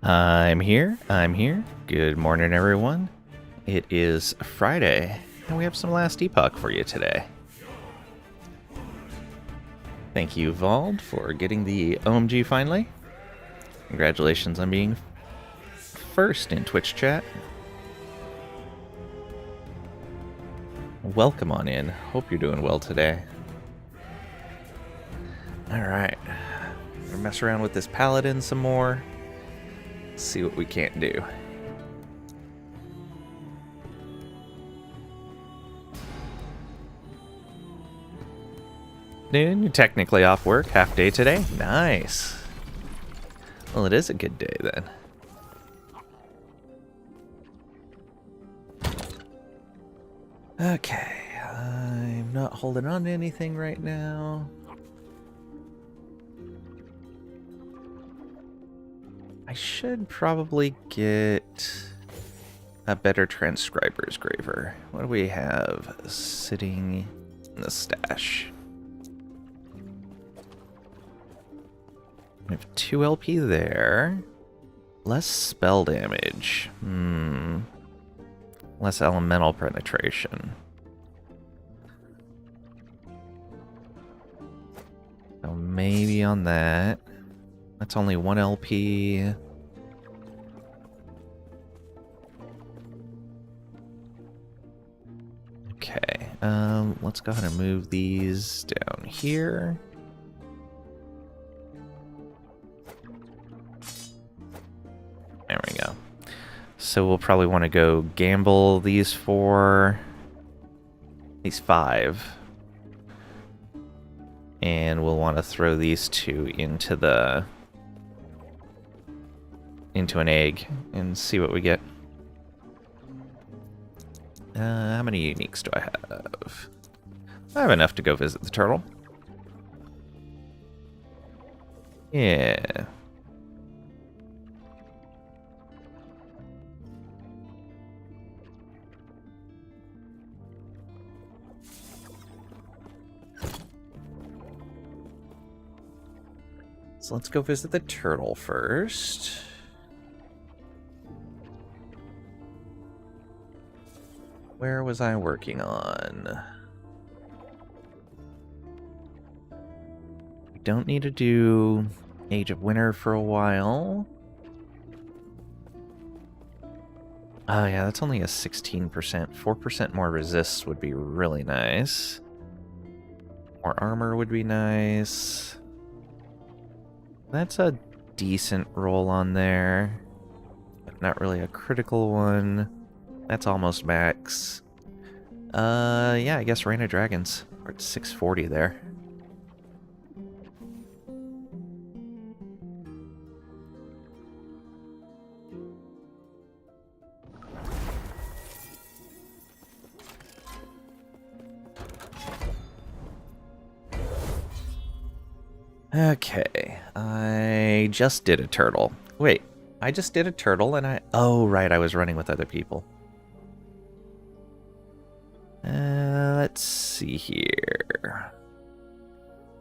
I'm here. Good morning, everyone. It is Friday, and we have some last Epoch for you today. Thank you, Vald, for getting the OMG finally. Congratulations on being first in Twitch chat. Welcome on in. Hope you're doing well today. Alright. We're gonna mess around with this Paladin some more. See what we can't do. Noon, you're technically off work, half day today. Nice. Well, it is a good day then. Okay, I'm not holding on to anything right now. I should probably get a better transcriber's graver. What do we have sitting in the stash? We have 2 LP there. Less spell damage. Less elemental penetration. So maybe on that. That's only 1 LP. Okay, let's go ahead and move these down here. There we go. So we'll probably want to go gamble these 5. And we'll want to throw these 2 into an egg and see what we get. How many uniques do I have? I have enough to go visit the turtle. Yeah. So let's go visit the turtle first. Where was I working on? We don't need to do Age of Winter for a while. Oh yeah, that's only a 16%. 4% more resist would be really nice. More armor would be nice. That's a decent roll on there. But not really a critical one. That's almost max. Yeah, I guess Reign of Dragons. We're at 640 there. Okay, I just did a turtle. Wait, I just did a turtle and oh, right, I was running with other people. Let's see here.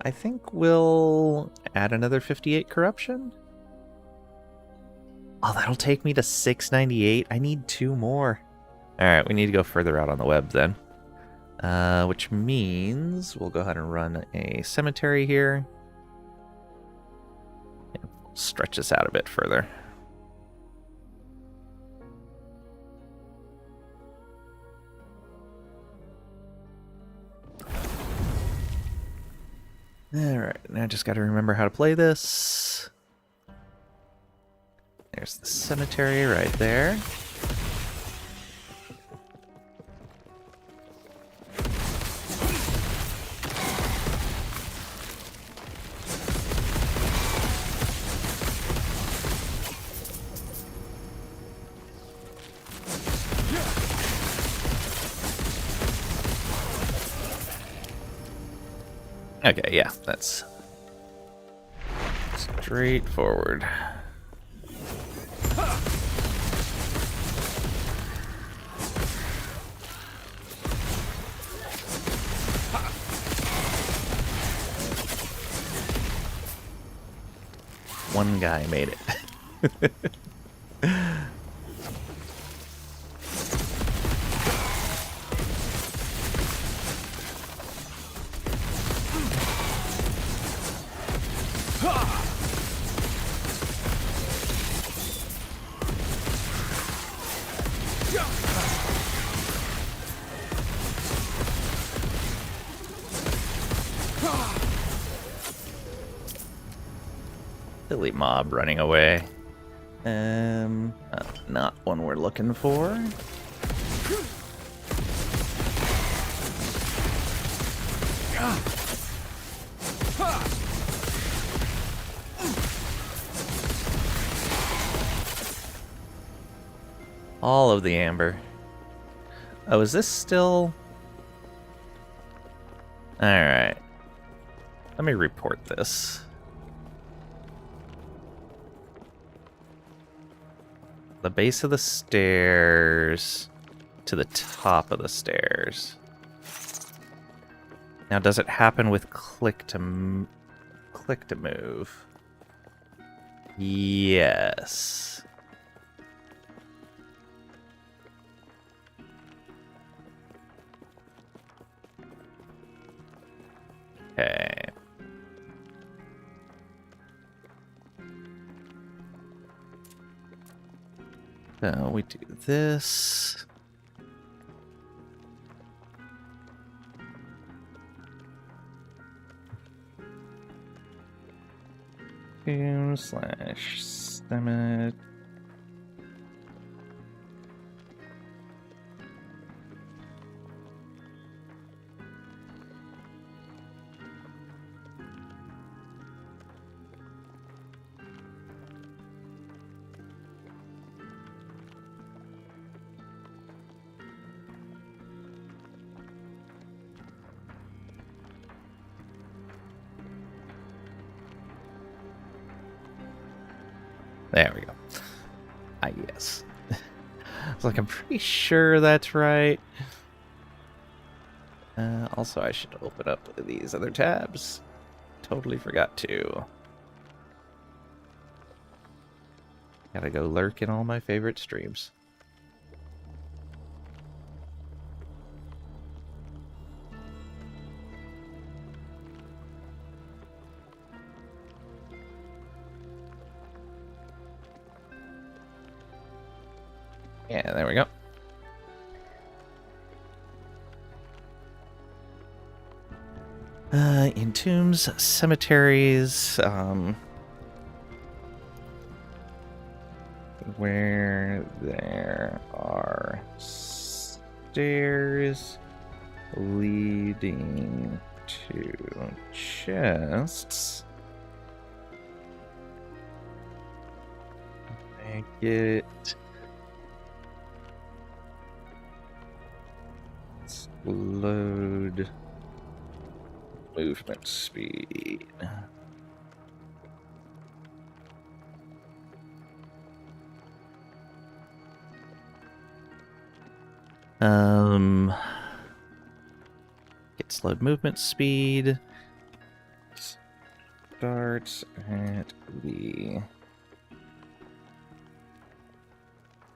I think we'll add another 58 corruption. Oh, that'll take me to 698. I need 2 more. Alright, we need to go further out on the web then. Which means we'll go ahead and run a cemetery here. And stretch this out a bit further. Alright, now I just gotta remember how to play this. There's the cemetery right there. Okay, yeah, that's straightforward. One guy made it. Silly mob running away. Not one we're looking for. All of the amber. Oh, is this still... Alright. Let me report this. The base of the stairs to the top of the stairs. Now, does it happen with click to move? Yes. Okay. So we do this. /stomach. There we go. Ah, yes. It's like, I'm pretty sure that's right. Also, I should open up these other tabs. Totally forgot to. Gotta go lurk in all my favorite streams. Yeah, there we go. In tombs, cemeteries, where there are stairs leading to chests, I get slowed movement speed. Get slowed movement speed. Starts at the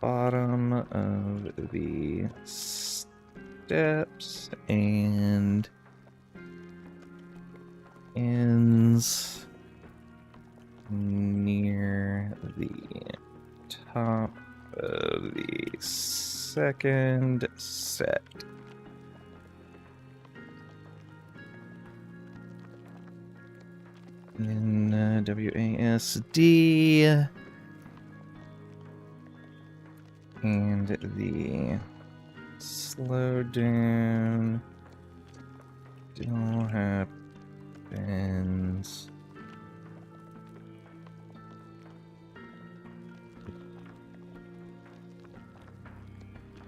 bottom of the steps and ends near the top of the second set. In WASD, and the slowdown still happens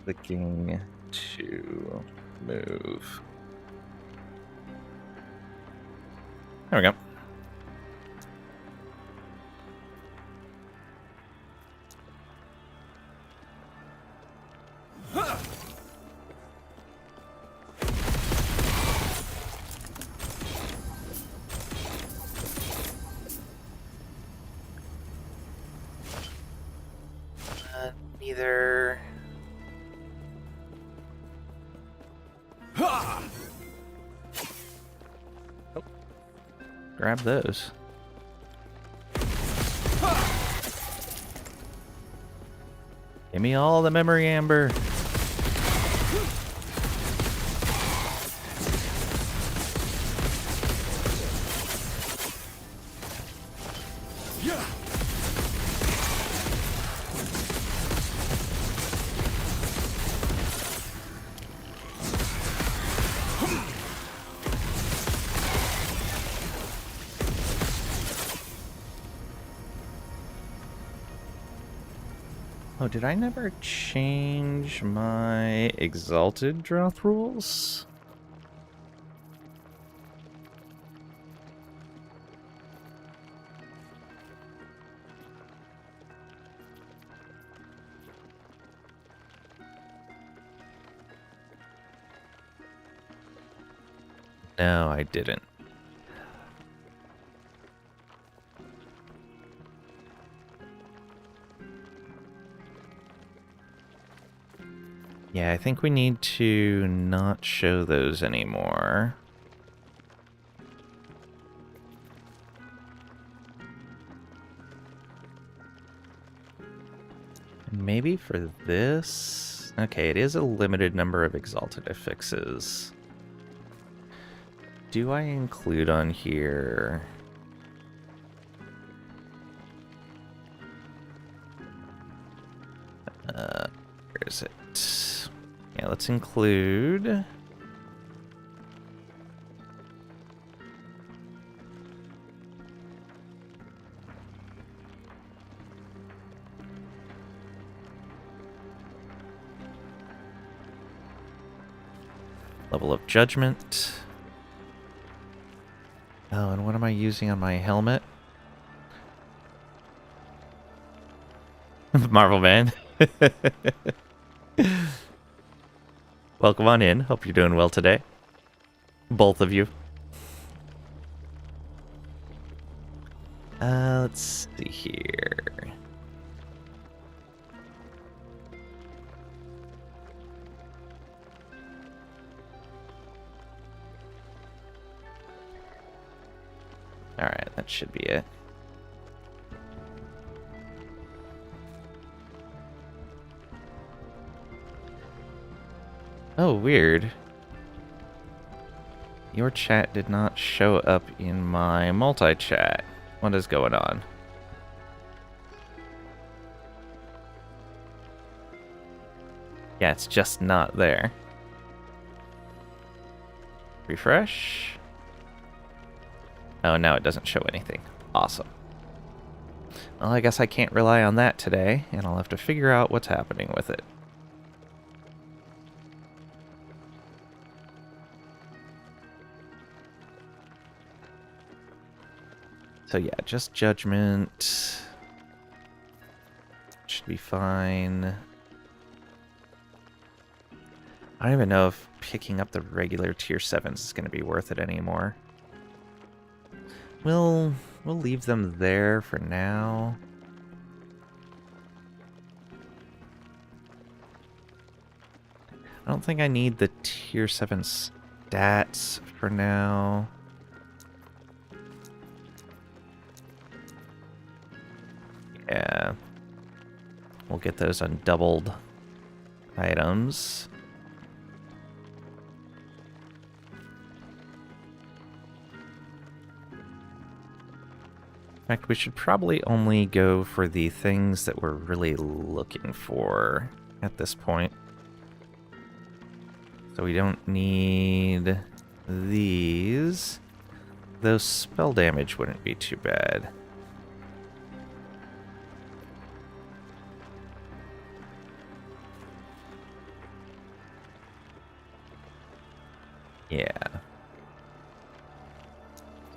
clicking to move. There we go. Neither. Oh. Grab those. Give me all the memory amber. Yeah. Oh, did I never change my Exalted Droth rules? No, I didn't. Yeah, I think we need to not show those anymore. Maybe for this? Okay, it is a limited number of Exalted affixes. Do I include on here... where is it? Yeah, let's include... Level of Judgment. Oh, and what am I using on my helmet? Marvel Man. Welcome on in. Hope you're doing well today. Both of you. Let's see here. Alright, that should be it. Oh, weird. Your chat did not show up in my multi-chat. What is going on? Yeah, it's just not there. Refresh. Oh, now it doesn't show anything. Awesome. Well, I guess I can't rely on that today, and I'll have to figure out what's happening with it. So yeah, just Judgment. Should be fine. I don't even know if picking up the regular tier 7s is going to be worth it anymore. We'll leave them there for now. I don't think I need the tier 7 stats for now. Yeah. We'll get those on doubled items. In fact, we should probably only go for the things that we're really looking for at this point. So we don't need these. Though spell damage wouldn't be too bad. Yeah.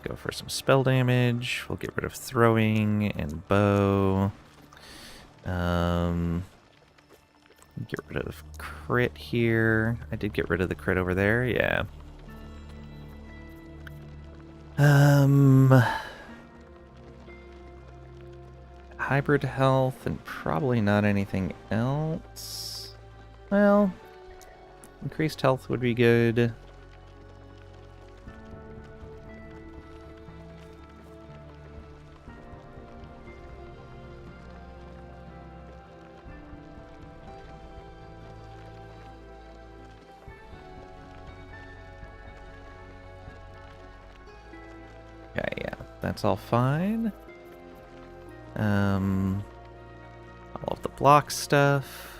Go for some spell damage. We'll get rid of throwing and bow. Get rid of crit here. I did get rid of the crit over there, yeah. Hybrid health and probably not anything else. Well, increased health would be good. Okay, yeah, that's all fine. All of the block stuff.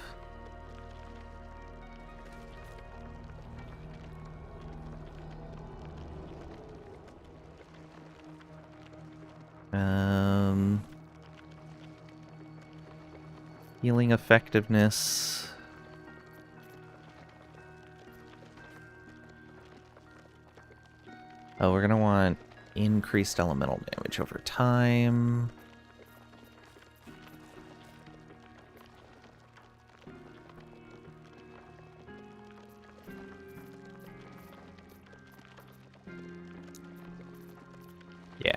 Healing effectiveness. Oh, we're going to want increased elemental damage over time. Yeah.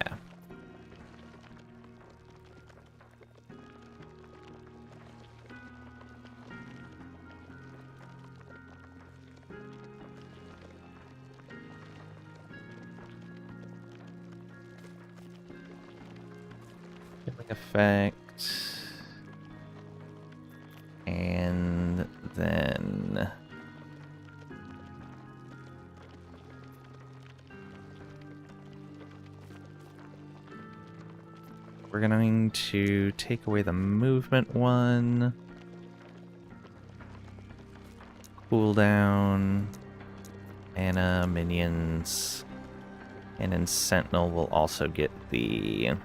Healing effect. And then... we're going to take away the movement one. Cooldown. Mana, minions. And then Sentinel will also get the...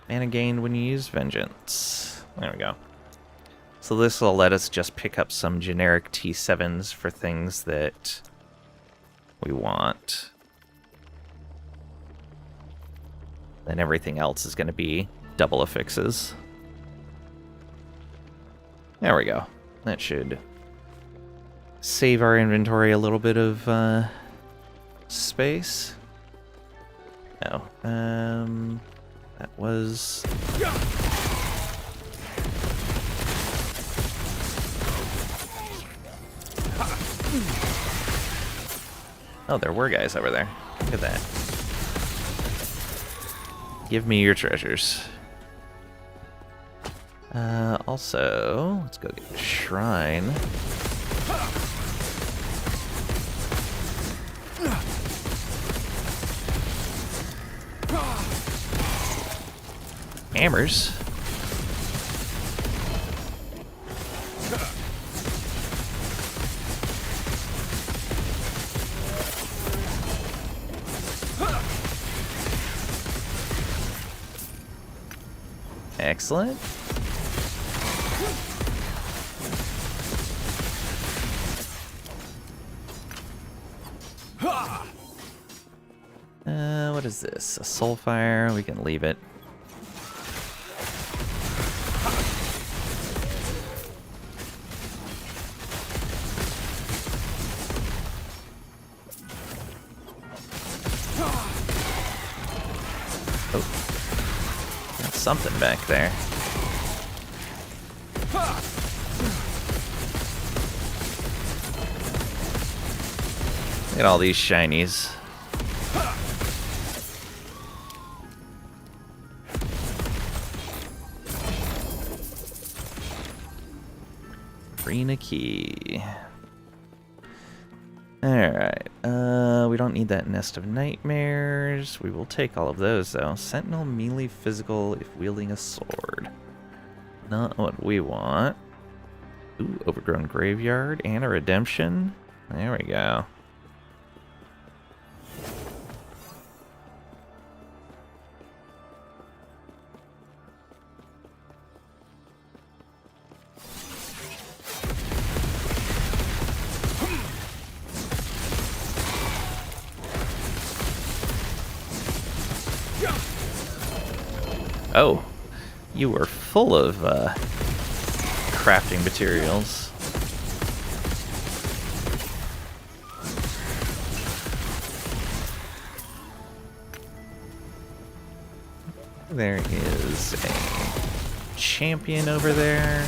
mana gained when you use Vengeance. There we go. So this will let us just pick up some generic T7s for things that we want. Then everything else is going to be double affixes. There we go. That should save our inventory a little bit of space. No. That was... oh, there were guys over there. Look at that. Give me your treasures. Also, let's go get the shrine. Hammers. Excellent. What is this? A soulfire? We can leave it. Oh. Got something back there. Look at all these shinies. Arena key. Alright, we don't need that Nest of Nightmares. We will take all of those, though. Sentinel melee physical if wielding a sword. Not what we want. Ooh, Overgrown Graveyard and a Redemption. There we go. Oh, you were full of crafting materials. There is a champion over there.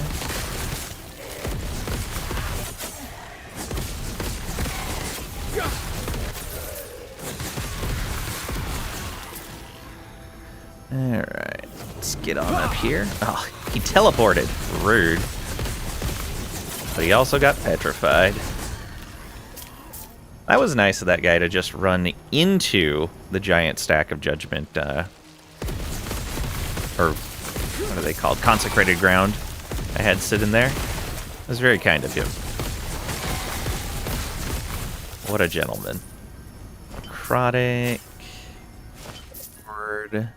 Alright, let's get on up here. Oh, he teleported. Rude. But he also got petrified. That was nice of that guy to just run into the giant stack of judgment, or what are they called? Consecrated ground I had sitting there. It was very kind of him. What a gentleman. Necrotic. Word.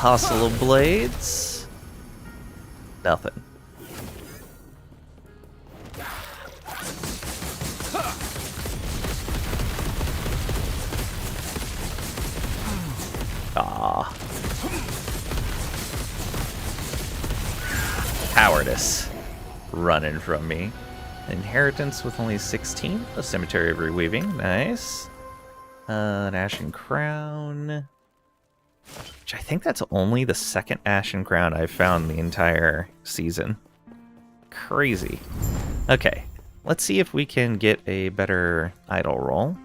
Apostle of Blades. Nothing. Ah. Cowardice. Running from me. Inheritance with only 16. A Cemetery of Reweaving. Nice. An Ashen Crown. Which I think that's only the second Ashen Crown I've found the entire season. Crazy. Okay. Let's see if we can get a better idol roll.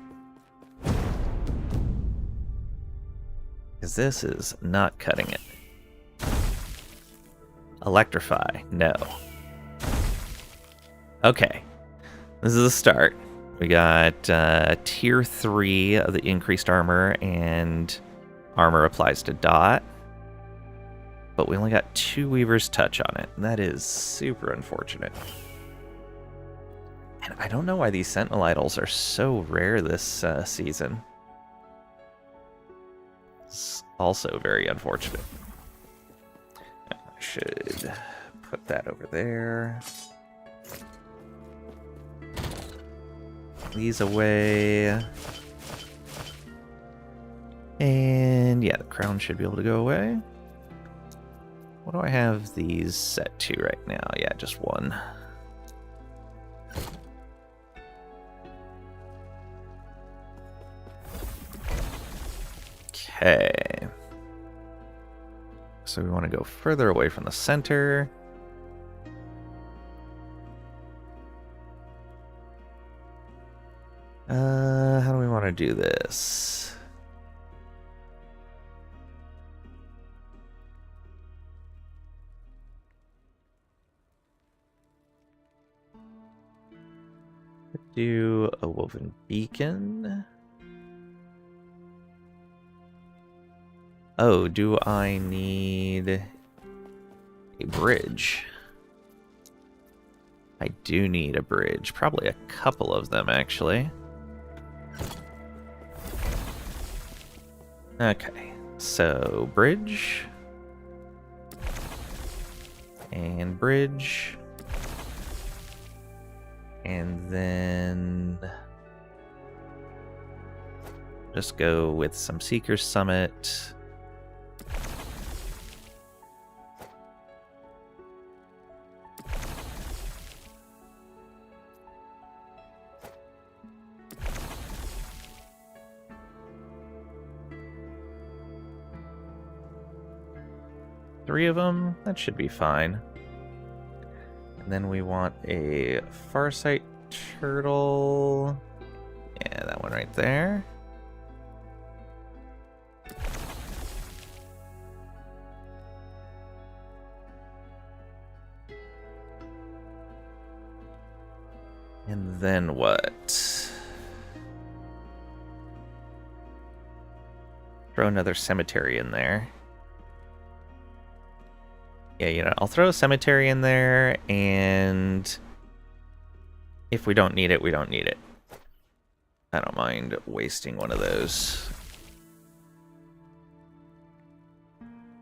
Because this is not cutting it. Electrify. No. Okay. This is the start. We got tier 3 of the increased armor, and armor applies to dot. But we only got 2 Weaver's Touch on it. That is super unfortunate. And I don't know why these Sentinel Idols are so rare this season. It's also very unfortunate. I should put that over there. These away. And yeah, the crown should be able to go away. What do I have these set to right now? Yeah, just 1. Okay. So we want to go further away from the center. How do we want to do this? Do a woven beacon. Oh, do I need a bridge? I do need a bridge. Probably a couple of them, actually. Okay, so bridge. And bridge. And then just go with some Seeker's Summit. Three of them, that should be fine. And then we want a Farsight Turtle. Yeah, that one right there. And then what? Throw another cemetery in there. Yeah, you know, I'll throw a cemetery in there, and if we don't need it, we don't need it. I don't mind wasting one of those.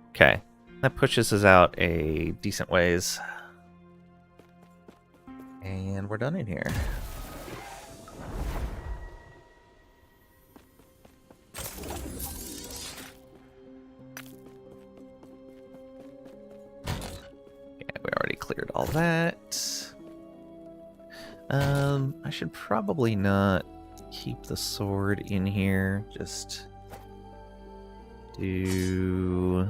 Okay, that pushes us out a decent ways. And we're done in here. We already cleared all that. I should probably not keep the sword in here. Just do...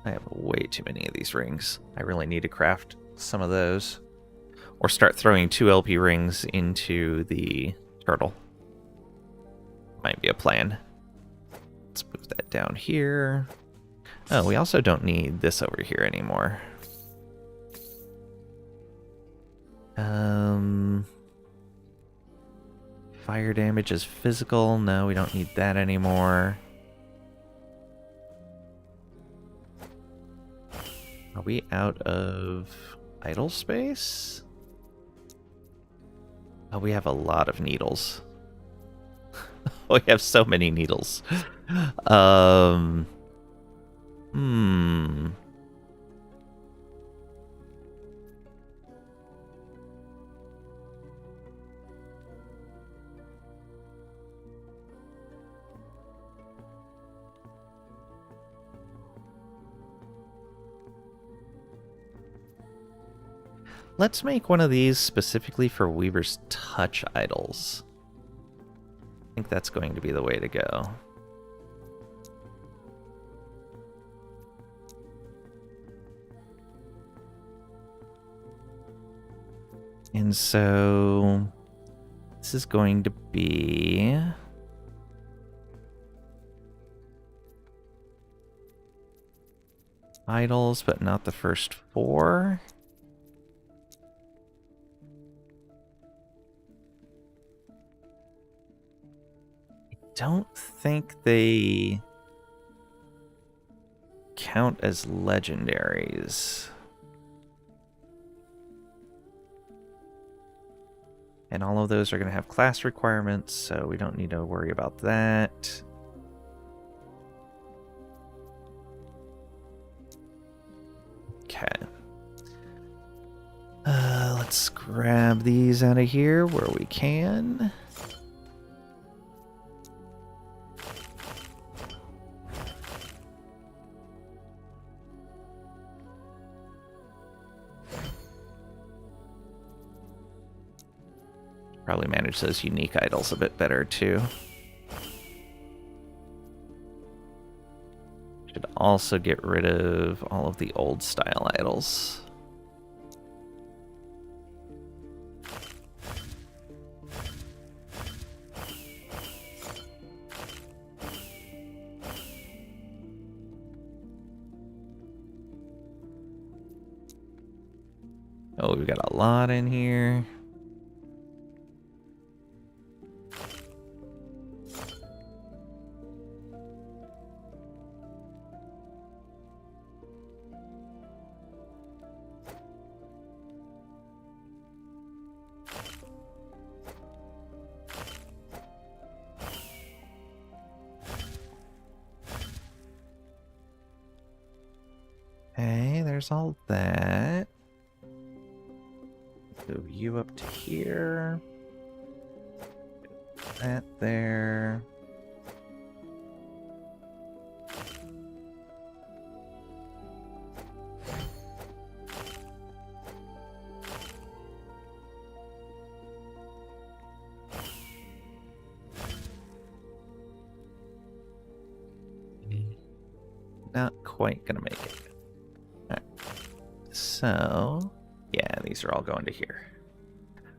I have way too many of these rings. I really need to craft some of those. Or start throwing 2 LP rings into the turtle. Might be a plan. Let's move that down here. Oh, we also don't need this over here anymore. Fire damage is physical. No, we don't need that anymore. Are we out of idle space? Oh, we have a lot of needles. We have so many needles. Hmm. Let's make one of these specifically for Weaver's Touch idols. I think that's going to be the way to go. And so this is going to be idols, but not the first 4. Don't think they count as legendaries. And all of those are going to have class requirements, so we don't need to worry about that. Okay. Let's grab these out of here where we can. Probably manage those unique idols a bit better, too. Should also get rid of all of the old style idols. Oh, we've got a lot in here. Okay, there's all that. Move you up to here. That there. Not quite gonna make it. Alright. So, yeah, these are all going to here.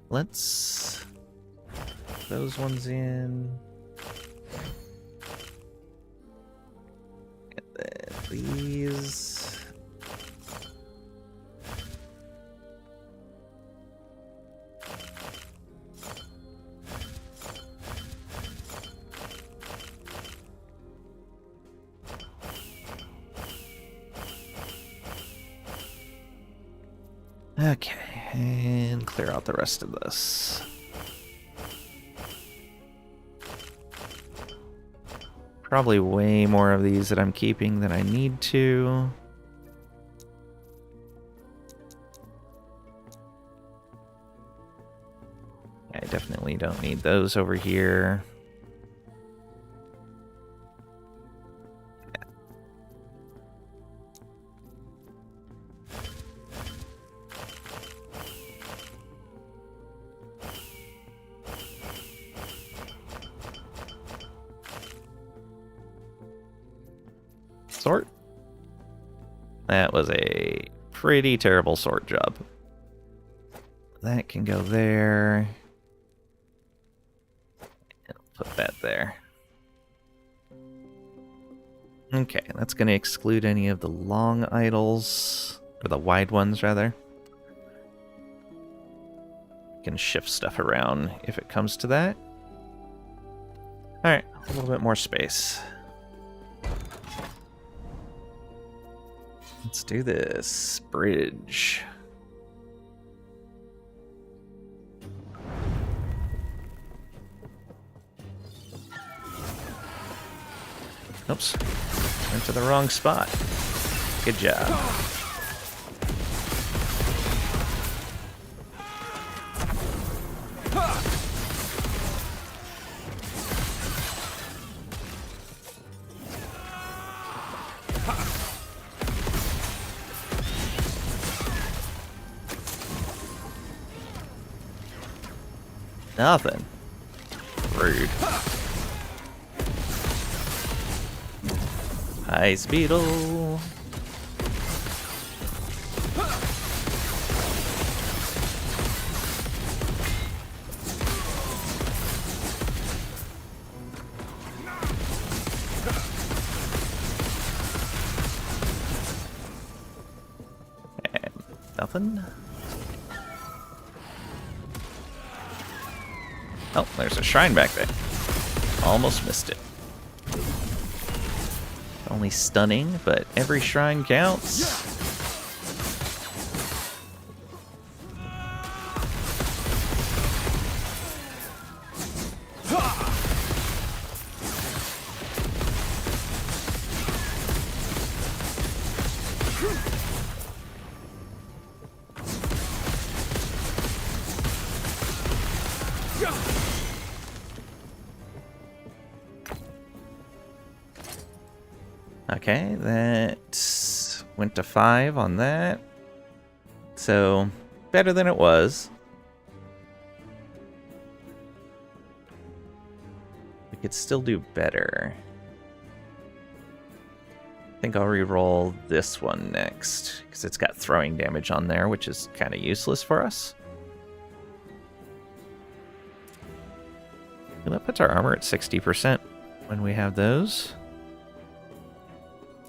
Let's put those ones in. And then these. Okay, and clear out the rest of this. Probably way more of these that I'm keeping than I need to. I definitely don't need those over here. Sort. That was a pretty terrible sort job. That can go there. And put that there. Okay, that's going to exclude any of the long idols, or the wide ones, rather. Can shift stuff around if it comes to that. Alright, a little bit more space. Let's do this. Bridge. Oops. Went to the wrong spot. Good job. Nothing. Rude. Ice beetle. And nothing. Oh, there's a shrine back there. Almost missed it. Only stunning, but every shrine counts. Okay, that went to 5 on that. So, better than it was. We could still do better. I think I'll re-roll this one next, because it's got throwing damage on there, which is kind of useless for us. And that puts our armor at 60% when we have those.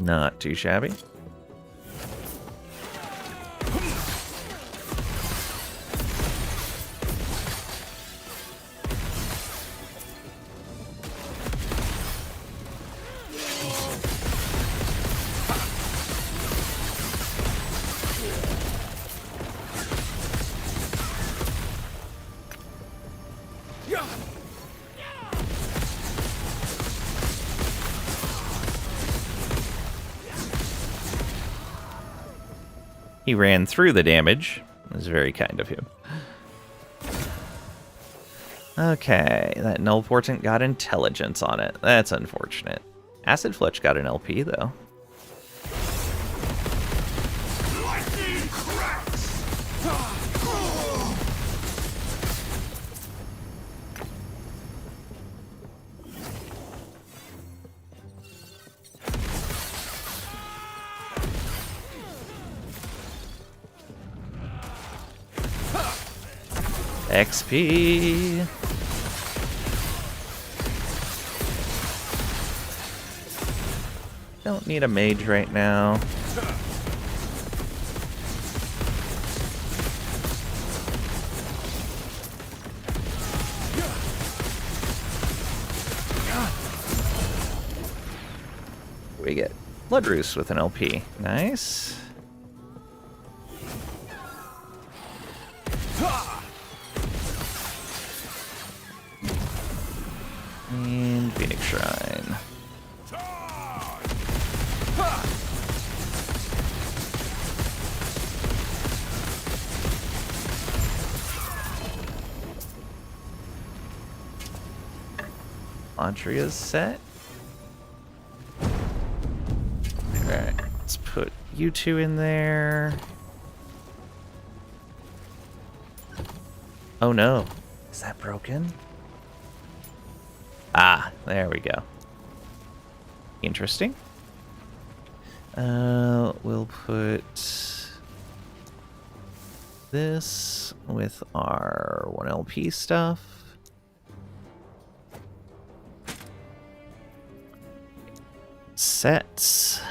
Not too shabby. He ran through the damage. It was very kind of him. Okay, that Null Portent got intelligence on it. That's unfortunate. Acid Fletch got an LP, though. Lightning cracks. XP. Don't need a mage right now. We get Blood Roost with an LP. Nice. And Phoenix Shrine. Antria's set. Alright, let's put you two in there. Oh no. Is that broken? Ah, there we go. Interesting. We'll put this with our 1LP stuff. Sets.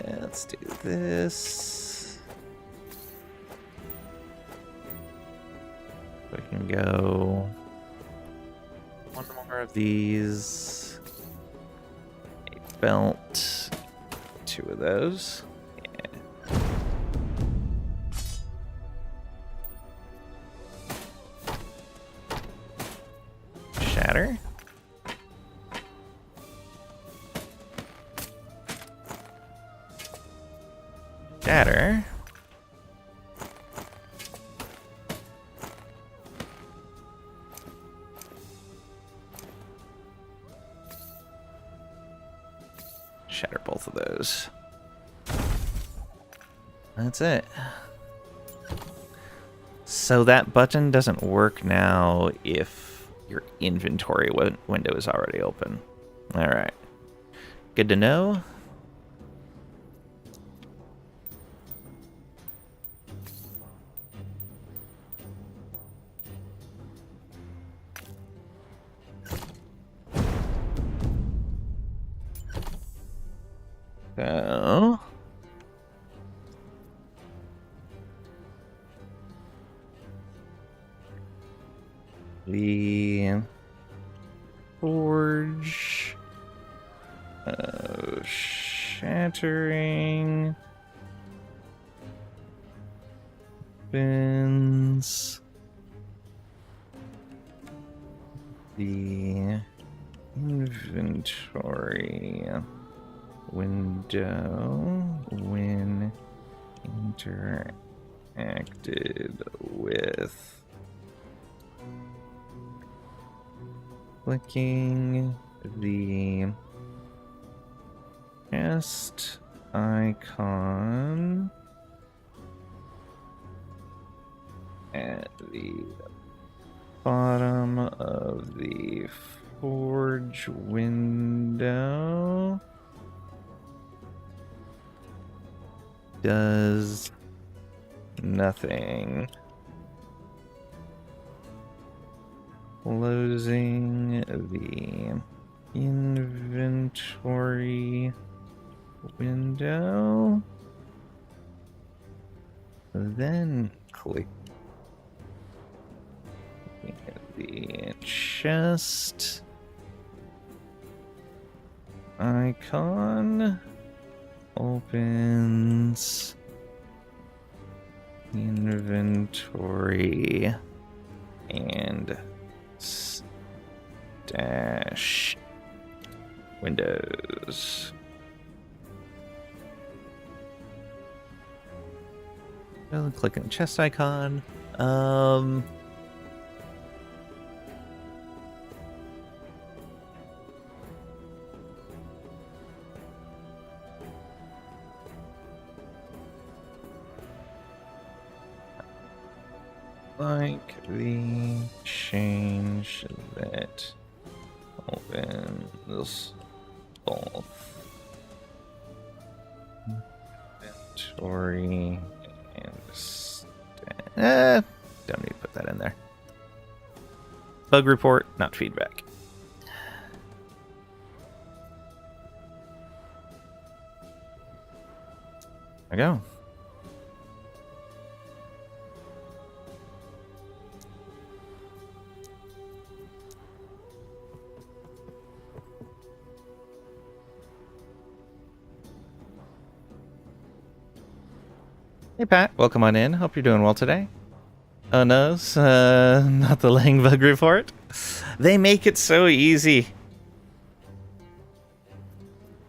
Let's do this. We can go one more of these. belt. 2 of those. Yeah. Shatter. Shatter. Shatter both of those. That's it. So that button doesn't work now if your inventory window is already open. Alright. Good to know. So... the forge of shattering opens the inventory window when interacted with clicking the chest icon at the bottom of the forge window does nothing. Closing the inventory window. Then click the chest icon. Opens inventory and stash windows. Well, click on the chest icon. Like the change that opens both inventory and don't need to put that in there. Bug report, not feedback. There we go. Hey Pat, welcome on in. Hope you're doing well today. Oh no, not the Lang bug report. They make it so easy.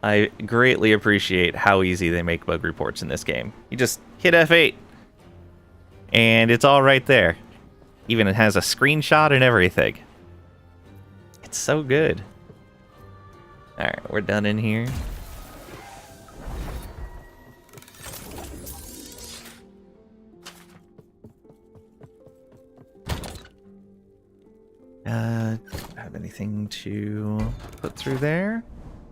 I greatly appreciate how easy they make bug reports in this game. You just hit F8 and it's all right there. Even it has a screenshot and everything. It's so good. Alright, we're done in here. Have anything to put through there?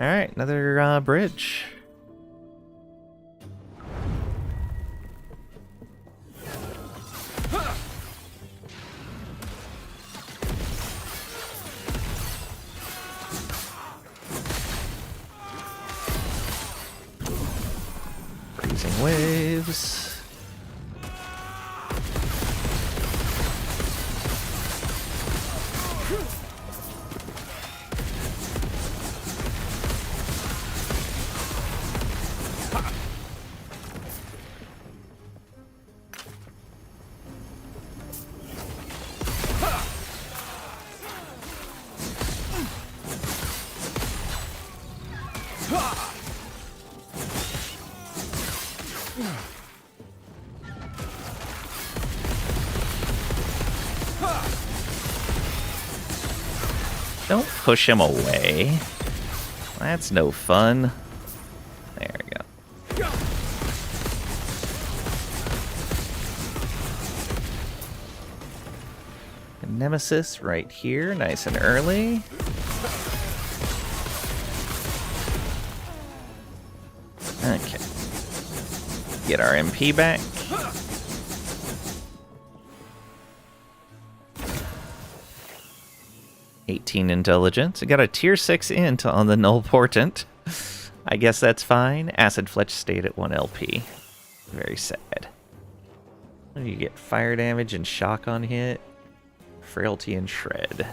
All right, another bridge. Freezing waves. Don't push him away. That's no fun. There we go. Nemesis right here, nice and early. Okay. Get our MP back. '18 intelligence. I got a tier 6 int on the null portent. I guess that's fine. Acid Fletch stayed at 1 LP. Very sad. What do you get? Fire damage and shock on hit. Frailty and shred.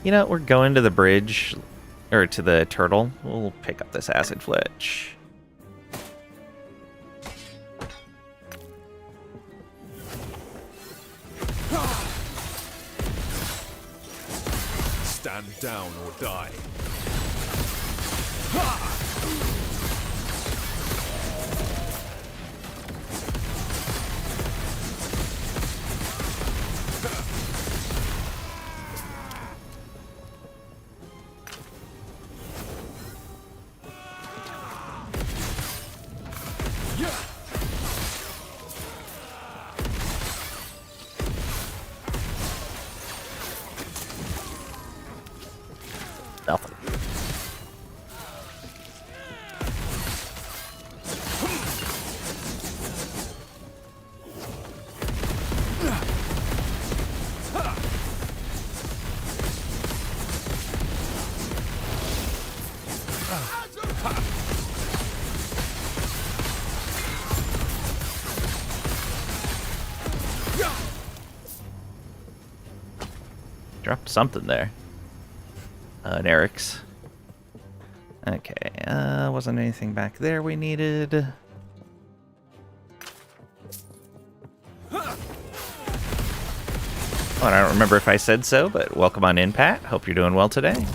You know, we're going to the bridge, or to the turtle. We'll pick up this Acid Fletch. Stand down or die. Nothing. Dropped something there. An Eric's. Okay, wasn't anything back there we needed. Oh, I don't remember if I said so, but welcome on in, Pat. Hope you're doing well today.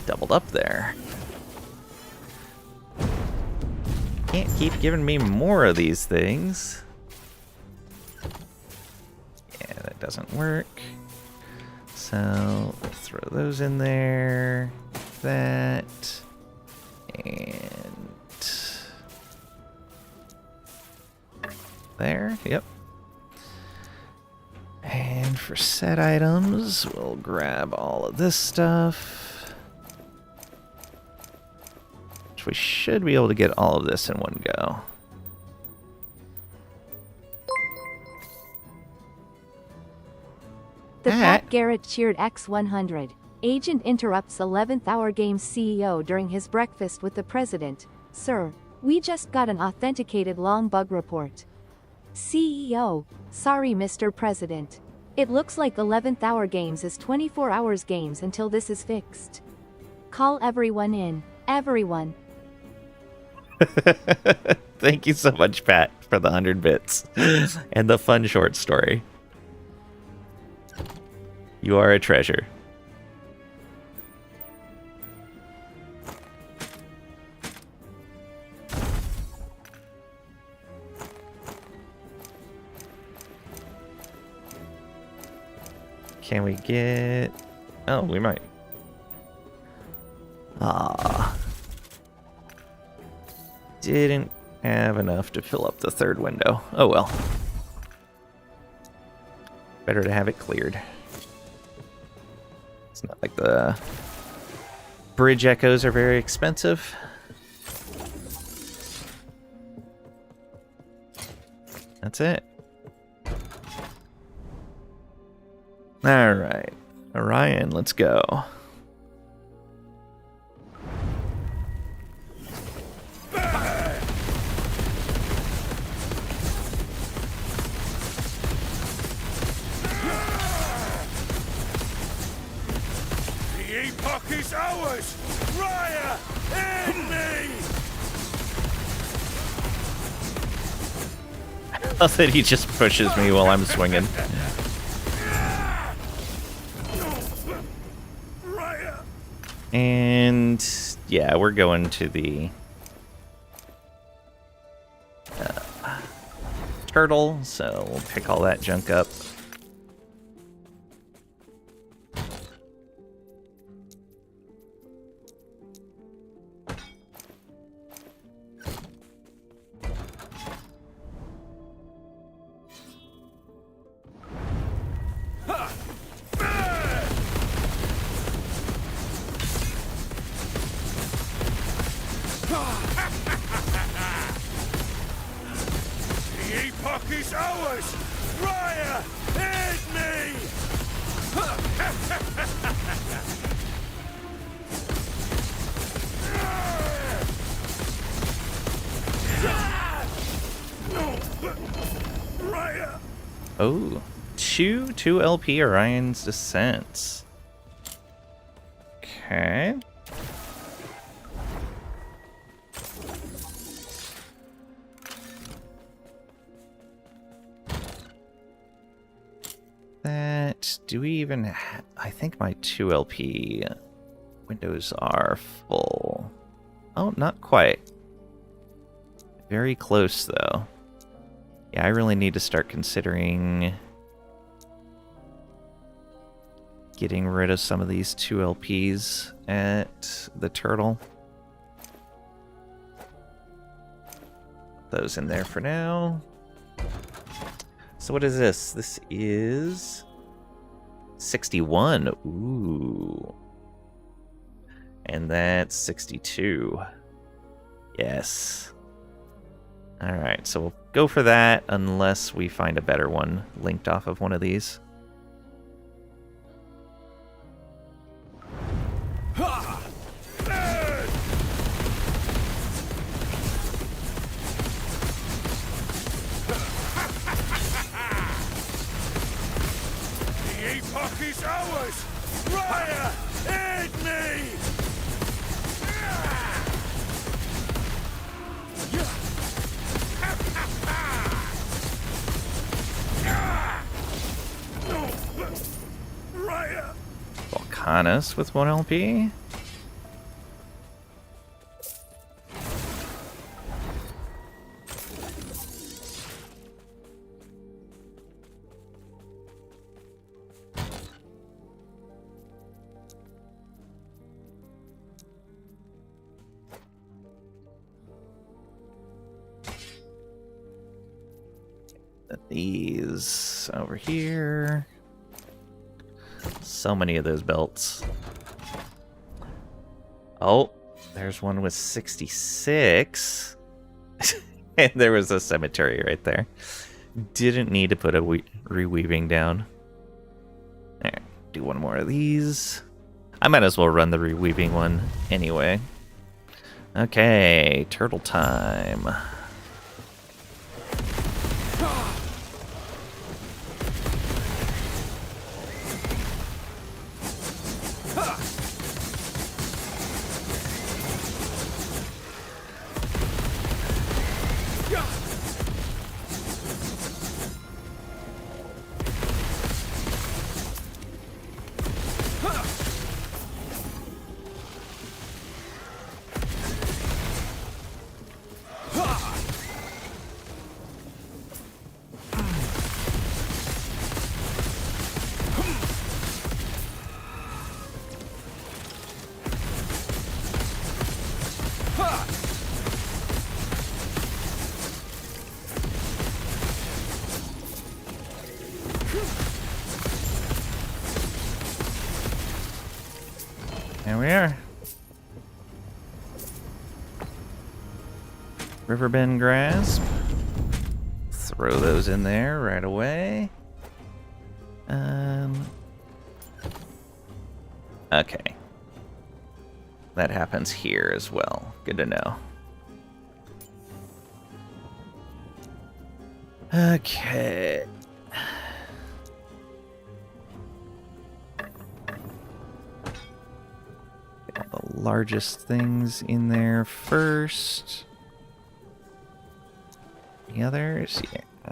Doubled up there. Can't keep giving me more of these things. Yeah, that doesn't work. So let's throw those in there. That. And there. Yep. And for set items, we'll grab all of this stuff. We should be able to get all of this in one go. The Pat Garrett cheered X100. Agent interrupts 11th hour game's CEO during his breakfast with the president. Sir, we just got an authenticated long bug report. CEO, sorry Mr. President. It looks like 11th hour games is 24 hours games until this is fixed. Call everyone in. Everyone. Thank you so much, Pat, for the 100 bits and the fun short story. You are a treasure. Can we get... Oh, we might. Didn't have enough to fill up the third window. Oh well. Better to have it cleared. It's not like the bridge echoes are very expensive. That's it. Alright. Orion, let's go. love that he just pushes me while I'm swinging. And yeah, we're going to the turtle, so we'll pick all that junk up. The Epoch is ours! Raya, aid me! Raya! Oh, two LP Orion's Descents. Okay. That, do we even I think my 2 LP windows are full. Oh, not quite. Very close though. Yeah, I really need to start considering getting rid of some of these 2 LPs at the turtle. Those in there for now. So what is this? This is 61. Ooh. And that's 62. Yes. Alright, so we'll go for that unless we find a better one linked off of one of these. The Epoch is ours! Raya, aid me! Raya! Volcanus with 1 LP. These over here. So many of those belts. Oh, there's one with 66. And there was a cemetery right there. Didn't need to put a reweaving down. There, do one more of these. I might as well run the reweaving one anyway. Okay, turtle time. There we are. Riverbend Grasp. Throw those in there right away. Okay. That happens here as well. Good to know. Okay. Get all the largest things in there first. The others, yeah.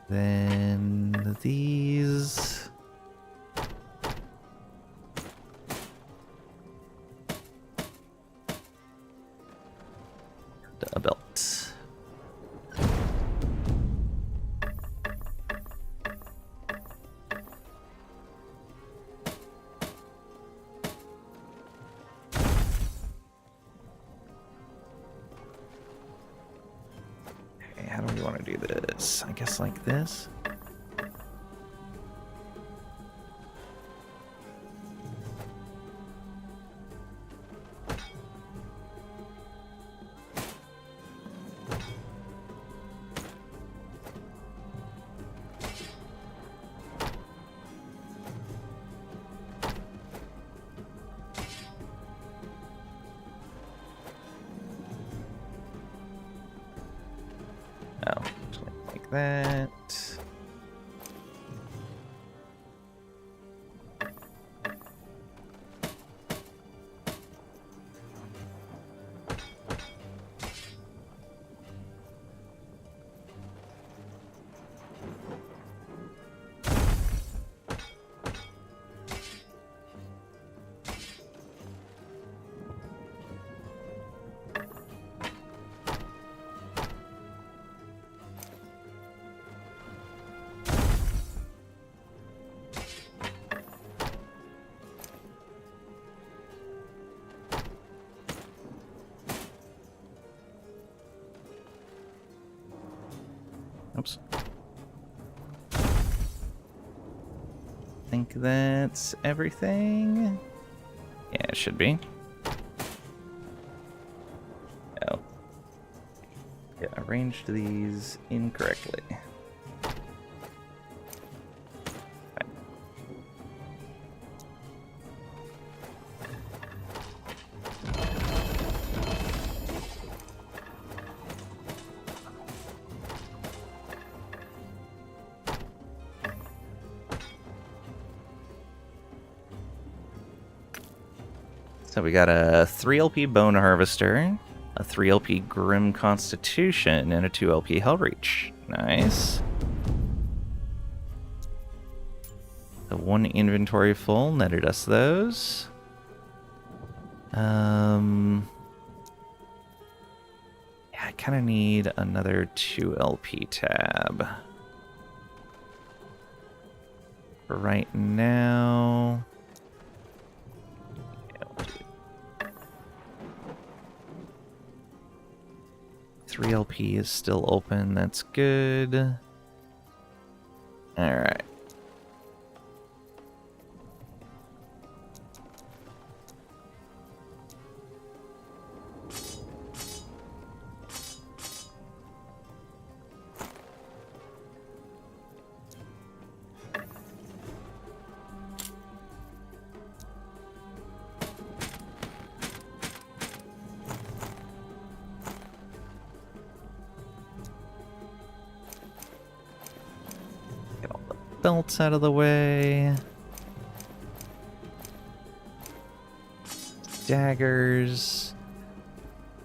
Then these. A belt. Okay, how do we want to do this? I guess like this. Oh, like that. Oops. Think that's everything? Yeah, it should be. Oh. Yeah, arranged these incorrectly. So we got a 3 LP Bone Harvester, a 3 LP Grim Constitution, and a 2 LP Hellreach. Nice. The 1 inventory full netted us those. Yeah, I kind of need another 2 LP tab. For right now... 3 LP is still open. That's good. Alright. Belts out of the way. Daggers.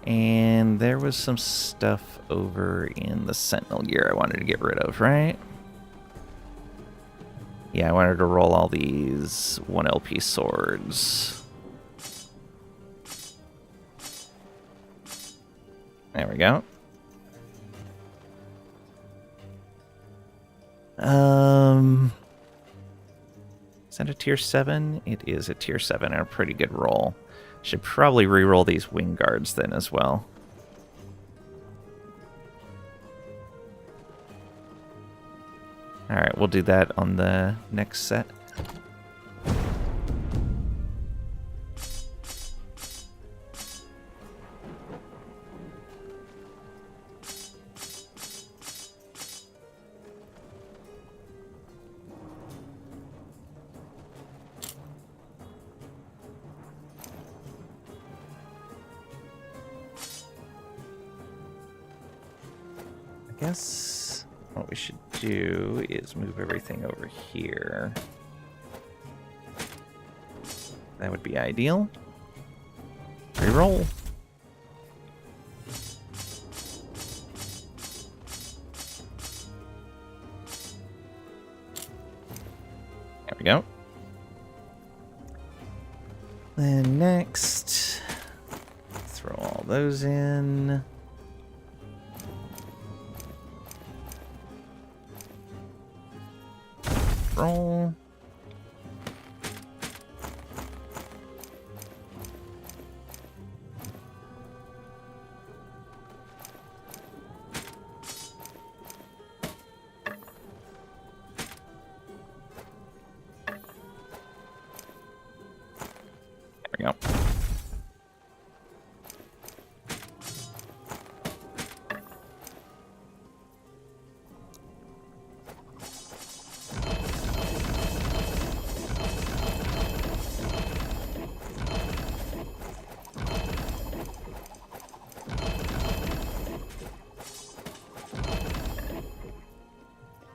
And there was some stuff over in the Sentinel gear I wanted to get rid of, right? Yeah, I wanted to roll all these 1 LP swords. There we go. Is that a tier 7? It is a tier 7 and a pretty good roll. Should probably re-roll these wing guards then as well. Alright, we'll do that on the next set. I guess what we should do is move everything over here. That would be ideal. Reroll. we go. Then next, throw all those in. Roll. There we go.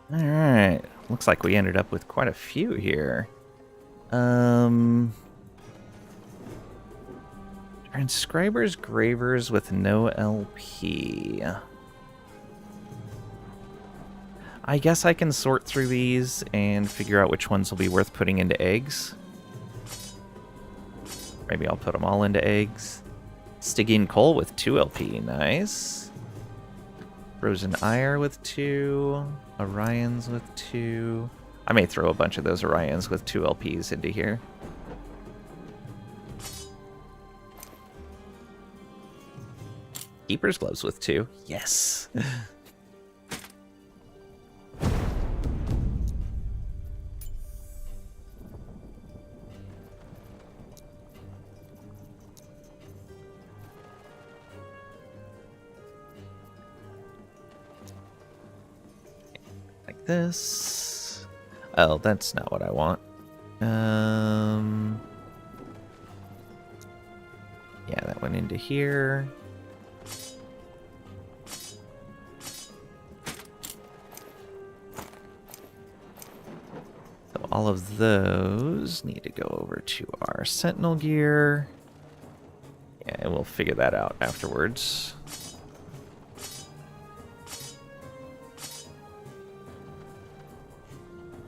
Alright, looks like we ended up with quite a few here. Transcribers, gravers with no LP. I guess I can sort through these and figure out which ones will be worth putting into eggs. Maybe I'll put them all into eggs. Stygian coal with 2 LP, nice. Frozen Ire with 2. Orions with 2. I may throw a bunch of those Orions with 2 LPs into here. Keeper's Gloves with 2. Yes. Like this. Oh, that's not what I want. Yeah, that went into here. So all of those need to go over to our Sentinel gear. Yeah, and we'll figure that out afterwards.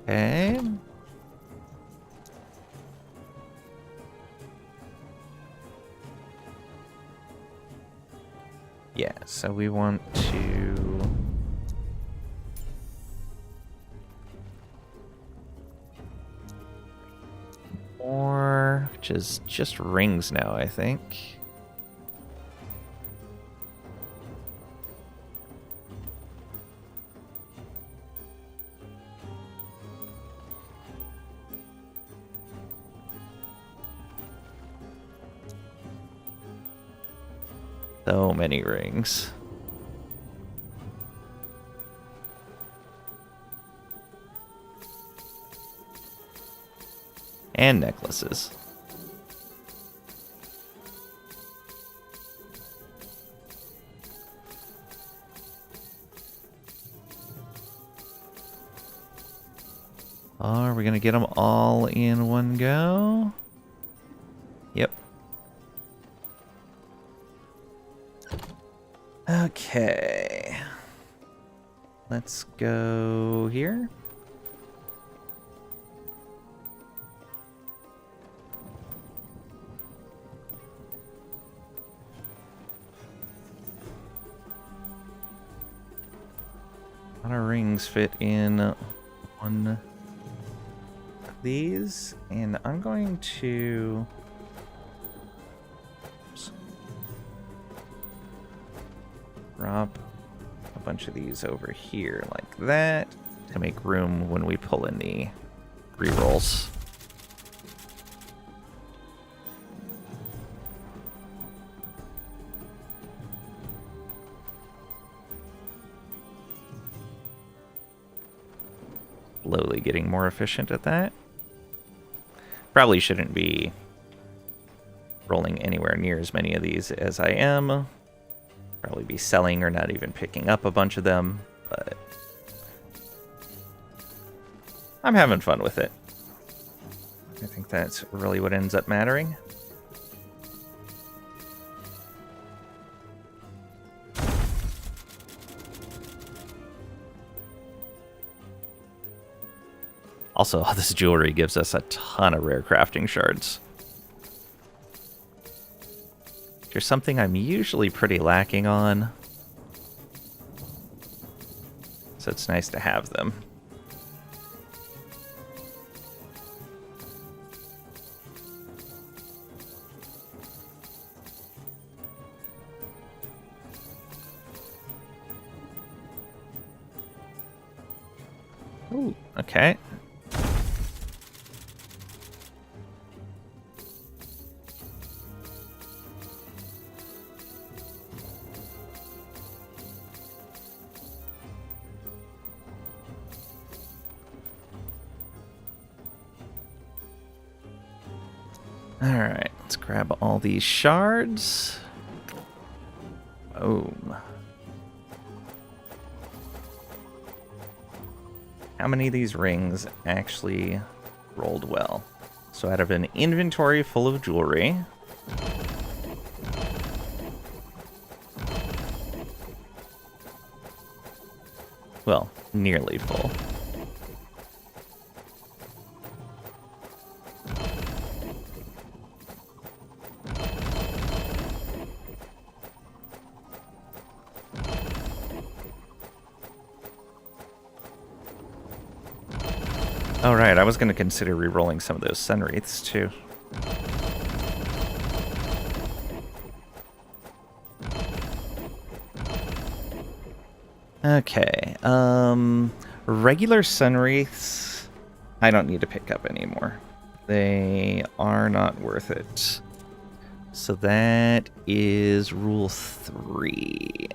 Okay. Yeah, so we want to... more, which is just rings now, I think. So many rings. And necklaces. Are we gonna get them all in one go? Yep. Okay. Let's go here. A lot of rings fit in one of these, and I'm going to drop a bunch of these over here like that to make room when we pull in the rerolls. Slowly getting more efficient at that. Probably shouldn't be rolling anywhere near as many of these as I am. Probably be selling or not even picking up a bunch of them, but I'm having fun with it. I think that's really what ends up mattering. Also, all this jewelry gives us a ton of rare crafting shards. There's something I'm usually pretty lacking on. So it's nice to have them. Ooh, okay. Alright, let's grab all these shards. Boom. How many of these rings actually rolled well? So out of an inventory full of jewelry, well, nearly full. Oh, right, I was going to consider re-rolling some of those sun wreaths, too. Okay, regular sun wreaths, I don't need to pick up anymore. They are not worth it. So that is rule 3.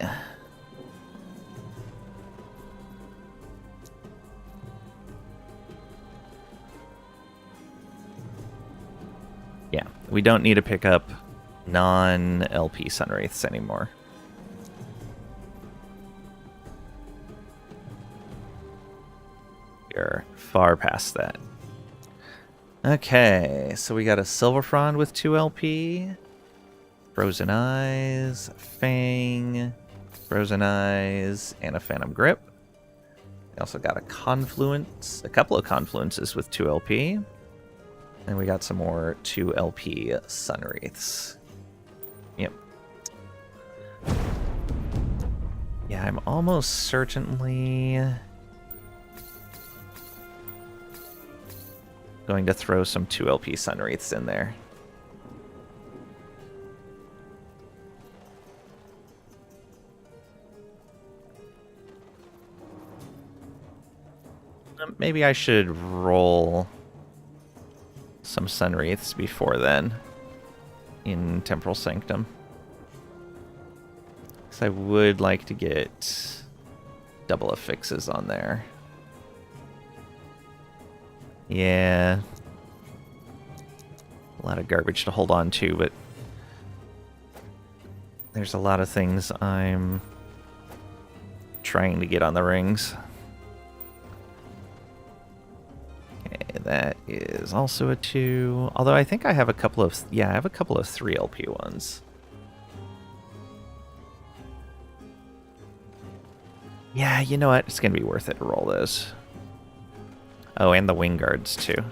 Yeah, we don't need to pick up non-LP Sunwraiths anymore. We're far past that. Okay, so we got a Silver Frond with 2 LP, Frozen Eyes, Fang, Frozen Eyes, and a Phantom Grip. We also got a Confluence, a couple of Confluences with 2 LP. And we got some more 2 LP Sunwraiths. Yep. Yeah, I'm almost certainly going to throw some 2 LP Sunwraiths in there. Maybe I should roll some Sunwraiths before then in Temporal Sanctum. Because I would like to get double affixes on there. Yeah. A lot of garbage to hold on to, but there's a lot of things I'm trying to get on the rings. Okay, that is also a 2. Although I think I have a couple of... Yeah, I have a couple of 3 LP ones. Yeah, you know what? It's going to be worth it to roll those. Oh, and the wing guards, too. Yeah,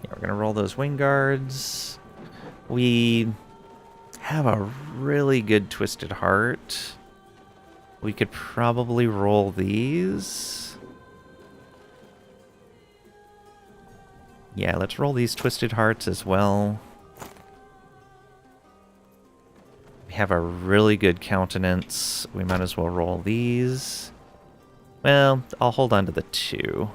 we're going to roll those wing guards. We have a really good Twisted Heart. We could probably roll these. Yeah, let's roll these Twisted Hearts as well. We have a really good Countenance. We might as well roll these. Well, I'll hold on to the 2.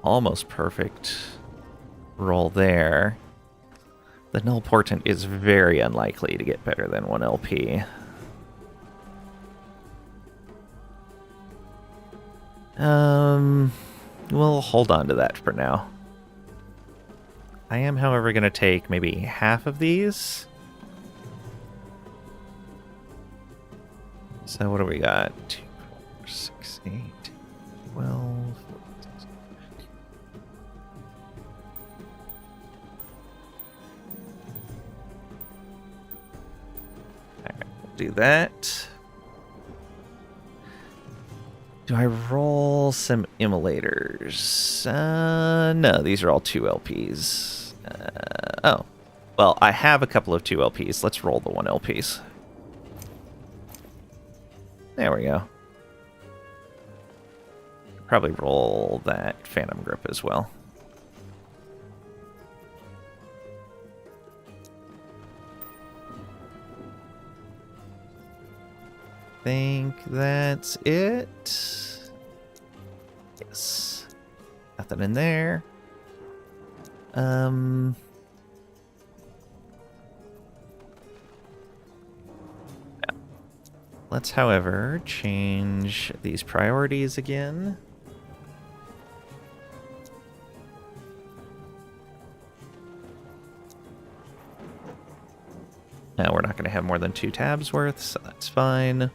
Almost perfect roll there. The Null Portent is very unlikely to get better than 1 LP. We'll hold on to that for now. I am, however, going to take maybe half of these. So what do we got? 2, 4, 6, 8, 12... do that. Do I roll some immolators? No, these are all 2 LPs. Oh. Well, I have a couple of 2 LPs. Let's roll the 1 LPs. There we go. Probably roll that Phantom Grip as well. Think that's it. Yes. Nothing in there. Yeah. Let's, however, change these priorities again. Now we're not going to have more than 2 tabs worth, so that's fine.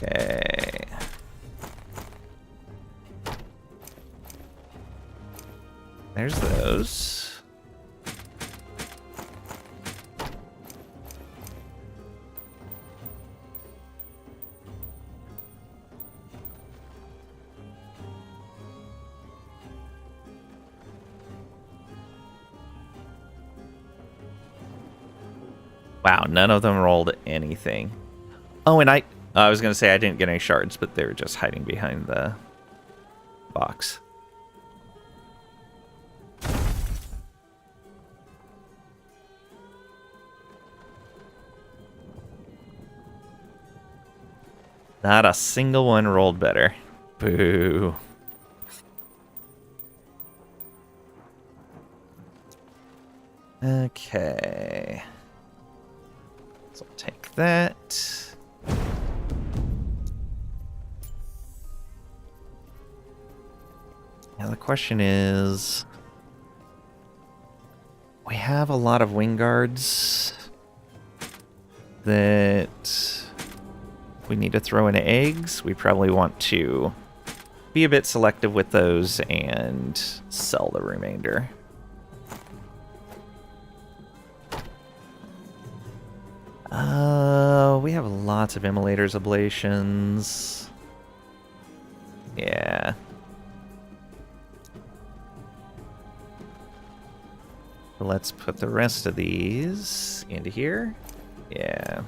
Okay. There's those. Wow, none of them rolled anything. Oh, and I was going to say I didn't get any shards, but they were just hiding behind the box. Not a single one rolled better. Boo. Okay. So I'll take that. Now the question is, we have a lot of wing guards that we need to throw into eggs. We probably want to be a bit selective with those and sell the remainder. We have lots of immolators, ablations. Yeah. Let's put the rest of these into here. Yeah.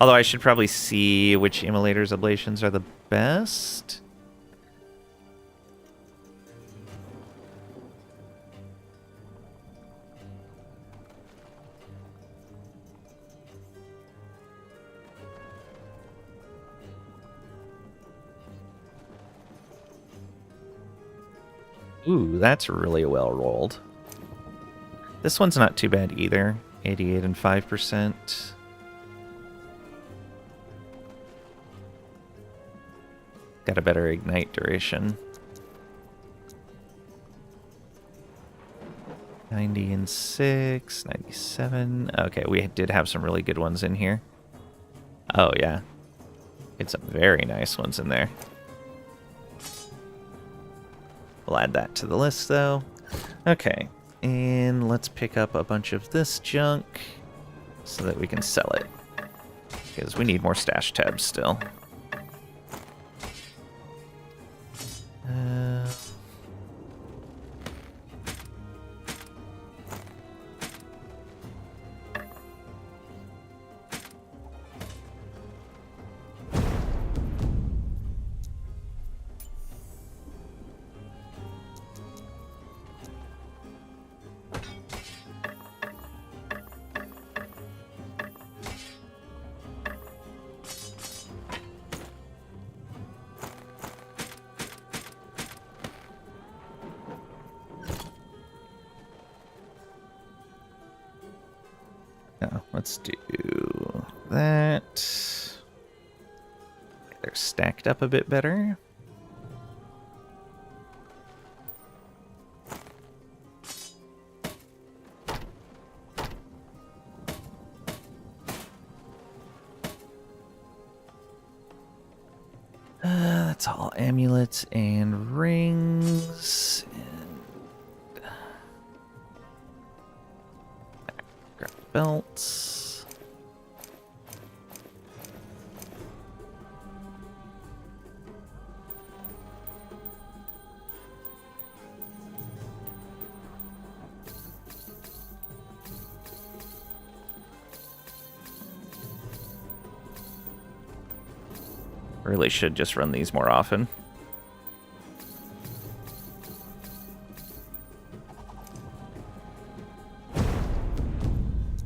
Although I should probably see which immolators, ablations are the best. Ooh, that's really well rolled. This one's not too bad either. 88 and 5%. Got a better ignite duration. 90 and 6, 97. Okay, we did have some really good ones in here. Oh, yeah. It's some very nice ones in there. We'll add that to the list, though. Okay, and let's pick up a bunch of this junk so that we can sell it. Because we need more stash tabs still. Let's do that. They're stacked up a bit better. That's all amulets and rings. And belts. Really should just run these more often.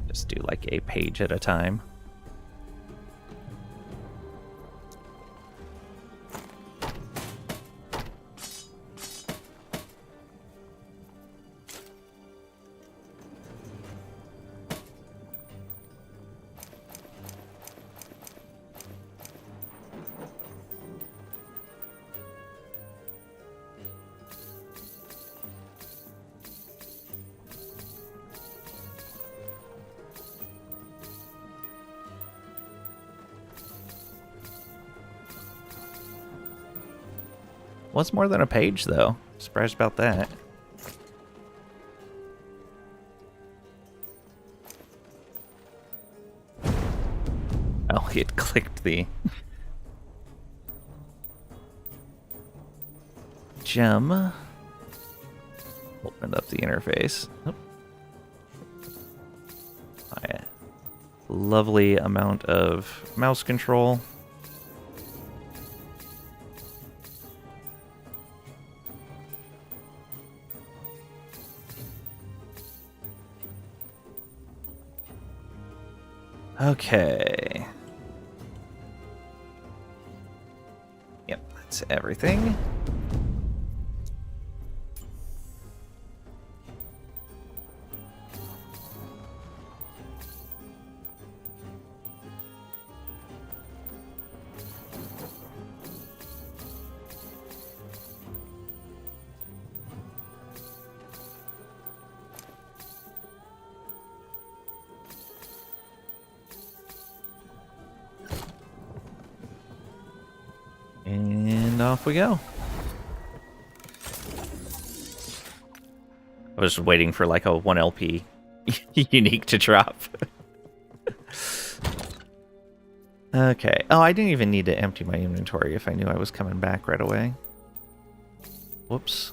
Just do like a page at a time. What's more than a page, though? Surprised about that. Oh, he had clicked the gem. Opened up the interface. Oh. My lovely amount of mouse control. Okay. Yep, that's everything. And off we go. I was waiting for like a 1 LP unique to drop. Okay. Oh, I didn't even need to empty my inventory if I knew I was coming back right away. Whoops.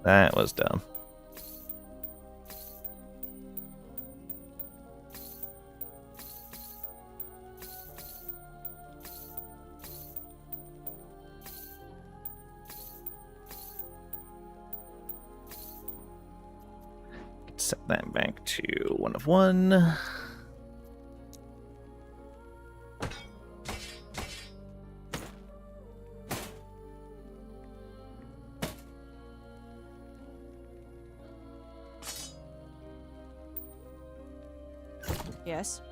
That was dumb. Set that back to 1 of 1. Yes.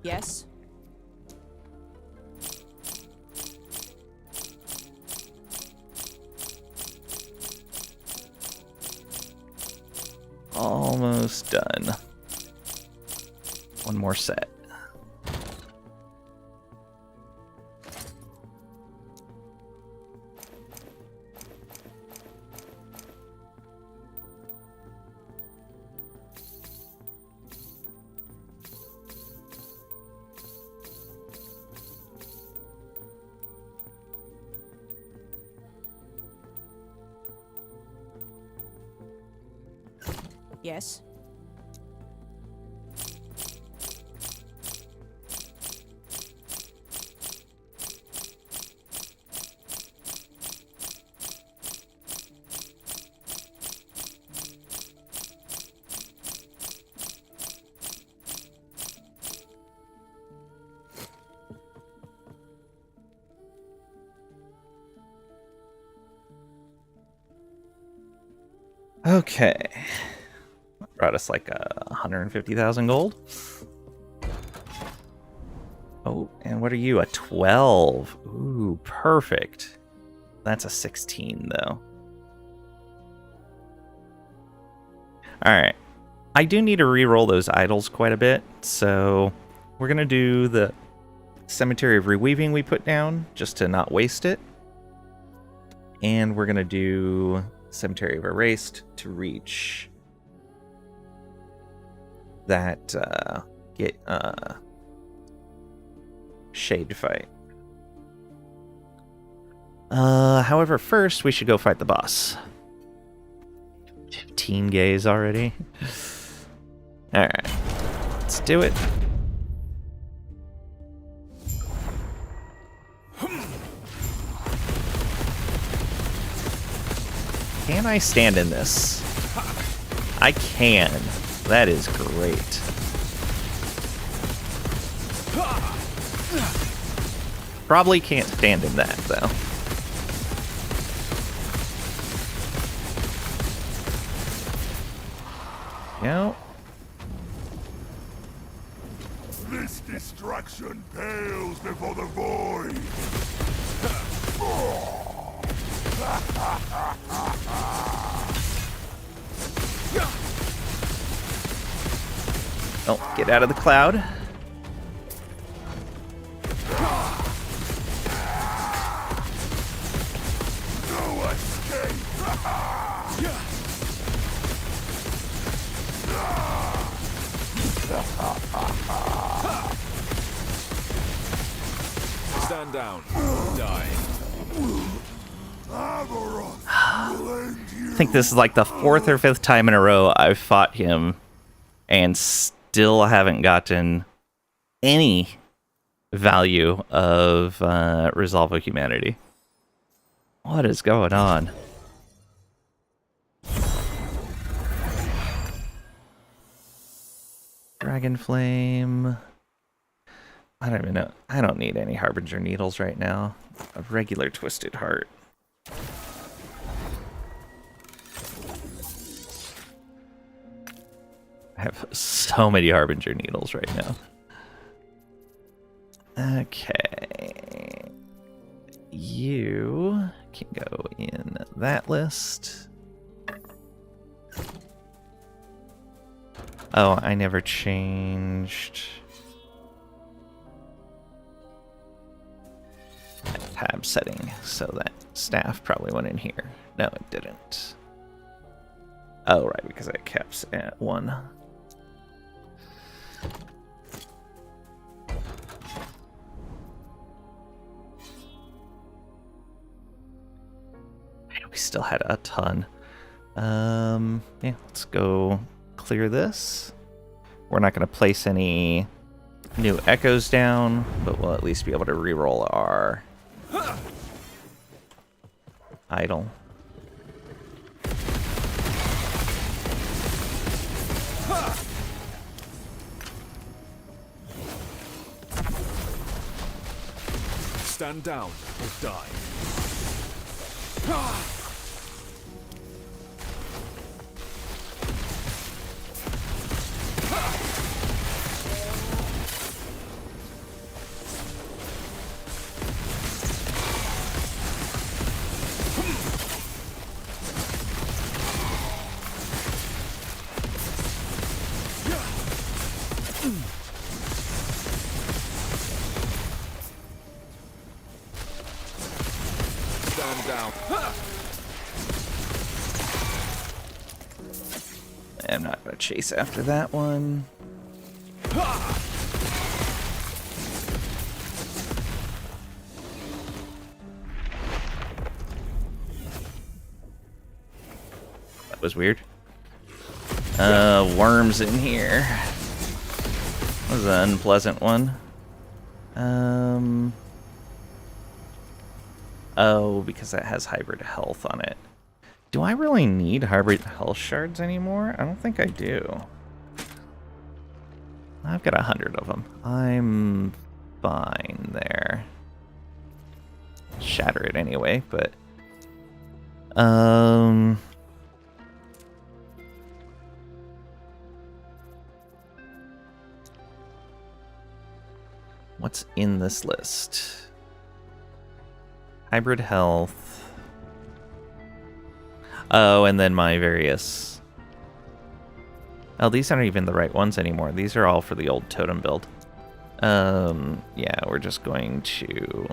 Yes. Almost done. One more set. Yes. Okay. Brought us like 150,000 gold. Oh, and what are you? A 12. Ooh, perfect. That's a 16, though. Alright. I do need to re-roll those idols quite a bit, so we're going to do the Cemetery of Reweaving we put down, just to not waste it. And we're going to do Cemetery of Erased to reach that shade fight. However, first we should go fight the boss. 15 gays already. Alright, let's do it. Can I stand in this? I can. That is great. Probably can't stand in that, though. No. This destruction pales before the void. Oh, get out of the cloud. No escape. Stand down. Die. I think this is like the 4th or 5th time in a row I've fought him and still haven't gotten any value of Resolve of Humanity. What is going on? Dragon Flame. I don't even know. I don't need any Harbinger Needles right now. A regular Twisted Heart. I have so many Harbinger Needles right now. Okay. You can go in that list. Oh, I never changed that tab setting, so that staff probably went in here. No, it didn't. Oh, right, because it caps at 1. We still had a ton. Yeah, let's go clear this. We're not going to place any new echoes down, but we'll at least be able to reroll our idol. Stand down or die. Stand down. I'm not going to chase after that one. That was weird. Worms in here. That was an unpleasant one. Oh, because that has hybrid health on it. Do I really need hybrid health shards anymore? I don't think I do. I've got 100 of them. I'm fine there. Shatter it anyway, but... What's in this list? Hybrid health. Oh, and then my various... Oh, these aren't even the right ones anymore. These are all for the old totem build. Yeah, we're just going to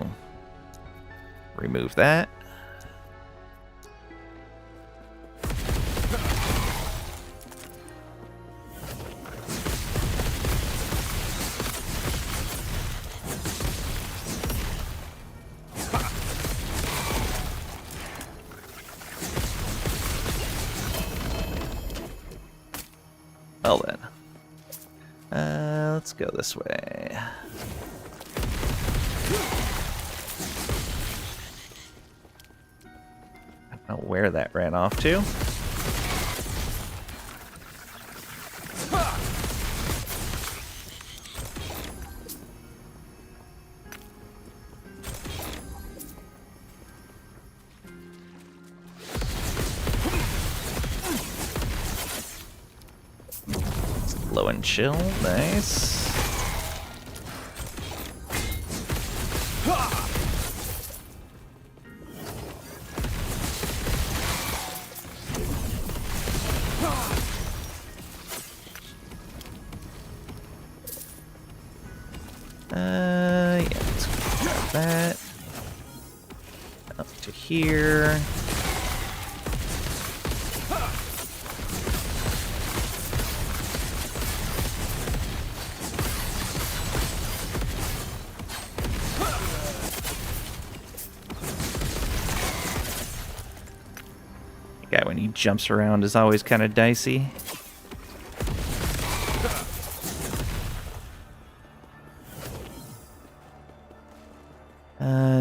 remove that. Well then, let's go this way. I don't know where that ran off to. Low and chill, nice. Yeah, let's grab that. Up to here. Guy when he jumps around is always kind of dicey.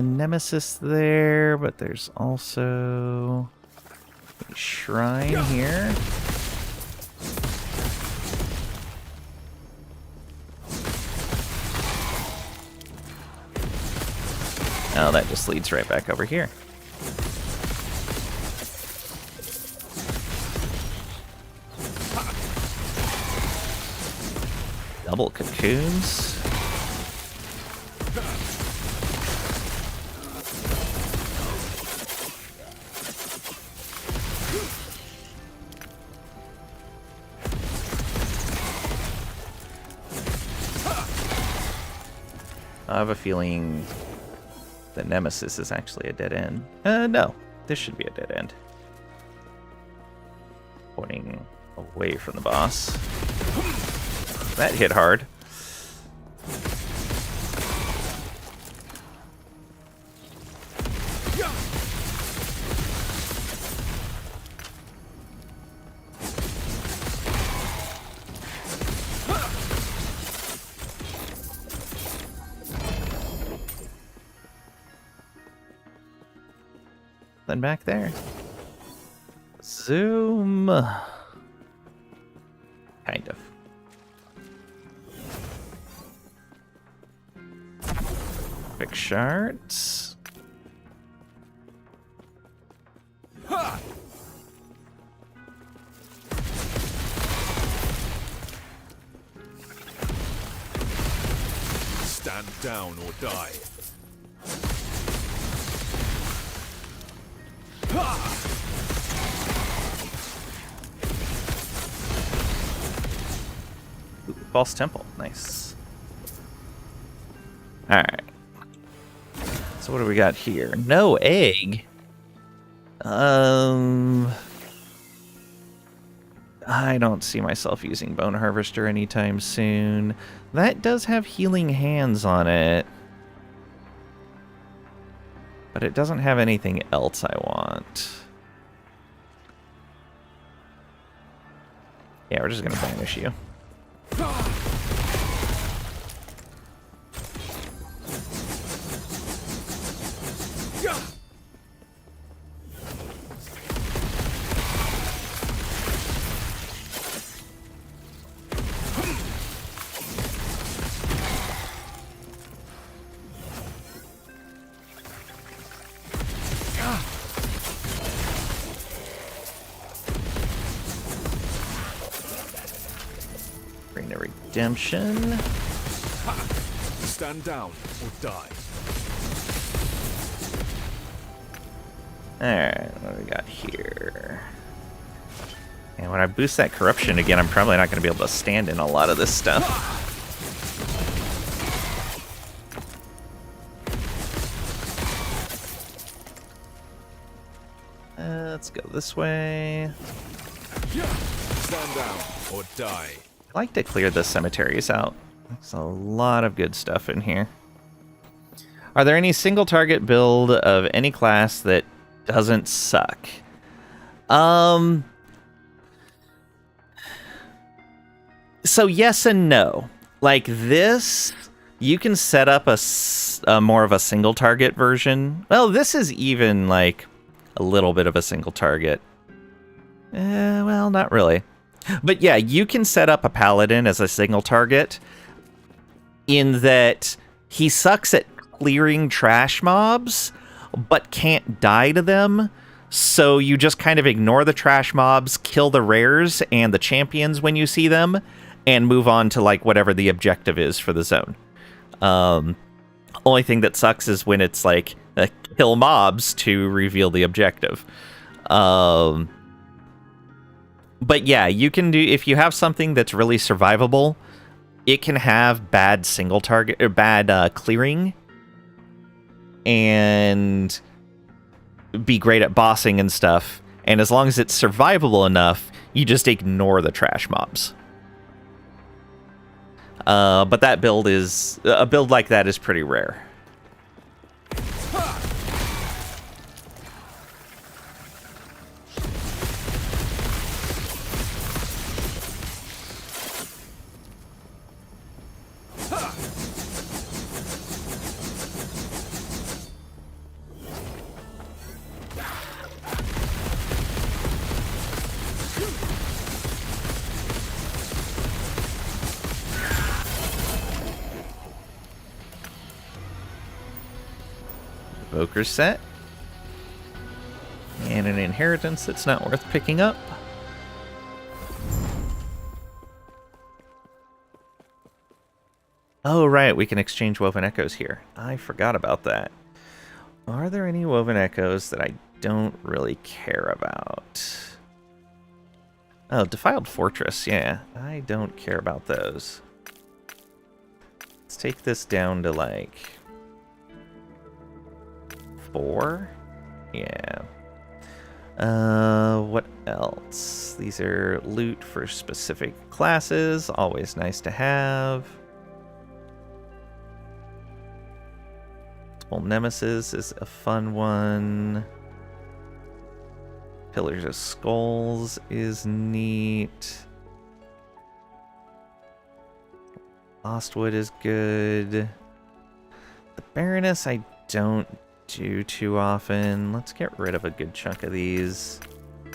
Nemesis there, but there's also a shrine here. Oh, that just leads right back over here. Double cocoons. I have a feeling the Nemesis is actually a dead end. No, this should be a dead end. Pointing away from the boss. That hit hard. Then back there. Zoom. Kind of. Quick shards. Stand down or die. Ooh, false temple, nice. Alright. So what do we got here? No egg? I don't see myself using Bone Harvester anytime soon. That does have healing hands on it. But it doesn't have anything else I want. Yeah, we're just gonna banish you. Bring the redemption. Stand down or die. Alright, what do we got here? And when I boost that corruption again, I'm probably not going to be able to stand in a lot of this stuff. Let's go this way. Stand down or die. I like to clear the cemeteries out. There's a lot of good stuff in here. Are there any single target build of any class that doesn't suck? So yes and no. Like this, you can set up a more of a single target version. Well, this is even like a little bit of a single target. Well, not really. But yeah, you can set up a Paladin as a single target in that he sucks at clearing trash mobs, but can't die to them. So you just kind of ignore the trash mobs, kill the rares and the champions when you see them, and move on to like whatever the objective is for the zone. Only thing that sucks is when it's like kill mobs to reveal the objective. But yeah, you can do, if you have something that's really survivable, it can have bad single target or bad clearing and be great at bossing and stuff. And as long as it's survivable enough, you just ignore the trash mobs. But that build is, a build like that is pretty rare. Evoker set. And an inheritance that's not worth picking up. Oh, right, we can exchange Woven Echoes here. I forgot about that. Are there any Woven Echoes that I don't really care about? Oh, Defiled Fortress, yeah. I don't care about those. Let's take this down to, like, 4? Yeah. What else? These are loot for specific classes. Always nice to have. Multiple Nemesis is a fun one. Pillars of Skulls is neat. Lostwood is good. The Baroness I don't do too often. Let's get rid of a good chunk of these.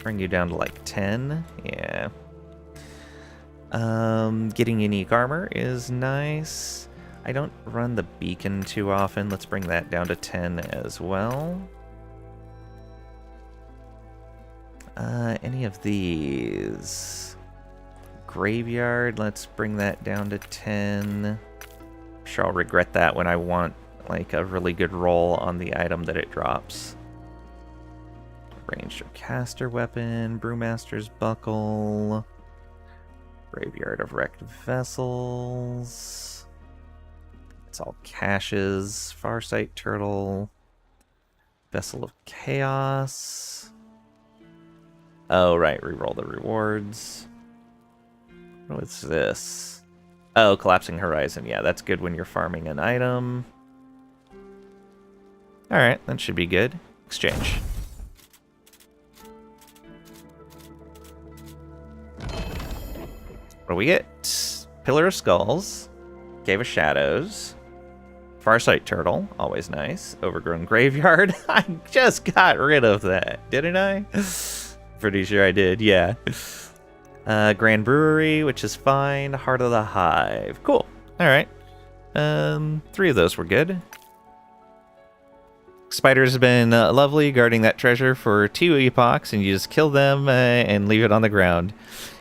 Bring you down to like 10. Yeah. Getting unique armor is nice. I don't run the beacon too often. Let's bring that down to 10 as well. Any of these? Graveyard, let's bring that down to 10. I'm sure I'll regret that when I want like a really good roll on the item that it drops. Ranged or caster weapon, Brewmaster's Buckle, Graveyard of Wrecked Vessels. It's all caches. Farsight Turtle, Vessel of Chaos. Oh, right, reroll the rewards. What's this? Oh, Collapsing Horizon. Yeah, that's good when you're farming an item. Alright, that should be good. Exchange. What do we get? Pillar of Skulls, Cave of Shadows, Farsight Turtle, always nice. Overgrown Graveyard. I just got rid of that, didn't I? Pretty sure I did, yeah. Grand Brewery, which is fine. Heart of the Hive. Cool. Alright. 3 of those were good. Spiders have been lovely guarding that treasure for 2 epochs, and you just kill them and leave it on the ground.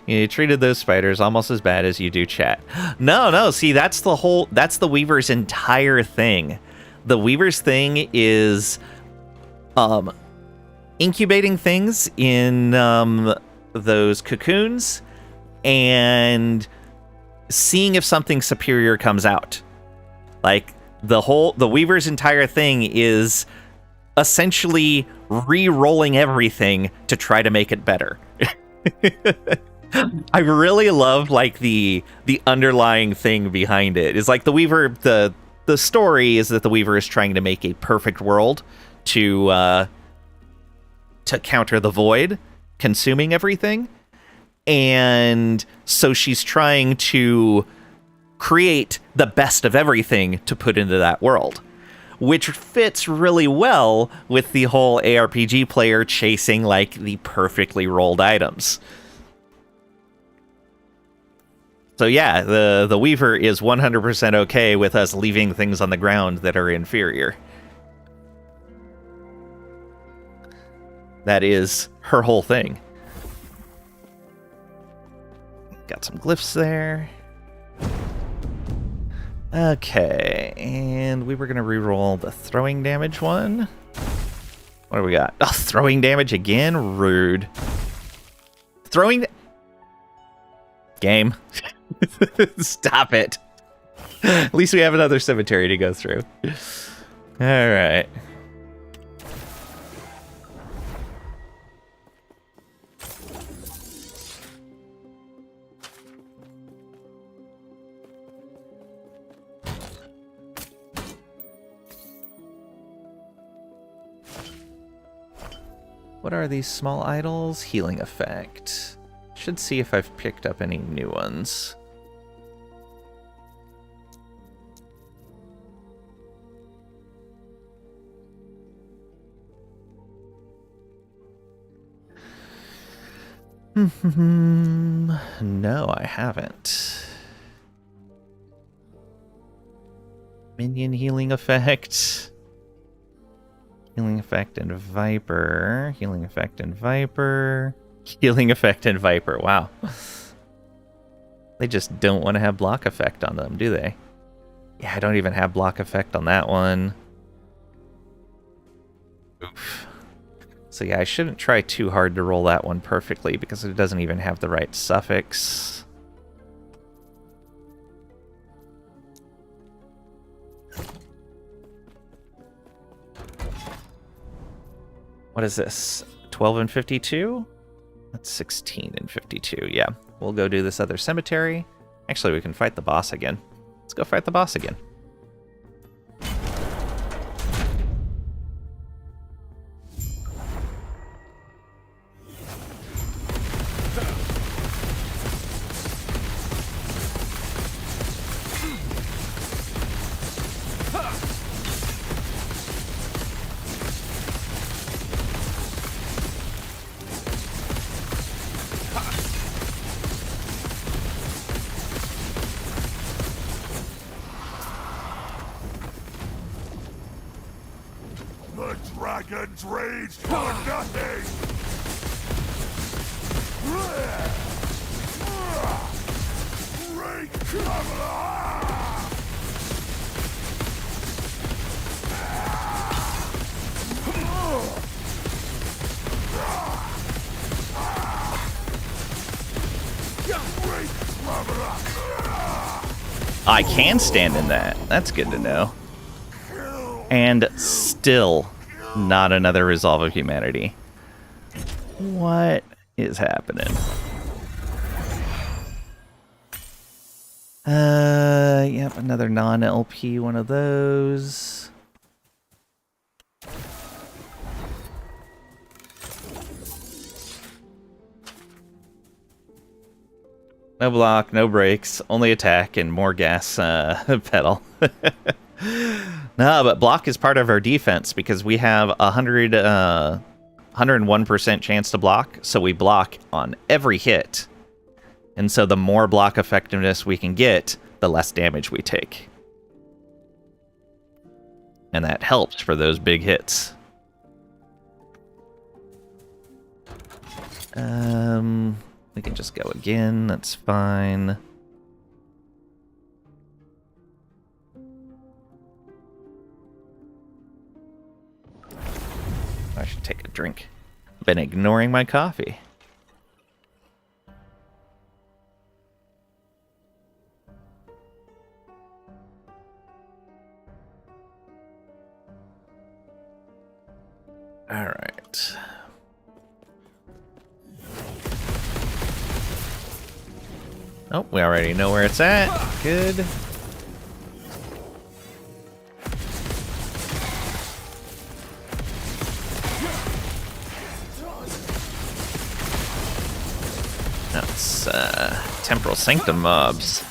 You treated those spiders almost as bad as you do chat. No, see, that's the Weaver's entire thing. The Weaver's thing is incubating things in those cocoons and seeing if something superior comes out. Like, the Weaver's entire thing is essentially re-rolling everything to try to make it better. I really love, like, the underlying thing behind it. It's like the Weaver, the story is that the Weaver is trying to make a perfect world to counter the void consuming everything. And so she's trying to create the best of everything to put into that world, which fits really well with the whole ARPG player chasing, like, the perfectly rolled items. So yeah, the Weaver is 100% okay with us leaving things on the ground that are inferior. That is her whole thing. Got some glyphs there. Okay, and we were going to reroll the throwing damage one. What do we got? Oh, throwing damage again? Rude. Throwing... Game. Stop it. At least we have another cemetery to go through. Alright. What are these small idols? Healing effect. Should see if I've picked up any new ones. No, I haven't. Minion healing effect. Healing effect and Viper. Healing effect and Viper. Healing effect and Viper. Wow. They just don't want to have block effect on them, do they? Yeah, I don't even have block effect on that one. Oof. So yeah, I shouldn't try too hard to roll that one perfectly because it doesn't even have the right suffix. What is this? 12 and 52? That's 16 and 52. Yeah, we'll go do this other cemetery. Actually, we can fight the boss again. Let's go fight the boss again. The dragon's rage for nothing! Great traveler! Great traveler! I can stand in that. That's good to know. And still not another Resolve of Humanity. What is happening? Yep, another non-LP one of those. No block, no brakes, only attack, and more gas pedal. No, but block is part of our defense because we have 101% chance to block, so we block on every hit. And so the more block effectiveness we can get, the less damage we take. And that helps for those big hits. We can just go again, that's fine. I should take a drink. Been ignoring my coffee. All right. Oh, we already know where it's at. Good. That's Temporal Sanctum mobs.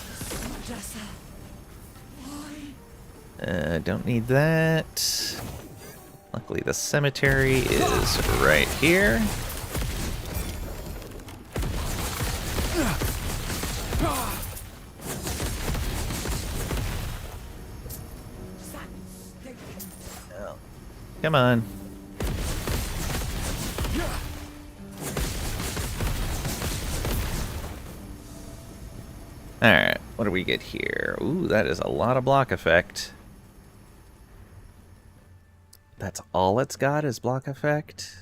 Don't need that. Luckily the cemetery is right here. Oh, come on. Alright, what do we get here? Ooh, that is a lot of block effect. That's all it's got is block effect?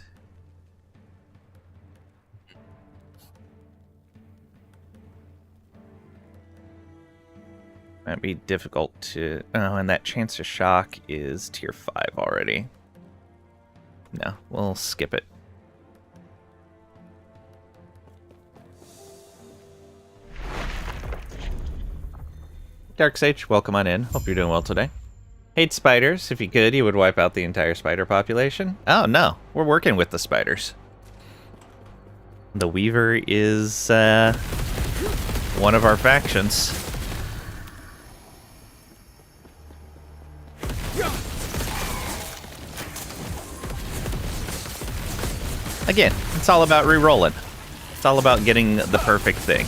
Might be difficult to... Oh, and that chance to shock is tier 5 already. No, we'll skip it. Dark Sage, welcome on in. Hope you're doing well today. Hate spiders. If you could, you would wipe out the entire spider population. Oh, no. We're working with the spiders. The Weaver is one of our factions. Again, it's all about re-rolling. It's all about getting the perfect thing.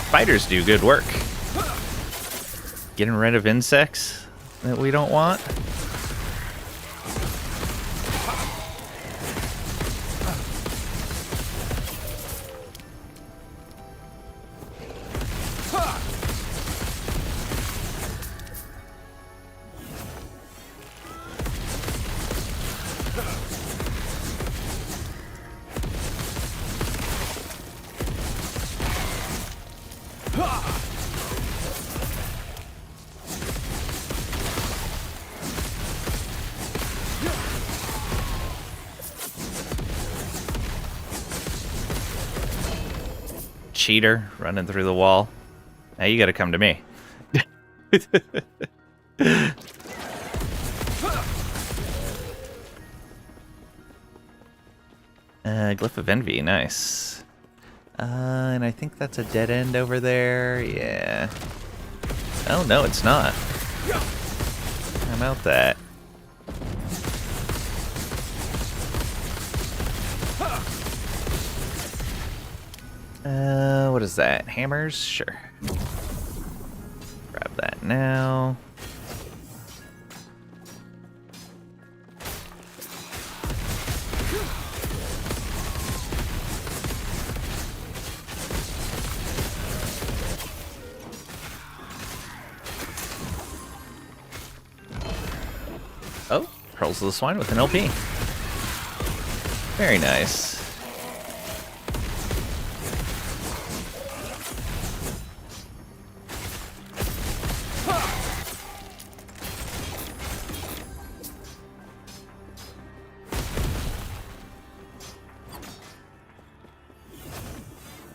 Spiders do good work. Getting rid of insects that we don't want. Cheater running through the wall. Now you gotta come to me. Glyph of Envy, nice. And I think that's a dead end over there. Yeah. Oh no, it's not. I'm out that. What is that? Hammers? Sure. Grab that now. Oh, Pearls of the Swine with an LP. Very nice.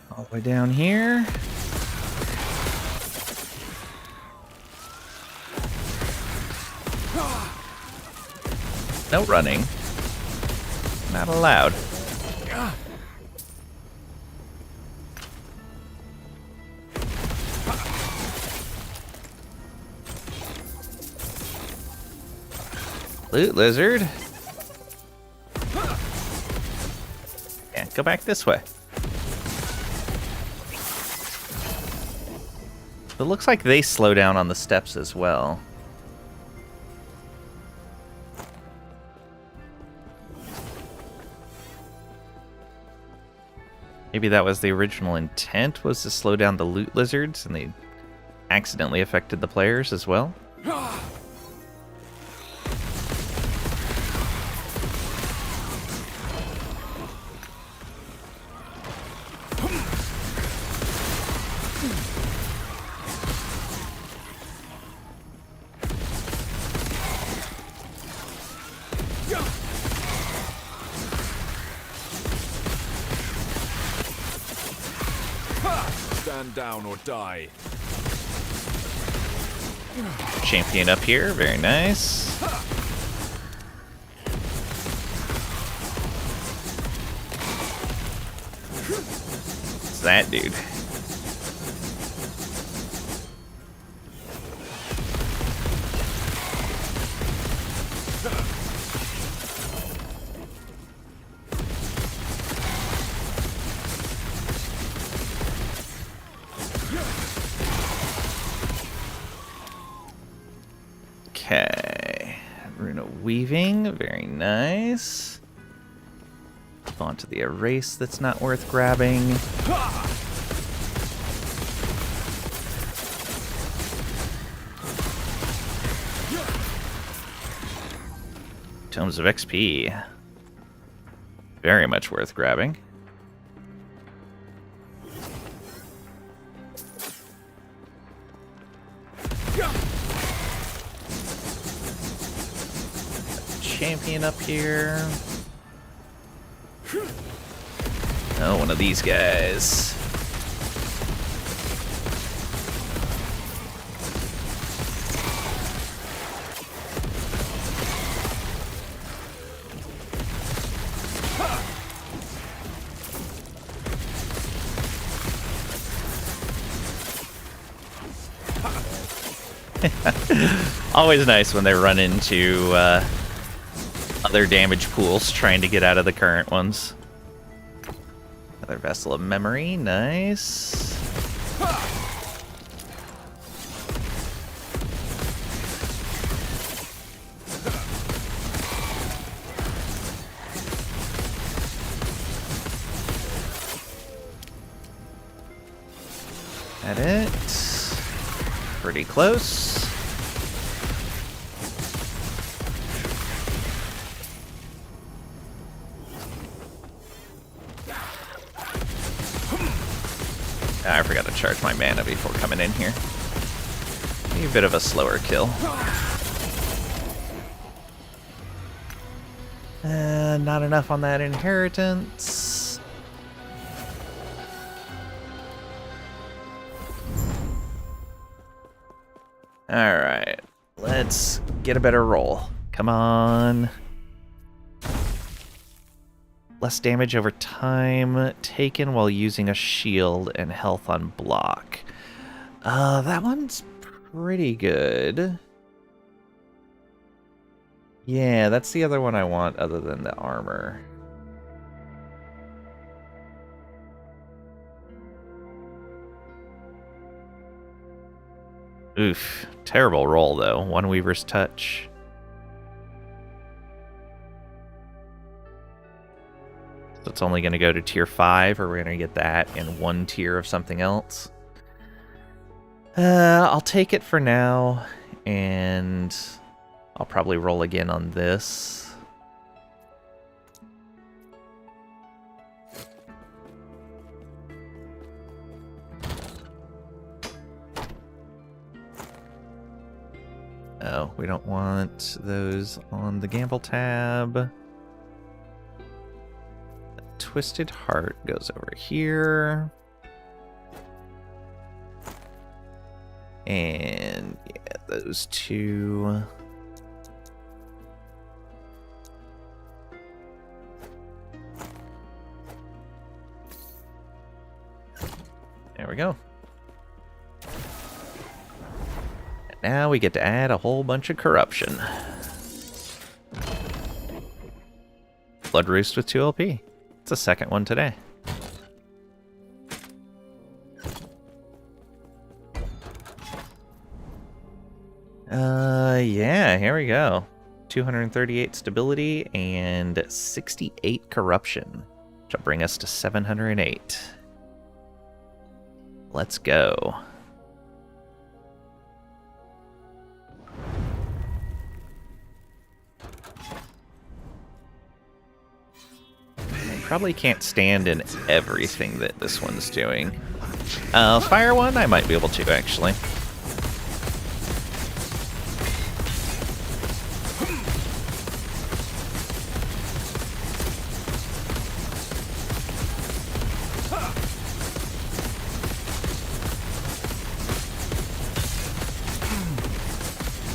All the way down here. No running. Not allowed. Loot lizard. Yeah, go back this way. It looks like they slow down on the steps as well. Maybe that was the original intent, was to slow down the loot lizards, and they accidentally affected the players as well. Stand down or die. Champion up here, very nice. It's that dude. Okay, Runa Weaving, very nice. Onto the Erase that's not worth grabbing. Tomes of XP, very much worth grabbing. Champion up here. Oh, one of these guys. Always nice when they run into other damage pools trying to get out of the current ones. Another Vessel of Memory, nice. That it. Pretty close. I forgot to charge my mana before coming in here. Be a bit of a slower kill. Not enough on that inheritance. Alright, let's get a better roll. Come on. Less damage over time taken while using a shield and health on block. That one's pretty good. Yeah, that's the other one I want other than the armor. Oof, terrible roll though. One Weaver's Touch. So it's only going to go to tier 5, or we're going to get that in one tier of something else. I'll take it for now, and I'll probably roll again on this. Oh, we don't want those on the gamble tab. Twisted Heart goes over here. And yeah, those two. There we go. And now we get to add a whole bunch of corruption. Blood Roost with 2 LP. It's the second one today. Yeah, here we go. 238 stability and 68 corruption, which will bring us to 708. Let's go. Probably can't stand in everything that this one's doing. Fire one, I might be able to, actually.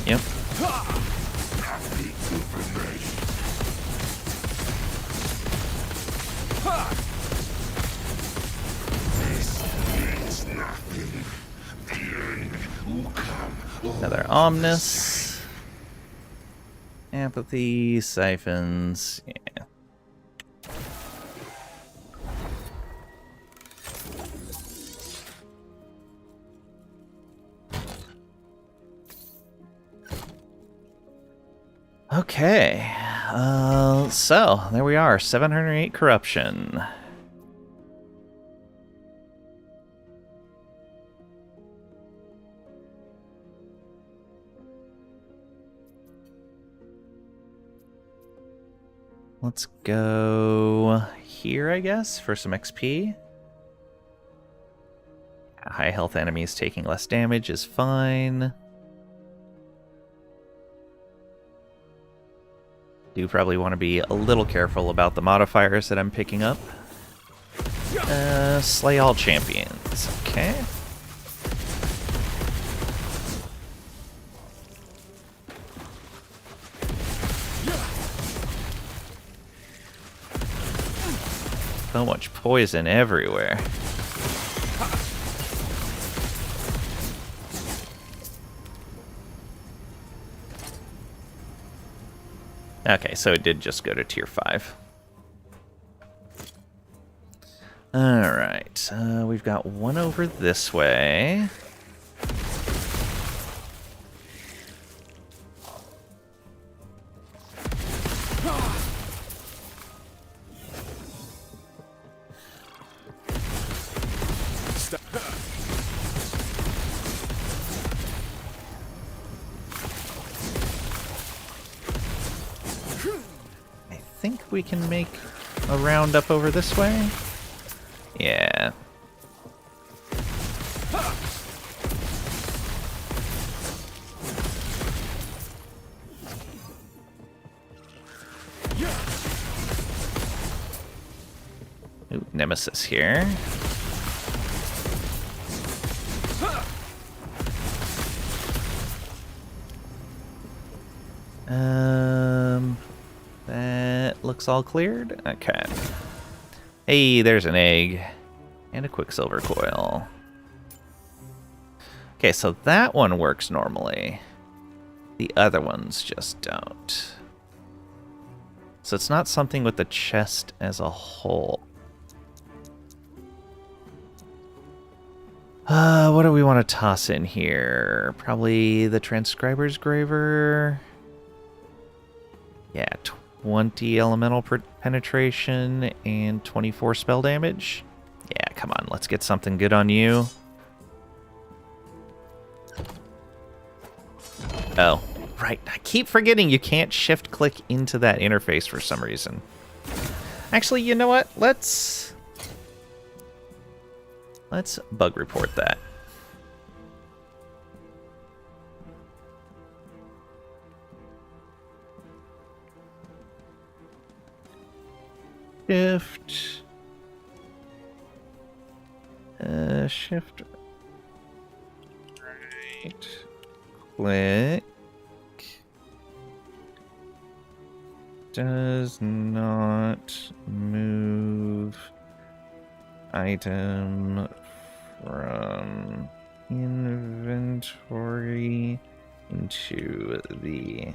Yep. Another Omnis. Apathy, Siphons, yeah. Okay, so there we are, 708 corruption. Let's go here, I guess, for some XP. High health enemies taking less damage is fine. Do probably want to be a little careful about the modifiers that I'm picking up. Slay all champions, okay. So much poison everywhere. Okay, so it did just go to tier 5. Alright, we've got one over this way. I think we can make a round up over this way. Yeah. Ooh, Nemesis here. That looks all cleared. Okay. Hey, there's an egg. And a Quicksilver coil. Okay, so that one works normally. The other ones just don't. So it's not something with the chest as a whole. What do we want to toss in here? Probably the Transcriber's Graver. Yeah, 20 elemental penetration and 24 spell damage. Yeah, come on, let's get something good on you. Oh, right. I keep forgetting you can't shift click into that interface for some reason. Actually, you know what? Let's bug report that. Shift right click does not move item from inventory into the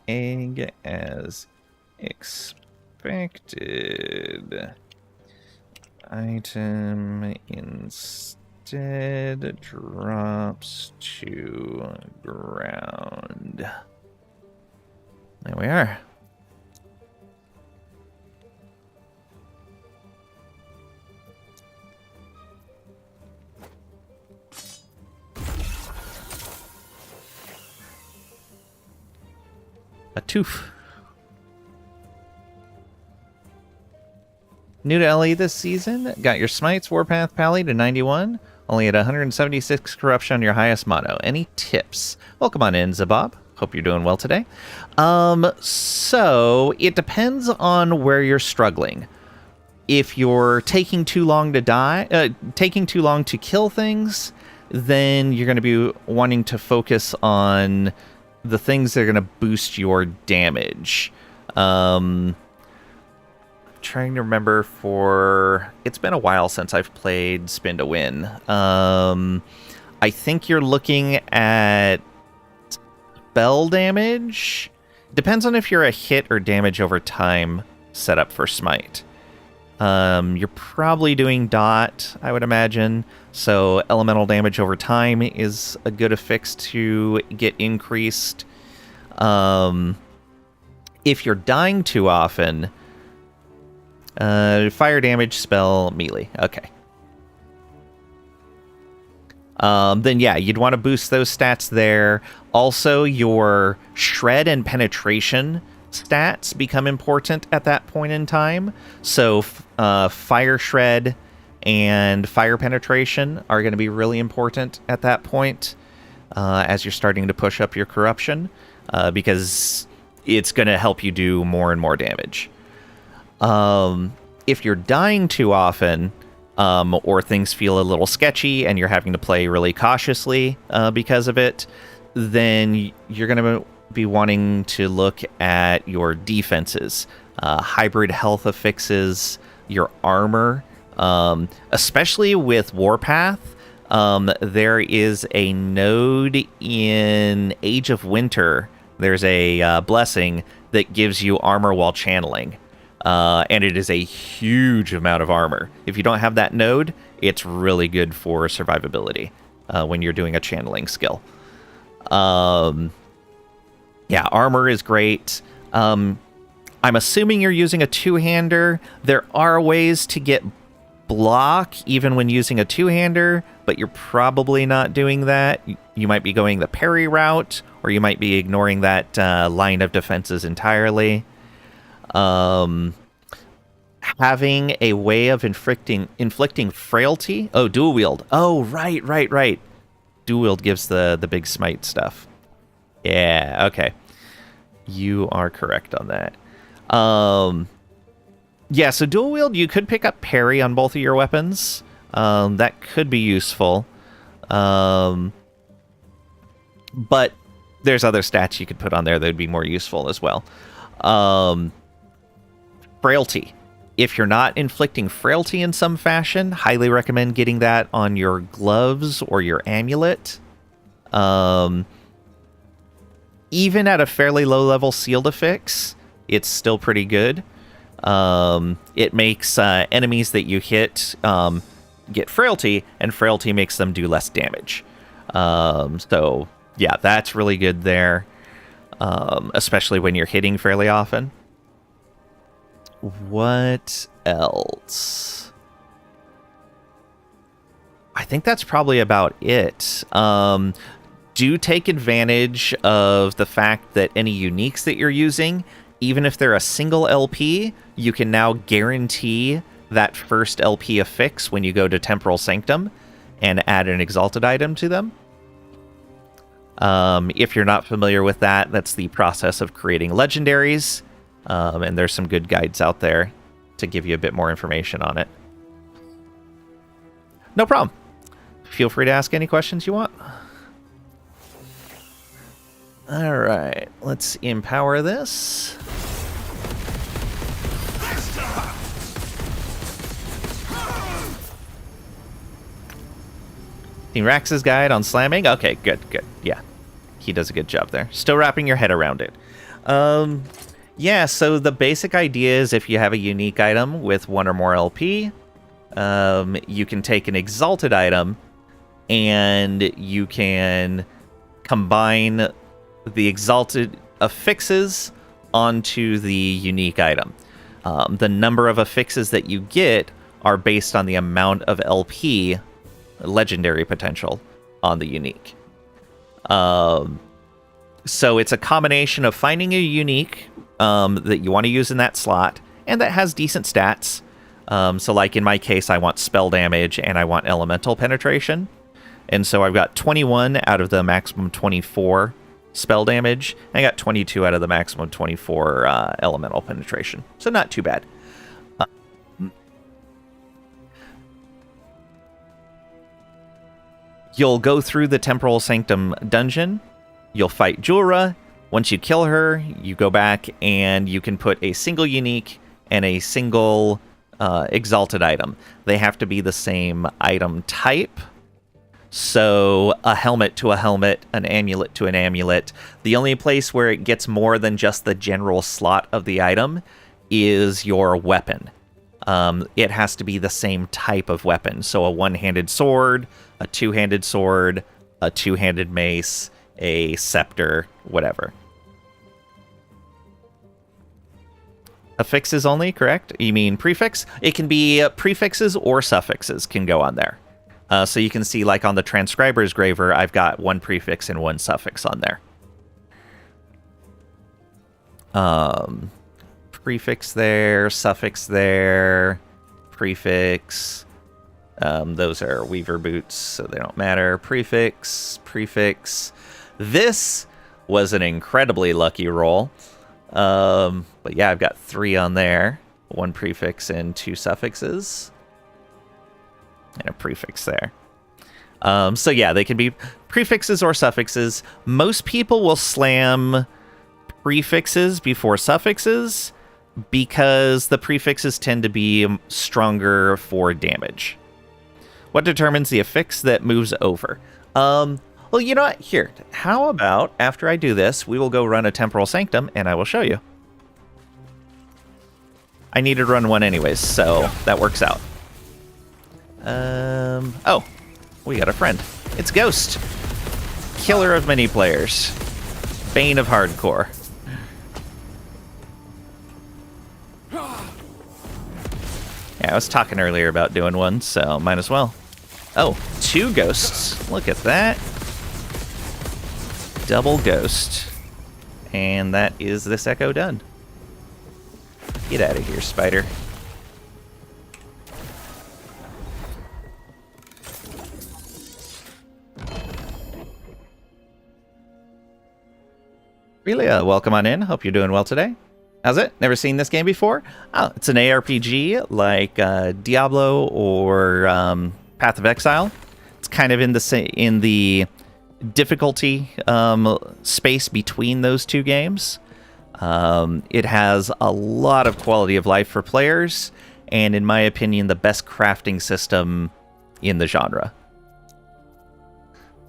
egg as expected. Item instead drops to ground. There we are. A tooth. New to LE this season, got your smites, Warpath Pally to 91, only at 176 corruption on your highest motto. Any tips? Welcome on in, Zabob. Hope you're doing well today. So it depends on where you're struggling. If you're taking too long to taking too long to kill things, then you're going to be wanting to focus on the things that are going to boost your damage. Trying to remember it's been a while since I've played Spin to Win. I think you're looking at spell damage. Depends on if you're a hit or damage over time setup for Smite. You're probably doing dot, I would imagine. So elemental damage over time is a good affix to get increased. If you're dying too often, fire damage, spell, melee. Okay. Then yeah, you'd want to boost those stats there. Also, your shred and penetration stats become important at that point in time. So fire shred and fire penetration are going to be really important at that point as you're starting to push up your corruption, because it's going to help you do more and more damage. If you're dying too often, or things feel a little sketchy and you're having to play really cautiously because of it, then you're going to be wanting to look at your defenses, hybrid health affixes, your armor, especially with Warpath. There is a node in Age of Winter. There's a blessing that gives you armor while channeling. And it is a huge amount of armor. If you don't have that node, it's really good for survivability when you're doing a channeling skill. Yeah, armor is great. I'm assuming you're using a two-hander. There are ways to get block even when using a two-hander, but you're probably not doing that. You might be going the parry route, or you might be ignoring that line of defenses entirely. Having a way of inflicting frailty. Oh, dual wield. Oh, right. Dual wield gives the big smite stuff. Yeah, okay. You are correct on that. Yeah, so dual wield, you could pick up parry on both of your weapons. That could be useful. But there's other stats you could put on there that would be more useful as well. Frailty. If you're not inflicting frailty in some fashion, highly recommend getting that on your gloves or your amulet. Even at a fairly low level sealed affix, it's still pretty good. It makes enemies that you hit get frailty, and frailty makes them do less damage. So yeah, that's really good there, especially when you're hitting fairly often. What else? I think that's probably about it. Do take advantage of the fact that any uniques that you're using, even if they're a single LP, you can now guarantee that first LP affix when you go to Temporal Sanctum and add an exalted item to them. If you're not familiar with that, that's the process of creating legendaries. And there's some good guides out there to give you a bit more information on it. No problem. Feel free to ask any questions you want. All right, let's empower this. Team Rax's guide on slamming. Okay, good. Yeah, he does a good job there. Still wrapping your head around it. Yeah, so the basic idea is if you have a unique item with 1 or more LP, you can take an exalted item and you can combine the exalted affixes onto the unique item. The number of affixes that you get are based on the amount of LP, legendary potential, on the unique. So it's a combination of finding a unique that you want to use in that slot and that has decent stats. So like in my case, I want spell damage and I want elemental penetration. And so I've got 21 out of the maximum 24 spell damage. I got 22 out of the maximum 24 elemental penetration. So not too bad. You'll go through the Temporal Sanctum dungeon. You'll fight Julra. Once you kill her, you go back and you can put a single unique and a single exalted item. They have to be the same item type. So a helmet to a helmet, an amulet to an amulet. The only place where it gets more than just the general slot of the item is your weapon. It has to be the same type of weapon. So a one-handed sword, a two-handed sword, a two-handed mace, a scepter, whatever. Affixes only, correct? You mean prefix? It can be prefixes or suffixes can go on there. So you can see, like on the Transcriber's Graver, I've got 1 prefix and 1 suffix on there. Prefix there, suffix there, prefix. Those are Weaver boots, so they don't matter. Prefix. This was an incredibly lucky roll. But yeah, I've got 3 on there. 1 prefix and 2 suffixes. And a prefix there. So yeah, they can be prefixes or suffixes. Most people will slam prefixes before suffixes because the prefixes tend to be stronger for damage. What determines the affix that moves over? Well, you know what? Here, how about after I do this, we will go run a Temporal Sanctum, and I will show you. I need to run one anyways, so that works out. Oh, we got a friend. It's Ghost. Killer of many players. Bane of hardcore. Yeah, I was talking earlier about doing one, so might as well. Oh, 2 ghosts. Look at that. Double ghost. And that is this echo done. Get out of here, spider. Relia, welcome on in. Hope you're doing well today. How's it? Never seen this game before? Oh, it's an ARPG like Diablo or Path of Exile. It's kind of in the difficulty space between those 2 games. It has a lot of quality of life for players, and in my opinion, the best crafting system in the genre.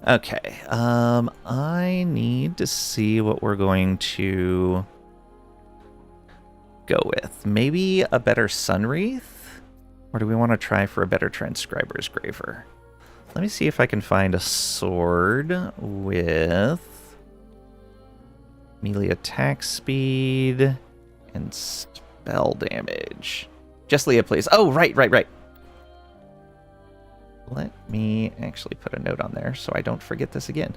Okay, I need to see what we're going to go with. Maybe a better Sunwreath? Or do we want to try for a better Transcriber's Graver? Let me see if I can find a sword with melee attack speed and spell damage. Just Leah, please. Oh, right. Let me actually put a note on there so I don't forget this again.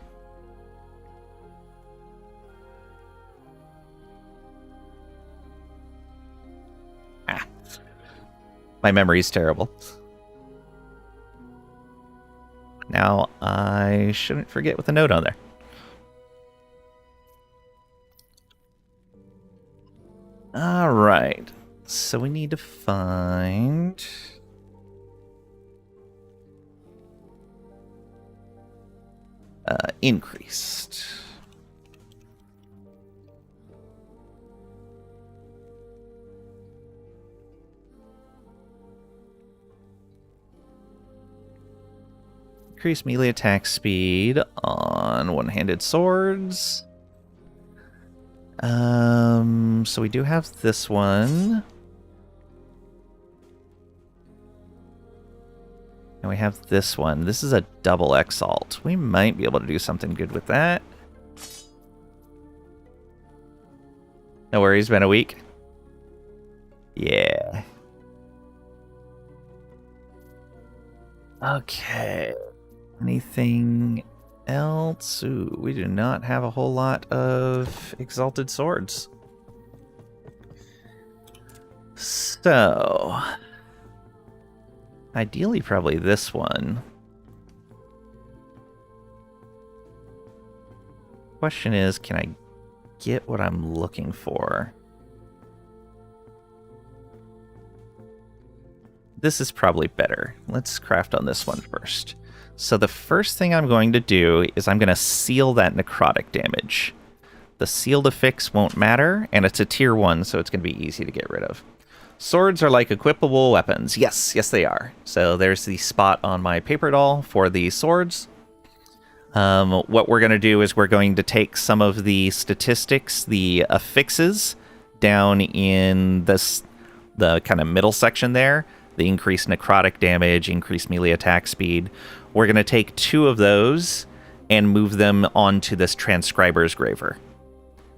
My memory's terrible. Now I shouldn't forget with a note on there. All right. So we need to find... increased. Increase melee attack speed on one-handed swords. So we do have this one. And we have this one. This is a double exalt. We might be able to do something good with that. No worries, been a week. Yeah. Okay. Anything else? Ooh, we do not have a whole lot of exalted swords. So, ideally probably this one. Question is, can I get what I'm looking for? This is probably better. Let's craft on this one first. So the first thing I'm going to do is I'm going to seal that necrotic damage. The sealed affix won't matter, and it's a tier 1, so it's going to be easy to get rid of. Swords are like equipable weapons. Yes, they are. So there's the spot on my paper doll for the swords. What we're going to do is we're going to take some of the statistics, the affixes, down in the kind of middle section there. The increased necrotic damage, increased melee attack speed. We're going to take 2 of those and move them onto this transcriber's graver.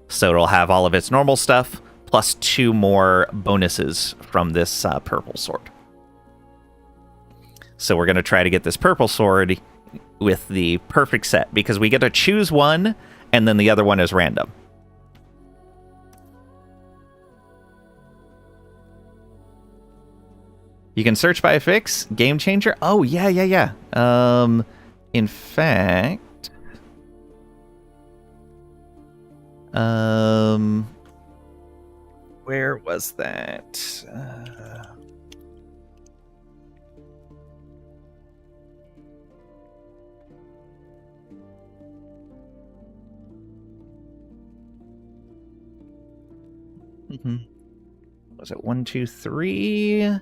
So it'll have all of its normal stuff, plus 2 more bonuses from this purple sword. So we're going to try to get this purple sword with the perfect set, because we get to choose one, and then the other one is random. You can search by affix, game changer. Oh, yeah. In fact, where was that? Was it 1, 2, 3?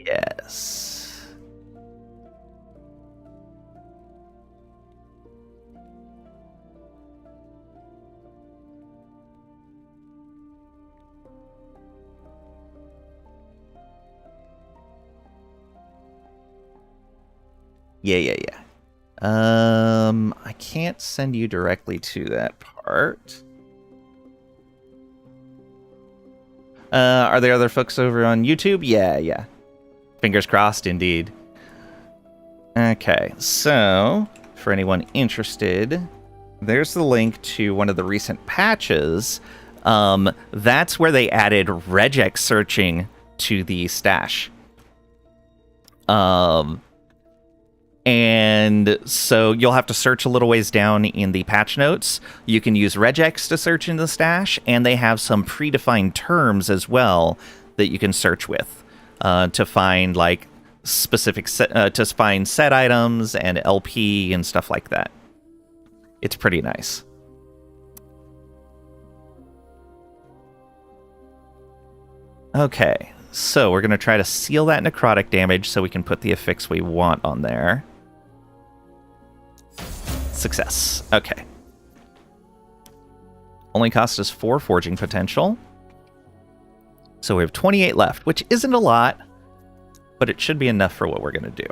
Yes. Yeah. I can't send you directly to that part. Are there other folks over on YouTube? Yeah. Fingers crossed, indeed. Okay, so, for anyone interested, there's the link to one of the recent patches. That's where they added regex searching to the stash. And so you'll have to search a little ways down in the patch notes. You can use regex to search in the stash, and they have some predefined terms as well that you can search with to find like specific to find set items and LP and stuff like that. It's pretty nice. Okay, so we're going to try to seal that necrotic damage so we can put the affix we want on there. Success. Okay. Only cost us 4 forging potential. So we have 28 left, which isn't a lot, but it should be enough for what we're going to do.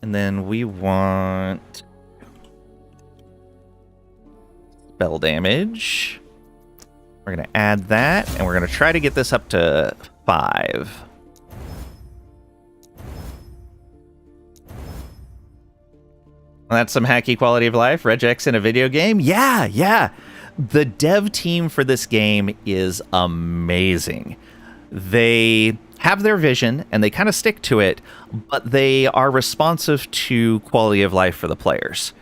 And then we want spell damage. We're going to add that, and we're going to try to get this up to 5. That's some hacky quality of life. Regex in a video game? Yeah. The dev team for this game is amazing. They have their vision, and they kind of stick to it, but they are responsive to quality of life for the players.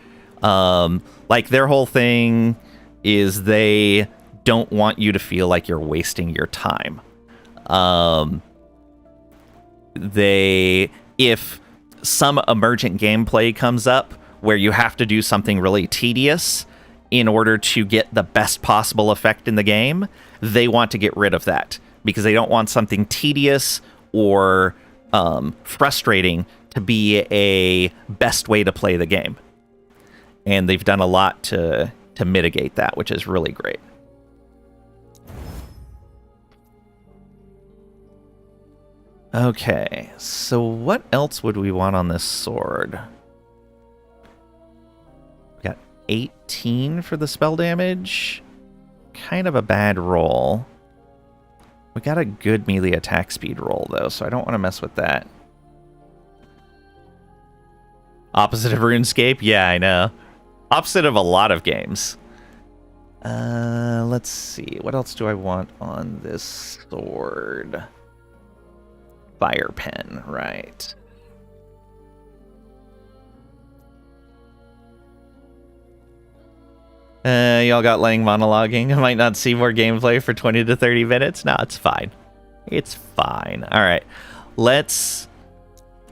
Like, their whole thing is they don't want you to feel like you're wasting your time. If some emergent gameplay comes up where you have to do something really tedious in order to get the best possible effect in the game, they want to get rid of that. because they don't want something tedious or frustrating to be a best way to play the game. And they've done a lot to mitigate that, which is really great. Okay, so what else would we want on this sword? We got 18 for the spell damage. Kind of a bad roll. We got a good melee attack speed roll, though, so I don't want to mess with that. Opposite of RuneScape? Yeah, I know. Opposite of a lot of games. Let's see. What else do I want on this sword? Fire pen, right. Y'all got Lang monologuing. I might not see more gameplay for 20 to 30 minutes. No, it's fine. It's fine. All right. Let's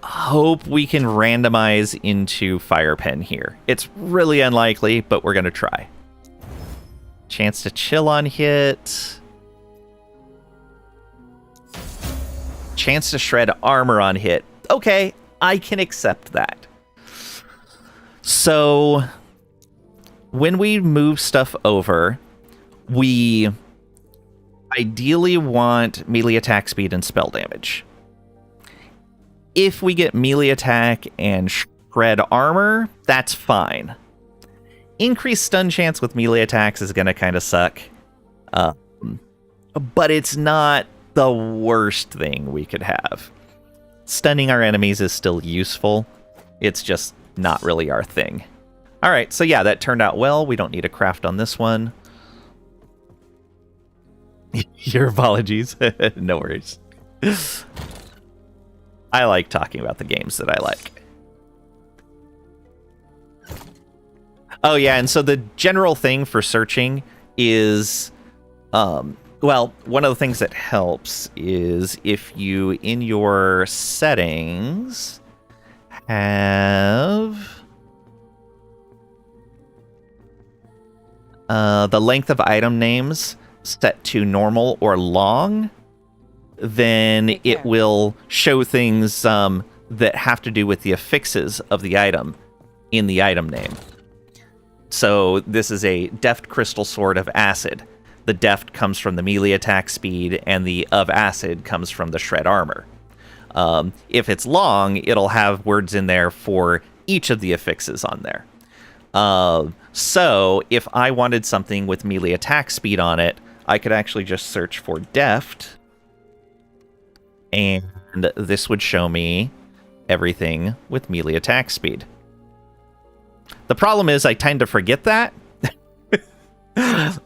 hope we can randomize into Fire Pen here. It's really unlikely, but we're going to try. Chance to chill on hit. Chance to shred armor on hit. Okay, I can accept that. So when we move stuff over, we ideally want melee attack speed and spell damage. If we get melee attack and shred armor, that's fine. Increased stun chance with melee attacks is going to kind of suck. But it's not the worst thing we could have. Stunning our enemies is still useful. It's just not really our thing. All right, so yeah, that turned out well. We don't need a craft on this one. Your apologies. No worries. I like talking about the games that I like. Oh yeah, and so the general thing for searching is, well, one of the things that helps is if you, in your settings, have the length of item names set to normal or long, then it will show things that have to do with the affixes of the item in the item name. So this is a Deft Crystal Sword of Acid. The Deft comes from the melee attack speed, and the of Acid comes from the shred armor. If it's long, it'll have words in there for each of the affixes on there. So if I wanted something with melee attack speed on it, I could actually just search for Deft, and this would show me everything with melee attack speed. The problem is I tend to forget that,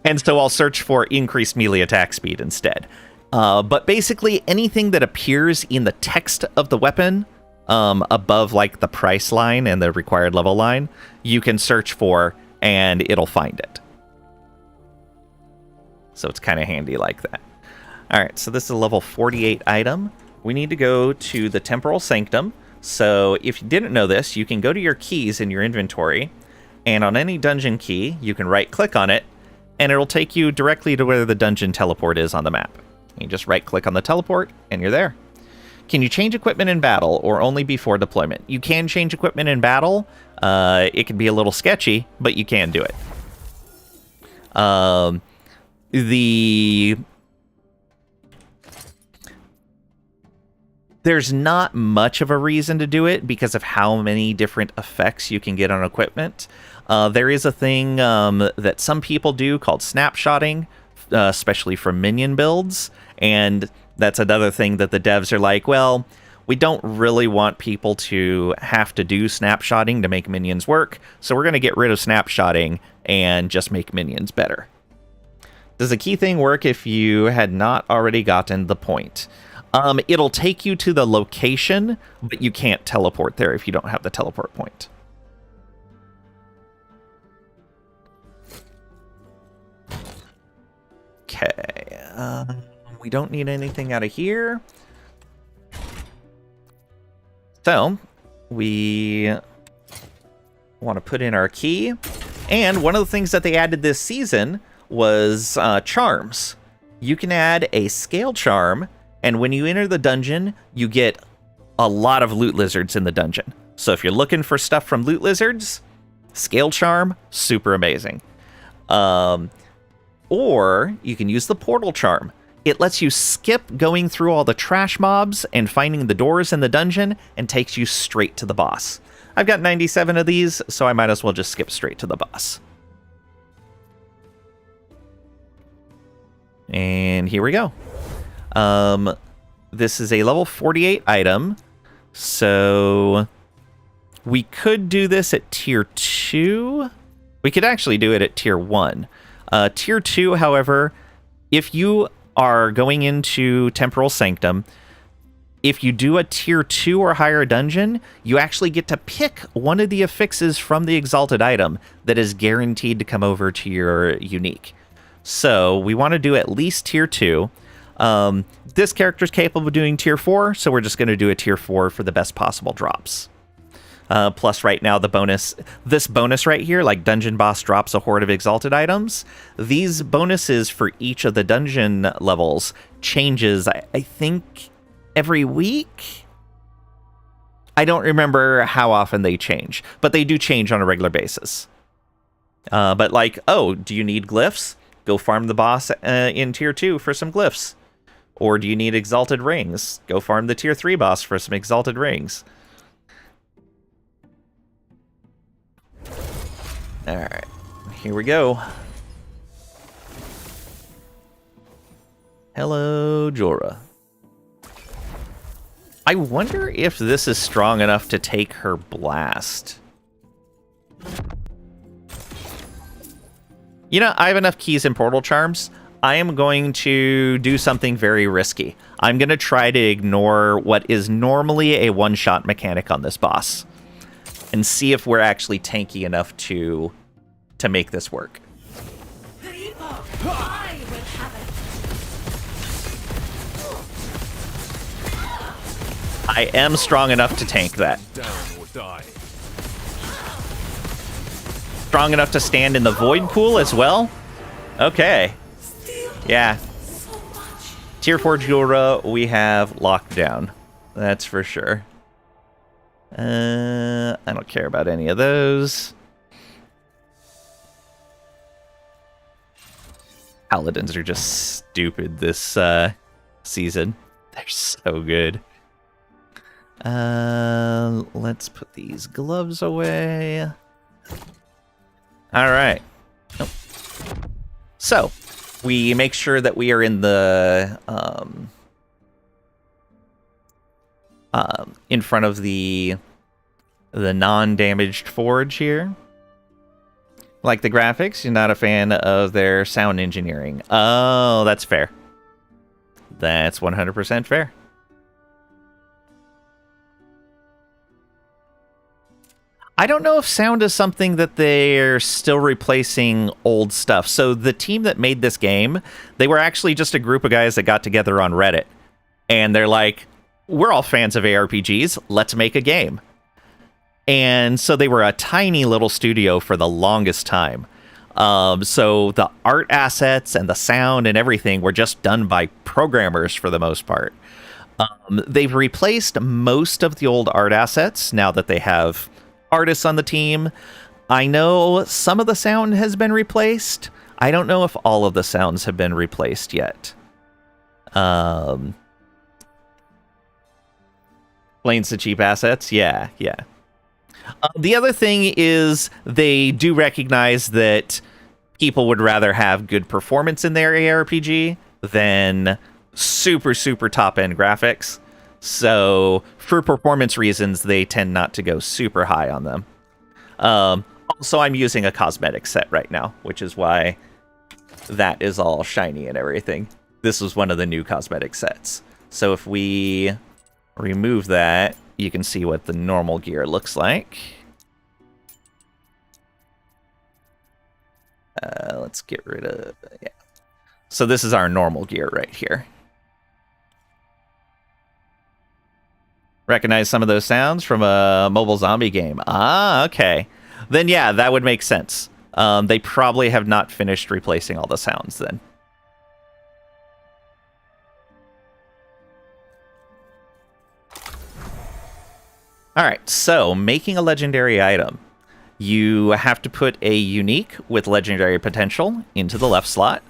and so I'll search for increased melee attack speed instead. But basically anything that appears in the text of the weapon above like the price line and the required level line, you can search for and it'll find it. So it's kind of handy like that. All right, so this is a level 48 item. We need to go to the Temporal Sanctum. So if you didn't know this, you can go to your keys in your inventory, and on any dungeon key, you can right-click on it, and it'll take you directly to where the dungeon teleport is on the map. You just right-click on the teleport, and you're there. Can you change equipment in battle, or only before deployment? You can change equipment in battle. It can be a little sketchy, but you can do it. There's not much of a reason to do it because of how many different effects you can get on equipment. There is a thing that some people do called snapshotting, especially for minion builds, and that's another thing that the devs are like, well, we don't really want people to have to do snapshotting to make minions work, so we're going to get rid of snapshotting and just make minions better. Does the key thing work if you had not already gotten the point? It'll take you to the location, but you can't teleport there if you don't have the teleport point. Okay, we don't need anything out of here. So, we want to put in our key. And one of the things that they added this season was charms. you can add a scale charm, and when you enter the dungeon, you get a lot of loot lizards in the dungeon. So if you're looking for stuff from loot lizards, scale charm, super amazing. Or you can use the portal charm. It lets you skip going through all the trash mobs and finding the doors in the dungeon and takes you straight to the boss. I've got 97 of these, so I might as well just skip straight to the boss. And here we go. This is a level 48 item, so we could do this at tier 2. We could actually do it at tier 1. Tier 2, however, if you are going into Temporal Sanctum, if you do a tier 2 or higher dungeon, you actually get to pick one of the affixes from the exalted item that is guaranteed to come over to your unique. So we want to do at least tier 2. This character is capable of doing tier 4, so we're just going to do a tier 4 for the best possible drops. Plus right now this bonus right here, like dungeon boss drops a horde of exalted items, these bonuses for each of the dungeon levels changes, I think, every week? I don't remember how often they change, but they do change on a regular basis. But like, oh, do you need glyphs? Go farm the boss in tier 2 for some glyphs. Or do you need exalted rings? Go farm the tier 3 boss for some exalted rings. Alright, here we go. Hello, Jorah. I wonder if this is strong enough to take her blast. You know, I have enough keys and portal charms. I am going to do something very risky. I'm going to try to ignore what is normally a one-shot mechanic on this boss and see if we're actually tanky enough to make this work. I am strong enough to tank that. Down or die. Strong enough to stand in the void pool as well? Okay. Yeah. Tier 4 Jorah we have locked down. That's for sure. I don't care about any of those. Paladins are just stupid this season. They're so good. Let's put these gloves away. All right. Oh. So, we make sure that we are in the in front of the non-damaged forge here. Like the graphics, you're not a fan of their sound engineering. Oh, that's fair. That's 100% fair. I don't know if sound is something that they're still replacing old stuff. So the team that made this game, they were actually just a group of guys that got together on Reddit. And they're like, we're all fans of ARPGs. Let's make a game. And so they were a tiny little studio for the longest time. So the art assets and the sound and everything were just done by programmers for the most part. They've replaced most of the old art assets now that they have artists on the team. I know some of the sound has been replaced. I don't know if all of the sounds have been replaced yet. Explains the cheap assets. Yeah. The other thing is they do recognize that people would rather have good performance in their ARPG than super top-end graphics. So for performance reasons, they tend not to go super high on them. Also, I'm using a cosmetic set right now, which is why that is all shiny and everything. This was one of the new cosmetic sets. So if we remove that, you can see what the normal gear looks like. Let's get rid of... yeah. So this is our normal gear right here. Recognize some of those sounds from a mobile zombie game. Ah, okay. Then yeah, that would make sense. They probably have not finished replacing all the sounds then. All right, so making a legendary item. You have to put a unique with legendary potential into the left slot.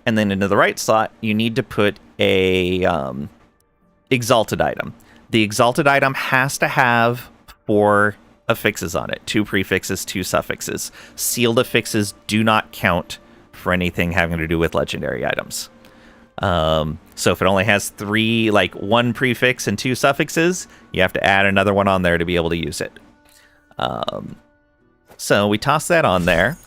And then into the right slot, you need to put a exalted item. The exalted item has to have 4 affixes on it. 2 prefixes, 2 suffixes. Sealed affixes do not count for anything having to do with legendary items. So if it only has 3, like 1 prefix and 2 suffixes, you have to add another one on there to be able to use it. So we toss that on there.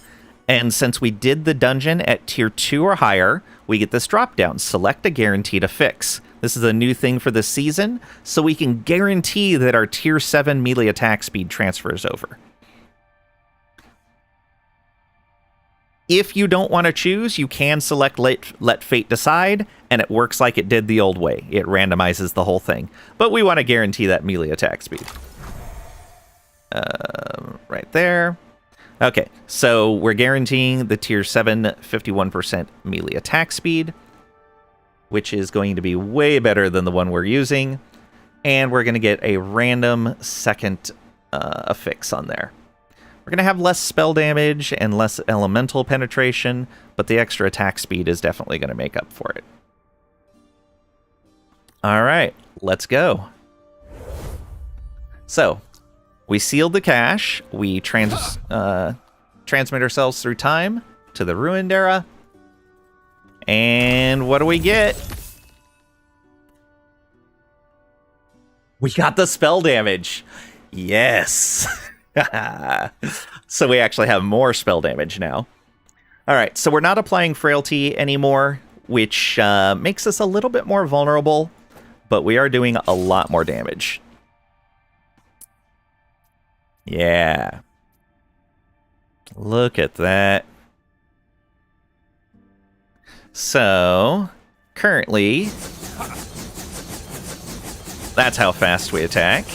And since we did the dungeon at tier 2 or higher, we get this drop down. Select a guaranteed affix. This is a new thing for this season, so we can guarantee that our tier 7 melee attack speed transfers over. If you don't want to choose, you can select let Fate Decide, and it works like it did the old way. It randomizes the whole thing. But we want to guarantee that melee attack speed. Right there. Okay, so we're guaranteeing the tier 7 51% melee attack speed, which is going to be way better than the one we're using. And we're going to get a random second affix on there. We're going to have less spell damage and less elemental penetration, but the extra attack speed is definitely going to make up for it. All right, let's go. So, we sealed the cache. We transmit ourselves through time to the Ruined Era. And what do we get? We got the spell damage. Yes. So we actually have more spell damage now. All right, so we're not applying Frailty anymore, which makes us a little bit more vulnerable, but we are doing a lot more damage. Yeah. Look at that. So, currently, that's how fast we attack.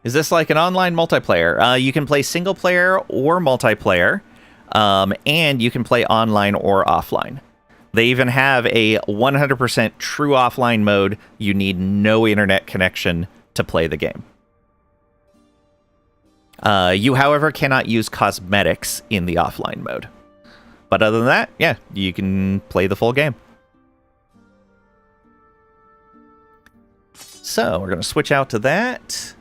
Is this like an online multiplayer? You can play single player or multiplayer, and you can play online or offline. They even have a 100% true offline mode. You need no internet connection to play the game. You, however, cannot use cosmetics in the offline mode. But other than that, yeah, you can play the full game. So, we're going to switch out to that.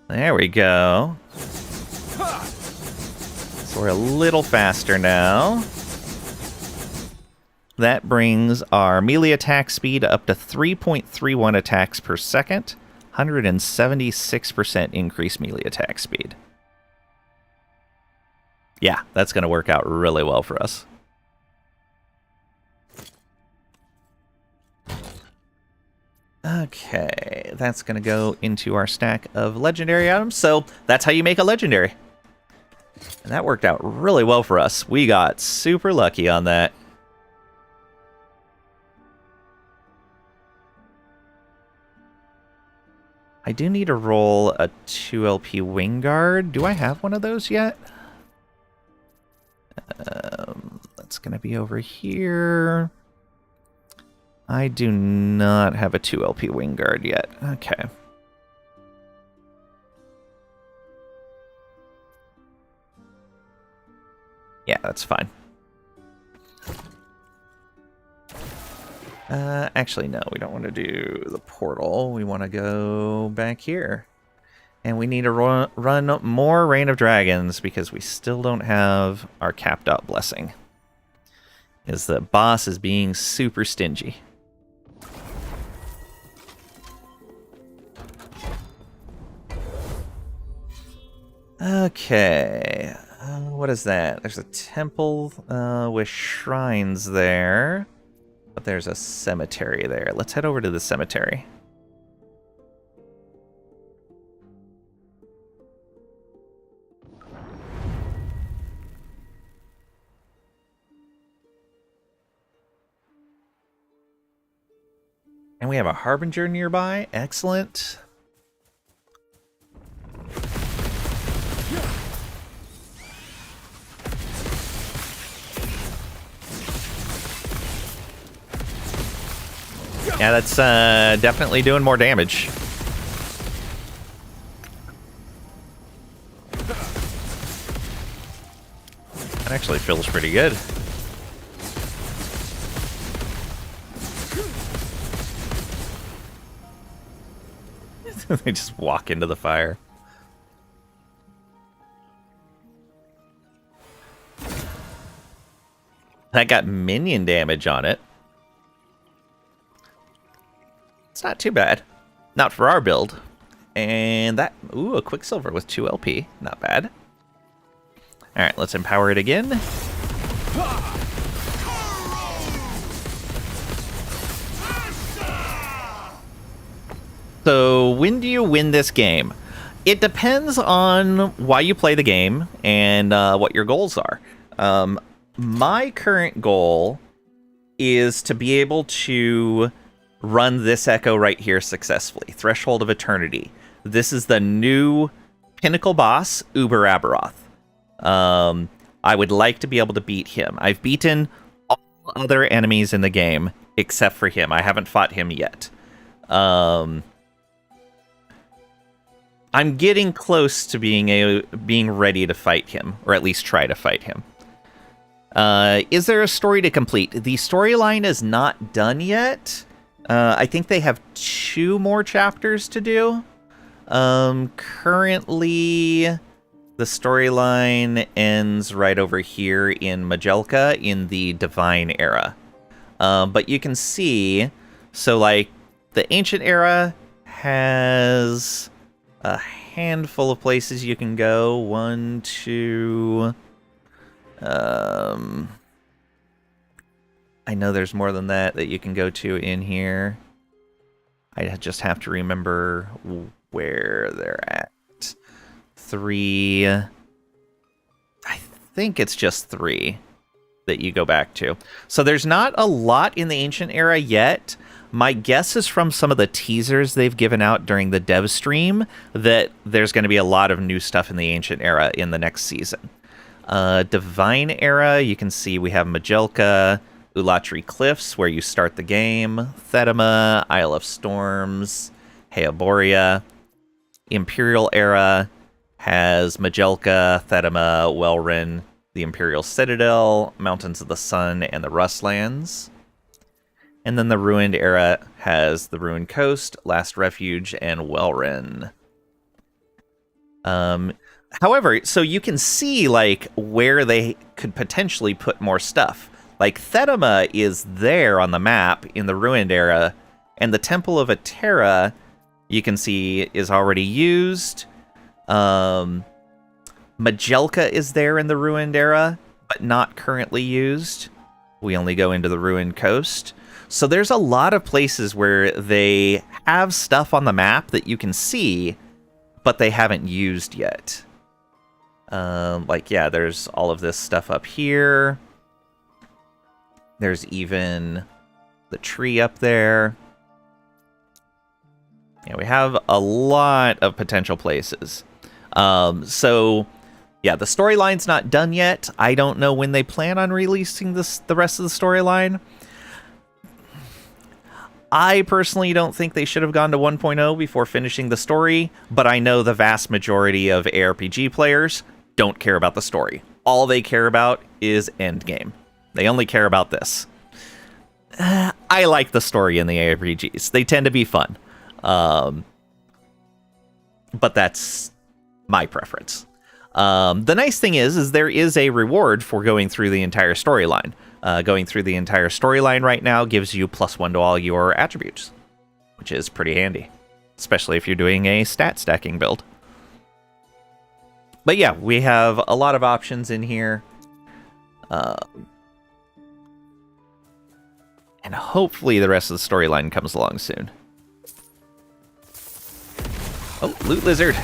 There we go. So we're a little faster now. That brings our melee attack speed up to 3.31 attacks per second. 176% increased melee attack speed. Yeah, that's going to work out really well for us. Okay, that's going to go into our stack of legendary items. So that's how you make a legendary. And that worked out really well for us. We got super lucky on that. I do need to roll a 2LP Wingguard. Do I have one of those yet? That's going to be over here. I do not have a 2LP Wingguard yet. Okay. Yeah, that's fine. Actually, no, we don't want to do the portal. We want to go back here. And we need to run more Reign of Dragons because we still don't have our Capped Out Blessing. Because the boss is being super stingy. Okay. What is that? There's a temple with shrines there. But there's a cemetery there. Let's head over to the cemetery. And we have a Harbinger nearby. Excellent. Yeah, that's definitely doing more damage. That actually feels pretty good. They just walk into the fire. That got minion damage on it. It's not too bad. Not for our build. And that... Ooh, a Quicksilver with 2 LP. Not bad. Alright, let's empower it again. So, when do you win this game? It depends on why you play the game and what your goals are. My current goal is to be able to run this Echo right here successfully. Threshold of Eternity. This is the new pinnacle boss, Uber Aberoth. I would like to be able to beat him. I've beaten all other enemies in the game except for him. I haven't fought him yet. I'm getting close to being ready to fight him, or at least try to fight him. Is there a story to complete? The storyline is not done yet. I think they have 2 more chapters to do. Currently, the storyline ends right over here in Majelka in the Divine Era. But you can see, so like, the Ancient Era has a handful of places you can go. 1, 2... I know there's more than that you can go to in here. I just have to remember where they're at. 3... I think it's just 3 that you go back to. So there's not a lot in the Ancient Era yet. My guess is from some of the teasers they've given out during the dev stream that there's going to be a lot of new stuff in the Ancient Era in the next season. Divine Era, you can see we have Majelka, Ulatri Cliffs, where you start the game, Thedema, Isle of Storms, Heoboria. Imperial Era has Majelka, Thedema, Welrin, the Imperial Citadel, Mountains of the Sun, and the Rustlands. And then the Ruined Era has the Ruined Coast, Last Refuge, and Welrin. However, so you can see, like, where they could potentially put more stuff. Like, Thedema is there on the map in the Ruined Era, and the Temple of Atera, you can see, is already used. Majelka is there in the Ruined Era, but not currently used. We only go into the Ruined Coast. So there's a lot of places where they have stuff on the map that you can see, but they haven't used yet. Like, yeah, there's all of this stuff up here. There's even the tree up there. Yeah, we have a lot of potential places. So, yeah, the storyline's not done yet. I don't know when they plan on releasing the rest of the storyline. I personally don't think they should have gone to 1.0 before finishing the story, but I know the vast majority of ARPG players don't care about the story. All they care about is endgame. They only care about this. I like the story in the ARPGs. They tend to be fun. But that's my preference. The nice thing is there is a reward for going through the entire storyline. Going through the entire storyline right now gives you +1 to all your attributes, which is pretty handy, especially if you're doing a stat stacking build. But yeah, we have a lot of options in here. And hopefully the rest of the storyline comes along soon. Oh, Loot Lizard.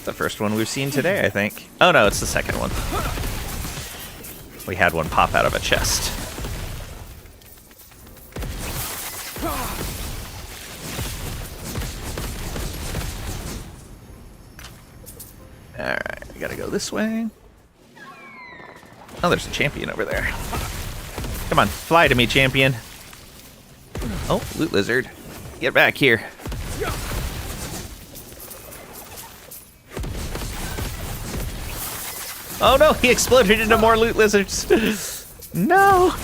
The first one we've seen today, I think. Oh no, it's the second one. We had one pop out of a chest. Alright, we gotta go this way. Oh, there's a champion over there. Come on, fly to me, champion. Oh, loot lizard. Get back here. Oh no, he exploded into more loot lizards. No.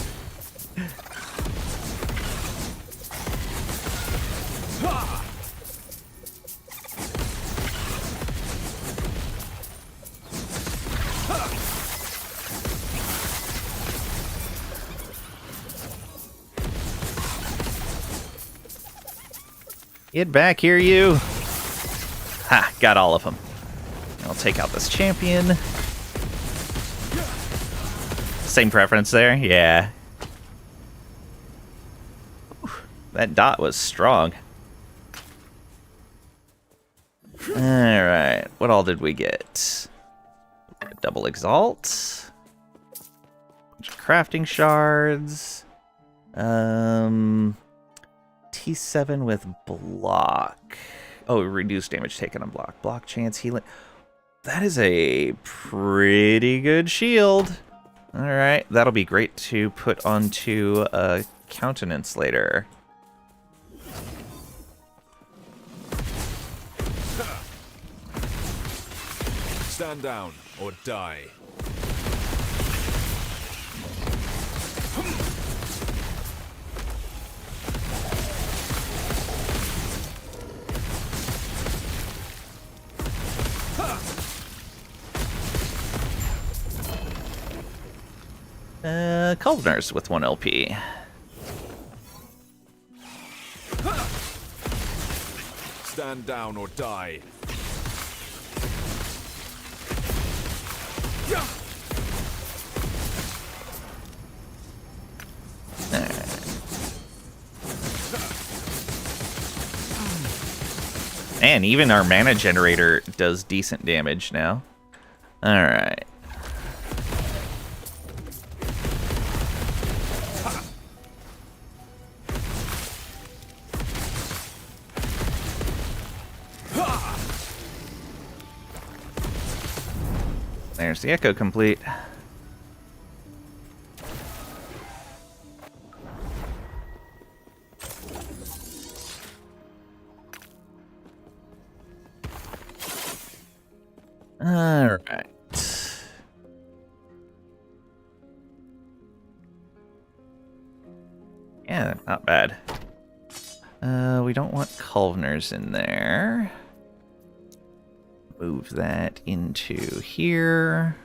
Get back here, you. Ha, got all of them. I'll take out this champion. Same preference there? Yeah. That dot was strong. Alright, what all did we get? Double exalt. Bunch of crafting shards. T7 with block. Oh, reduced damage taken on block. Block chance healing. That is a pretty good shield. Alright, that'll be great to put onto a countenance later. Stand down or die. Culvenars with 1 LP. Stand down or die. And even our mana generator does decent damage now. Alright. There's the echo complete. All right. Yeah, not bad. We don't want Culvenars in there. Move that into here.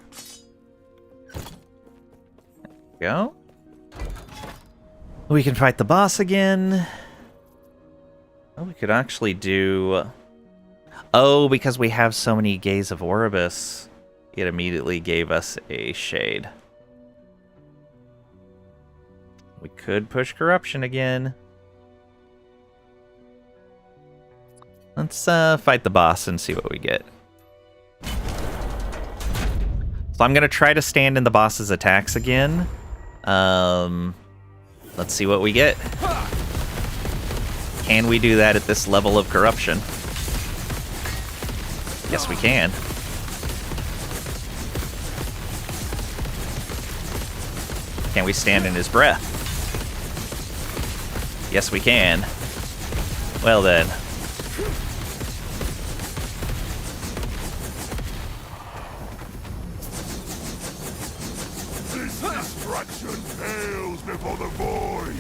There we go. We can fight the boss again. Oh, we could actually do... Oh, because we have so many Gaze of Oribus, it immediately gave us a shade. We could push Corruption again. Let's fight the boss and see what we get. So I'm going to try to stand in the boss's attacks again. Let's see what we get. Can we do that at this level of corruption? Yes, we can. Can we stand in his breath? Yes, we can. Well then. This destruction pales before the void.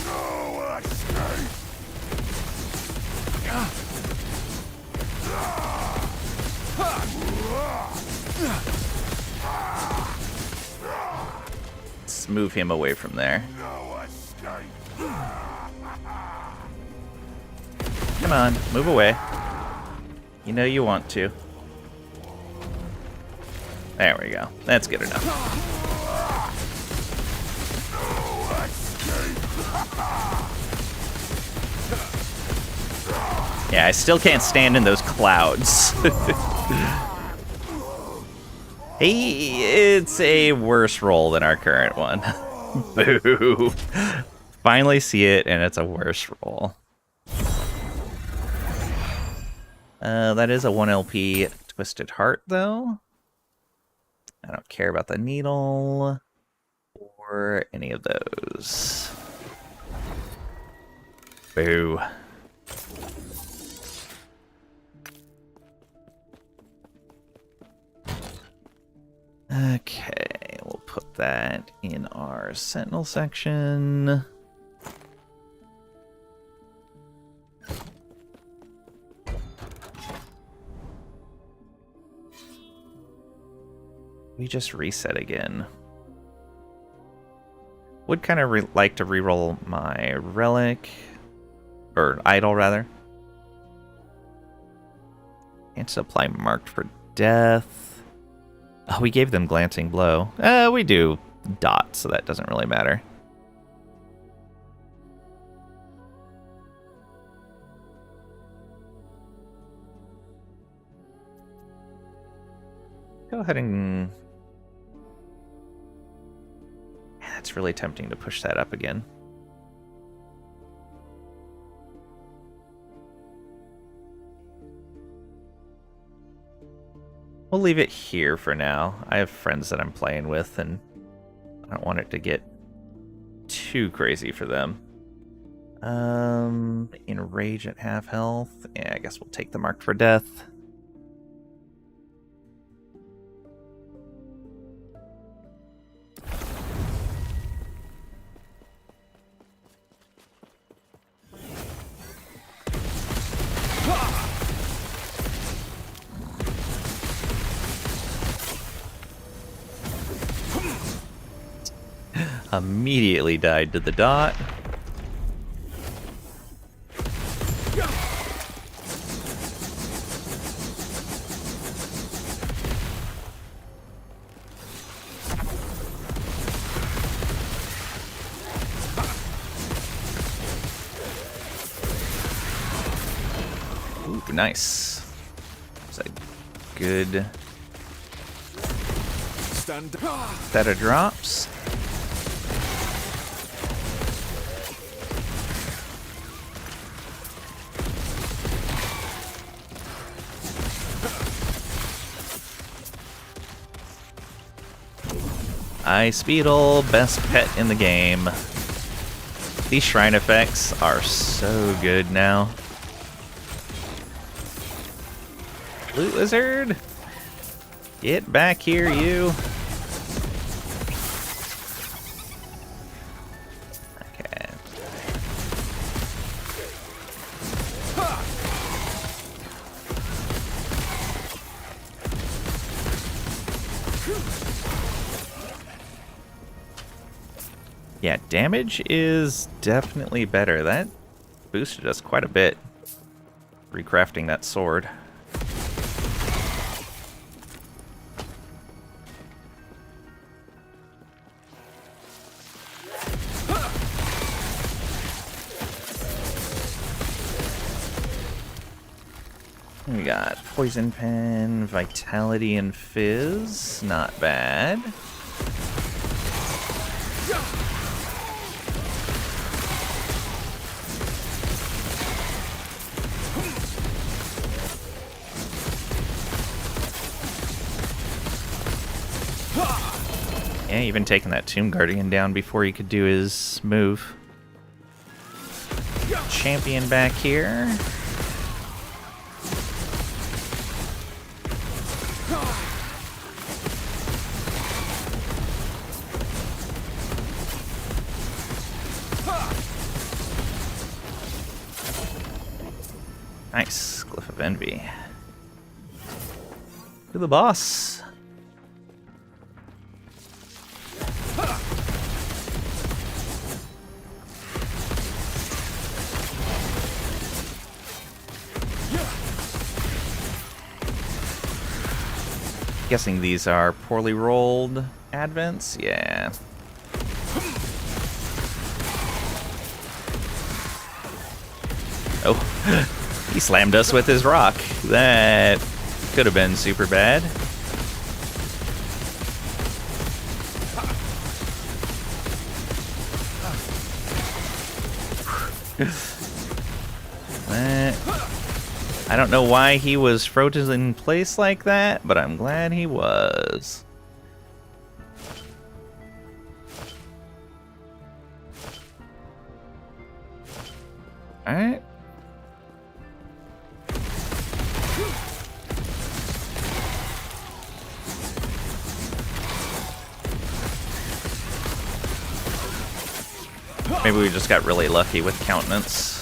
No escape. Let's move him away from there. No escape. Come on, move away. You know you want to. There we go. That's good enough. Yeah, I still can't stand in those clouds. Hey, it's a worse roll than our current one. Boo. Finally see it, and it's a worse roll. That is a 1 LP Twisted Heart, though. I don't care about the needle. or any of those. Boo. Okay, we'll put that in our sentinel section. We just reset again. Would kind of like to reroll my relic, or idol rather. And supply marked for death. Oh, we gave them glancing blow. We do dot, so that doesn't really matter. Go ahead and... Yeah, it's really tempting to push that up again. We'll leave it here for now. I have friends that I'm playing with, and I don't want it to get too crazy for them. Enrage at half health. Yeah, I guess we'll take the mark for death. Immediately died to the dot. Ooh, nice. It's a good set of drops. Ice Beetle, best pet in the game. These shrine effects are so good now. Loot Lizard! Get back here, you! Okay. Yeah, damage is definitely better. That boosted us quite a bit. Recrafting that sword. We got Poison Pen, Vitality, and Fizz. Not bad. Yeah, even taking that Tomb Guardian down before he could do his move. Champion back here. Nice, Glyph of Envy. To the boss. Guessing these are poorly rolled advents? Yeah. Oh, he slammed us with his rock. That could have been super bad. I don't know why he was frozen in place like that, but I'm glad he was. Alright. Maybe we just got really lucky with countenance.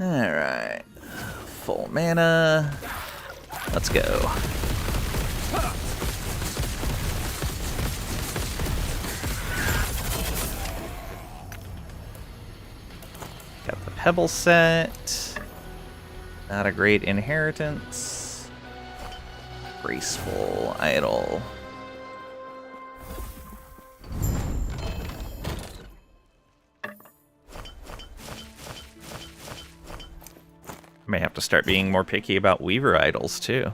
Alright. Full mana. Let's go. Got the Pebble set. Not a great inheritance. Graceful Idol. May have to start being more picky about Weaver idols too.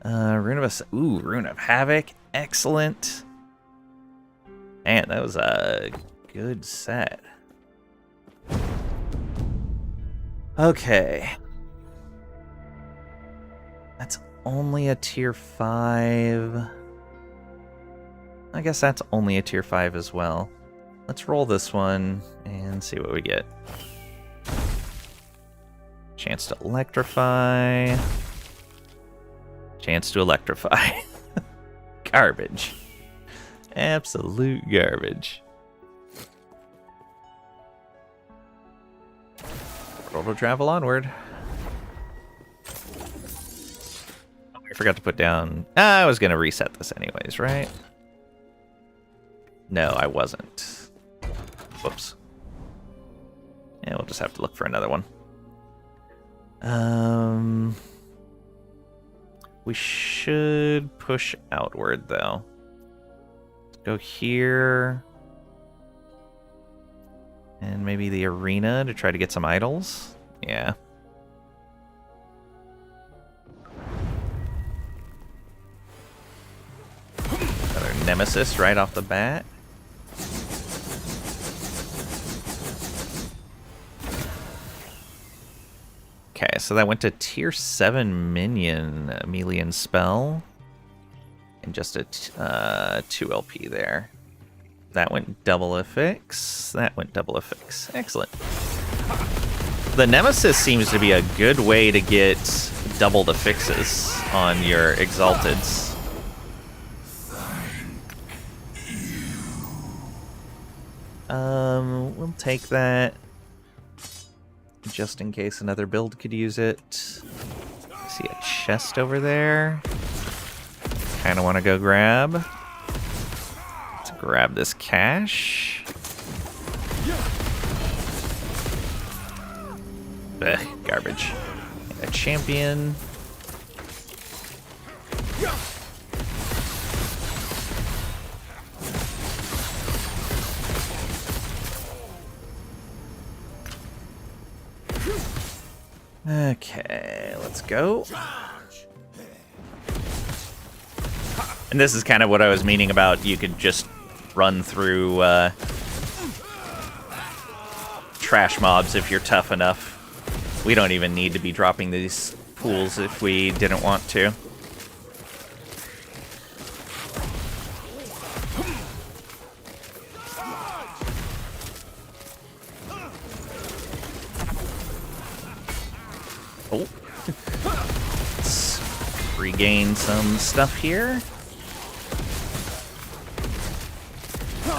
Rune of Havoc, excellent. Man, that was a good set. Okay. That's only a tier 5. I guess that's only a tier 5 as well. Let's roll this one and see what we get. Chance to electrify. Chance to electrify. Garbage. Absolute garbage. Portal travel onward. I forgot to put down... I was going to reset this anyways, right? No, I wasn't. Whoops. Yeah, we'll just have to look for another one. We should push outward, though. Let's go here. And maybe the arena to try to get some idols. Yeah. Another Nemesis right off the bat. Okay, so that went to tier 7 minion Melian spell. And just a 2 LP there. That went double affix. That went double affix. Excellent. The Nemesis seems to be a good way to get doubled affixes on your Exalteds. We'll take that. Just in case another build could use it. I see a chest over there. Kind of want to go grab. Let's grab this cash. Ugh, garbage. A champion. Okay, let's go. And this is kind of what I was meaning about. You could just run through trash mobs if you're tough enough. We don't even need to be dropping these pools if we didn't want to. Oh. Let's regain some stuff here.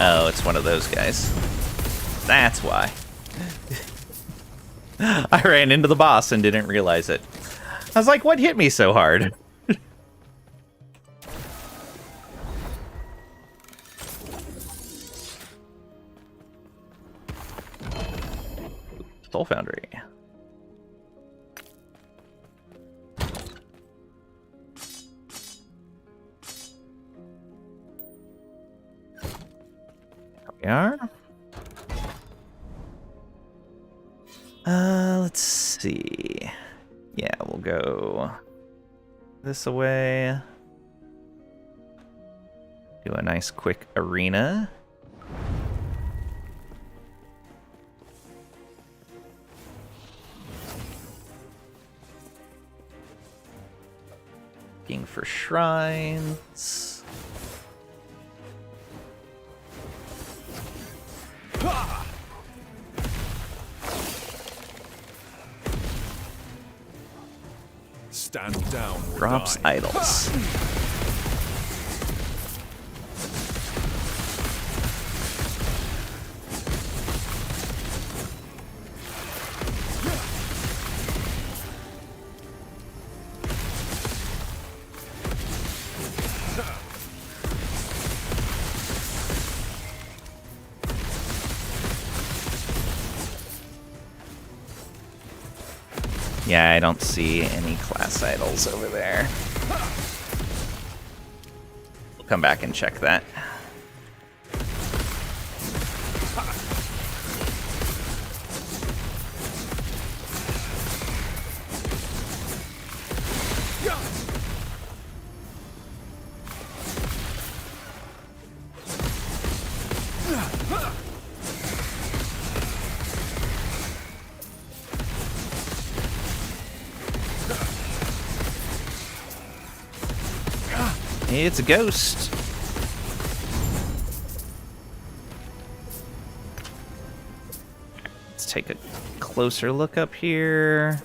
Oh, it's one of those guys. That's why. I ran into the boss and didn't realize it. I was like, what hit me so hard? Soul Foundry. Here we are. Let's see. Yeah, we'll go this away. Do a nice quick arena. Looking for shrines. Stand down or Drops die. idols. Yeah, I don't see any class idols over there. We'll come back and check that. It's a ghost. Let's take a closer look up here.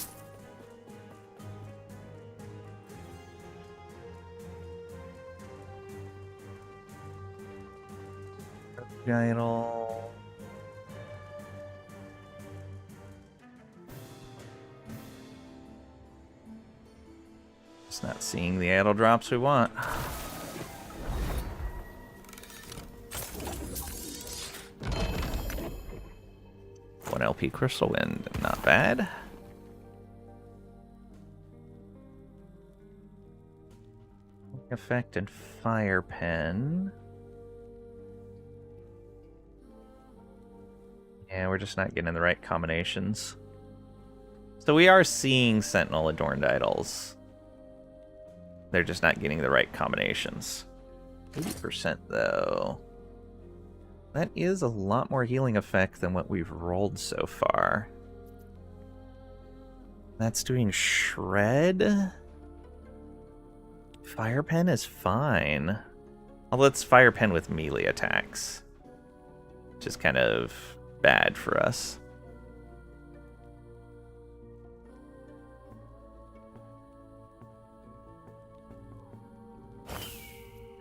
Idol. Just not seeing the idol drops we want. One LP Crystal Wind, not bad. Effect and Fire Pen. Yeah, we're just not getting the right combinations. So we are seeing Sentinel Adorned Idols. They're just not getting the right combinations. 80% though. That is a lot more healing effect than what we've rolled so far. That's doing Shred. Fire Pen is fine. Although it's Fire Pen with melee attacks. Which is kind of bad for us.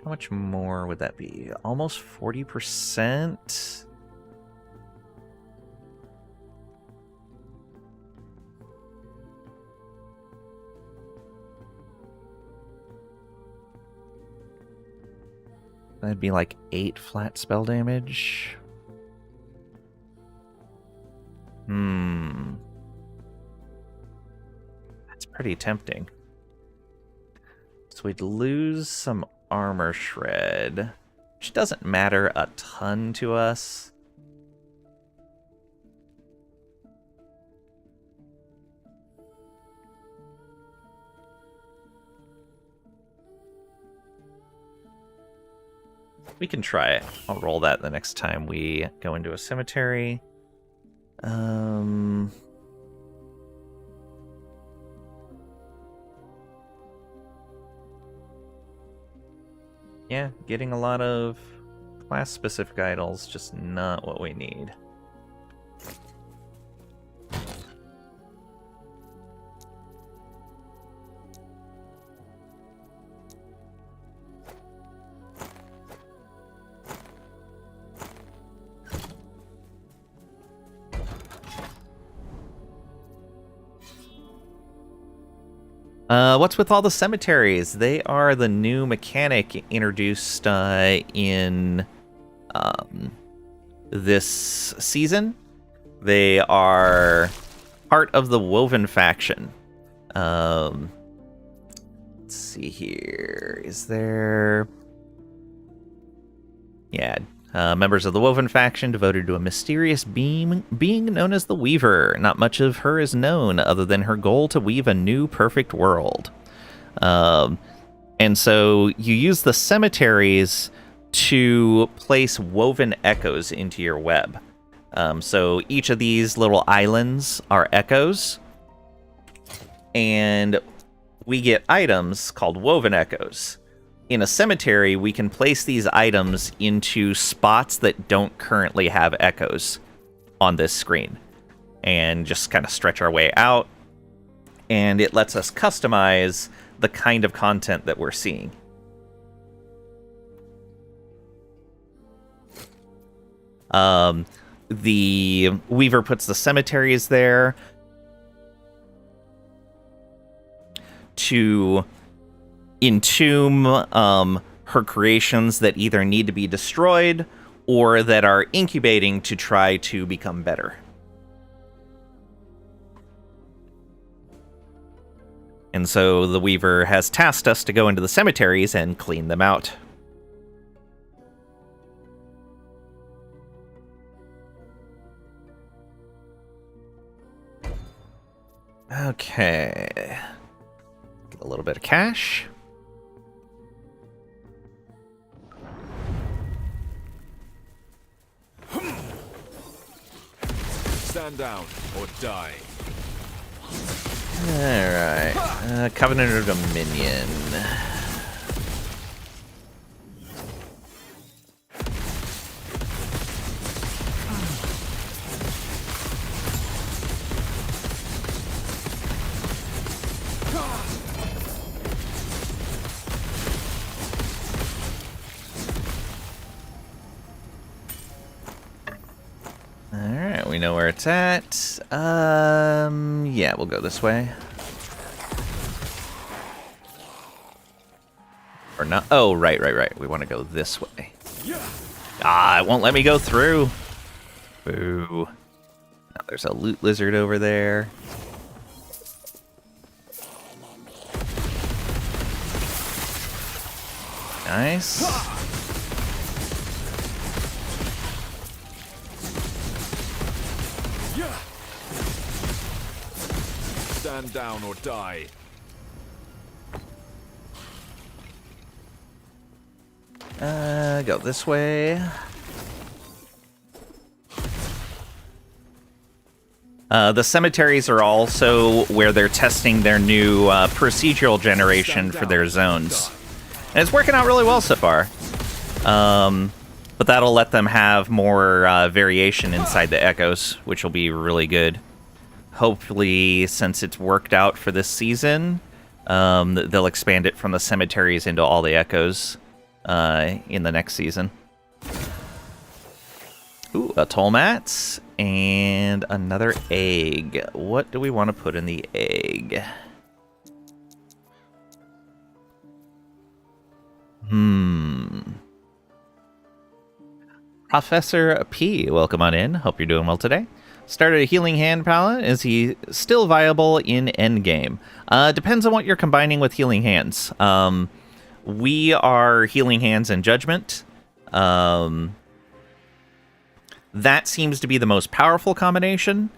How much more would that be? Almost 40%? That'd be like 8 flat spell damage. That's pretty tempting. So we'd lose some armor shred, which doesn't matter a ton to us. We can try it. I'll roll that the next time we go into a cemetery. Yeah, getting a lot of class-specific idols, just not what we need. What's with all the cemeteries? They are the new mechanic introduced in this season. They are part of the Woven faction. Let's see here. Is there... Yeah, Members of the Woven faction devoted to a mysterious being known as the Weaver. Not much of her is known other than her goal to weave a new perfect world. And so you use the cemeteries to place woven echoes into your web. So each of these little islands are echoes, and we get items called woven echoes. In a cemetery, we can place these items into spots that don't currently have echoes on this screen, and just kind of stretch our way out, and it lets us customize the kind of content that we're seeing. The Weaver puts the cemeteries there to entomb her creations that either need to be destroyed or that are incubating to try to become better. And so the Weaver has tasked us to go into the cemeteries and clean them out. Okay. Get a little bit of cash. Stand down or die. Alright. Covenant of Dominion. Alright, we know where it's at. Yeah, we'll go this way. Or not. Oh, right. We want to go this way. Ah, it won't let me go through. Boo. Now there's a loot lizard over there. Nice. Stand down or die. Go this way. The cemeteries are also where they're testing their new procedural generation for their zones. And it's working out really well so far. But that'll let them have more variation inside the echoes, which will be really good. Hopefully, since it's worked out for this season, they'll expand it from the cemeteries into all the echoes in the next season. Ooh, a toll mats and another egg. What do we want to put in the egg? Professor P, welcome on in. Hope you're doing well today. Started a healing hand palette. Is he still viable in endgame? Depends on what you're combining with healing hands. We are healing hands and judgment. That seems to be the most powerful combination.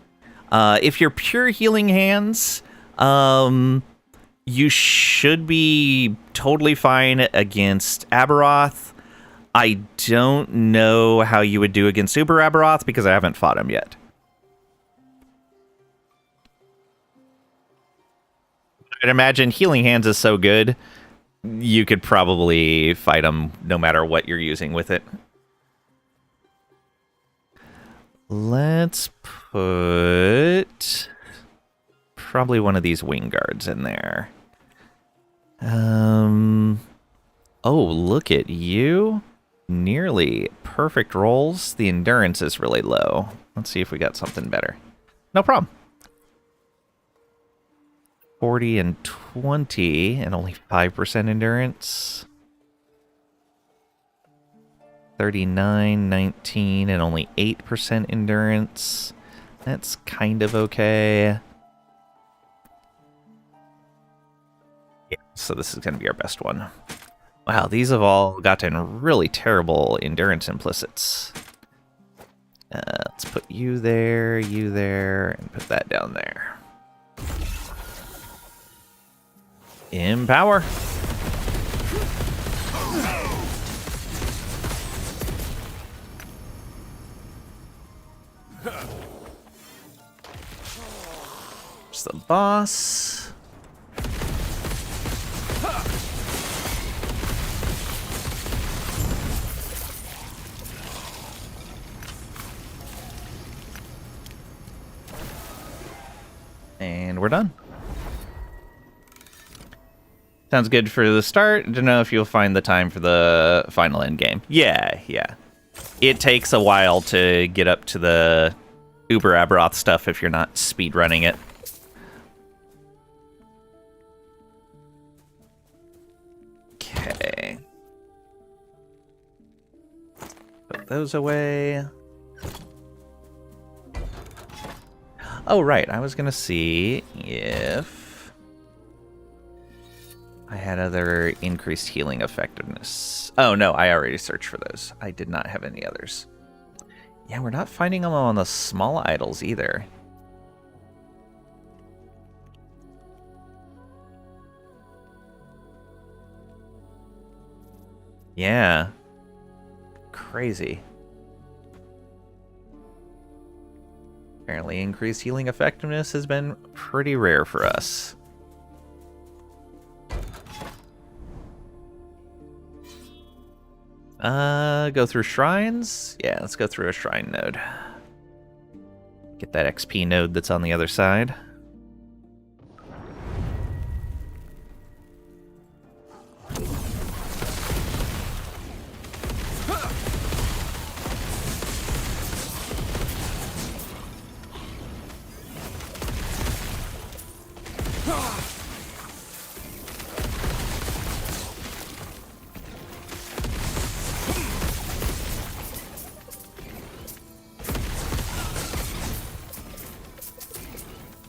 If you're pure healing hands, you should be totally fine against Aberoth. I don't know how you would do against Uber Aberoth because I haven't fought him yet. I'd imagine healing hands is so good, you could probably fight him no matter what you're using with it. Let's put probably one of these wing guards in there. Oh, look at you. Nearly perfect rolls. The endurance is really low. Let's see if we got something better. No problem. 40 and 20 and only 5% endurance. 39, 19 and only 8% endurance. That's kind of okay. Yeah, so this is going to be our best one. Wow, these have all gotten really terrible endurance implicits. Let's put you there, and put that down there. Empower. It's the boss. And we're done. Sounds good for the start. Don't know if you'll find the time for the final end game. Yeah. It takes a while to get up to the Uber Aberoth stuff if you're not speedrunning it. Okay. Put those away. Oh, right. I was gonna see if I had other increased healing effectiveness. Oh, no. I already searched for those. I did not have any others. Yeah, we're not finding them on the small idols either. Yeah. Crazy. Apparently increased healing effectiveness has been pretty rare for us. Go through shrines? Yeah, let's go through a shrine node. Get that XP node that's on the other side.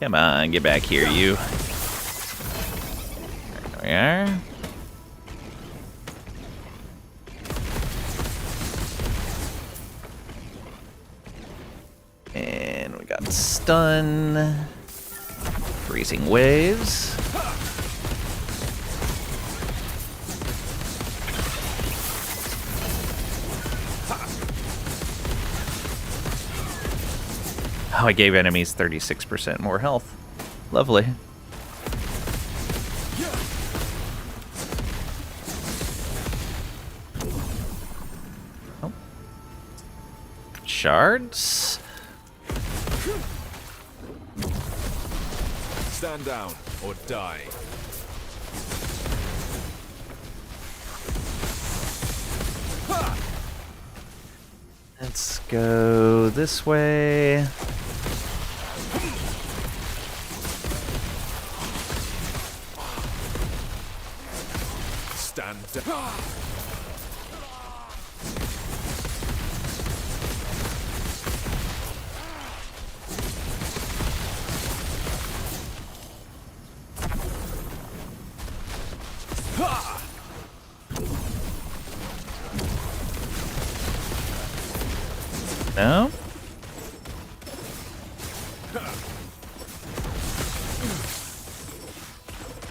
Come on, get back here, you. There we are. And we got stun. Freezing waves. Oh, I gave enemies 36% more health. Lovely. Oh. Shards. Stand down or die. Let's go this way. Stand down. No?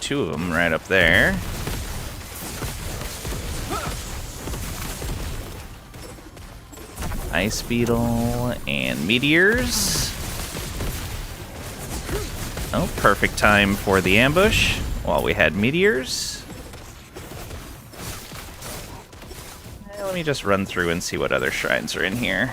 Two of them right up there. Ice beetle and meteors. Oh, perfect time for the ambush while we had meteors. Let me just run through and see what other shrines are in here.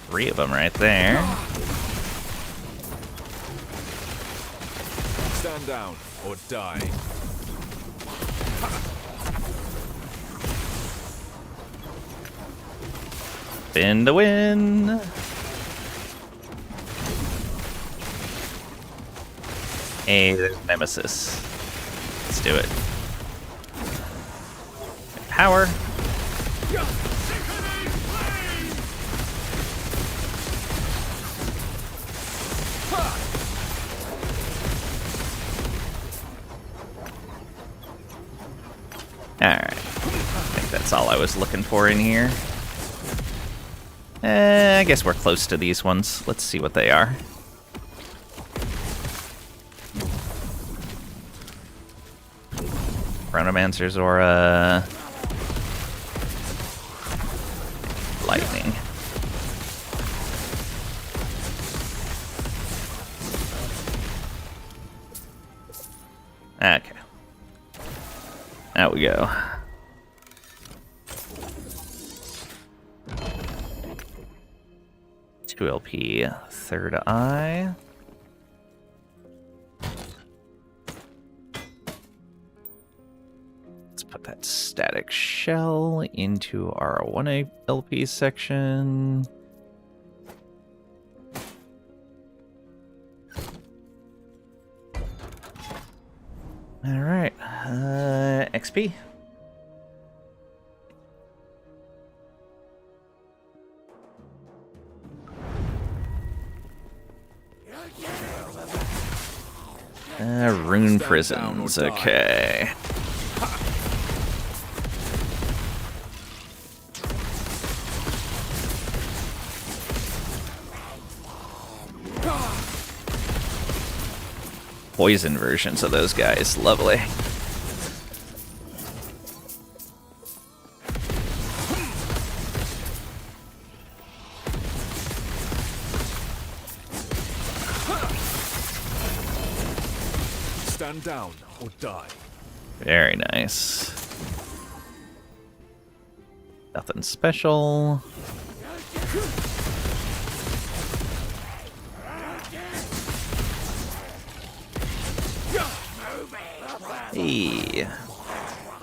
Three of them right there. Stand down or die. Spin to win. Hey, there's Nemesis. Let's do it. Power. Alright. I think that's all I was looking for in here. I guess we're close to these ones. Let's see what they are. Chronomancer's Aura. Lightning. Okay. Out we go. Two LP, third eye. Let's put that static shell into our 1 LP section. All right, XP. Rune prisons, okay. Poison versions of those guys, lovely. Stand down or die. Very nice. Nothing special. Hey,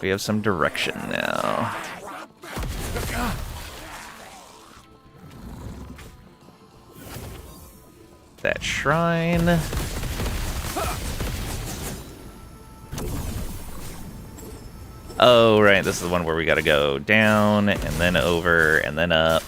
we have some direction now. That shrine. Oh, right, this is the one where we gotta go down, and then over, and then up.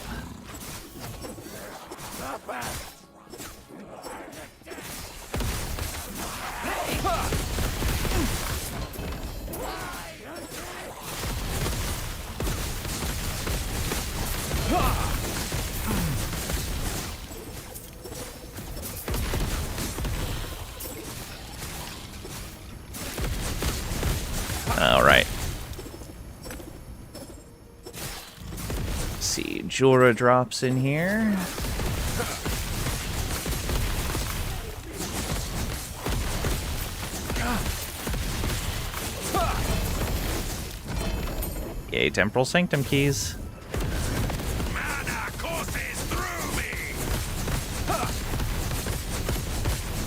All right. See, Jura drops in here. Yay, Temporal Sanctum keys. Mana courses through me.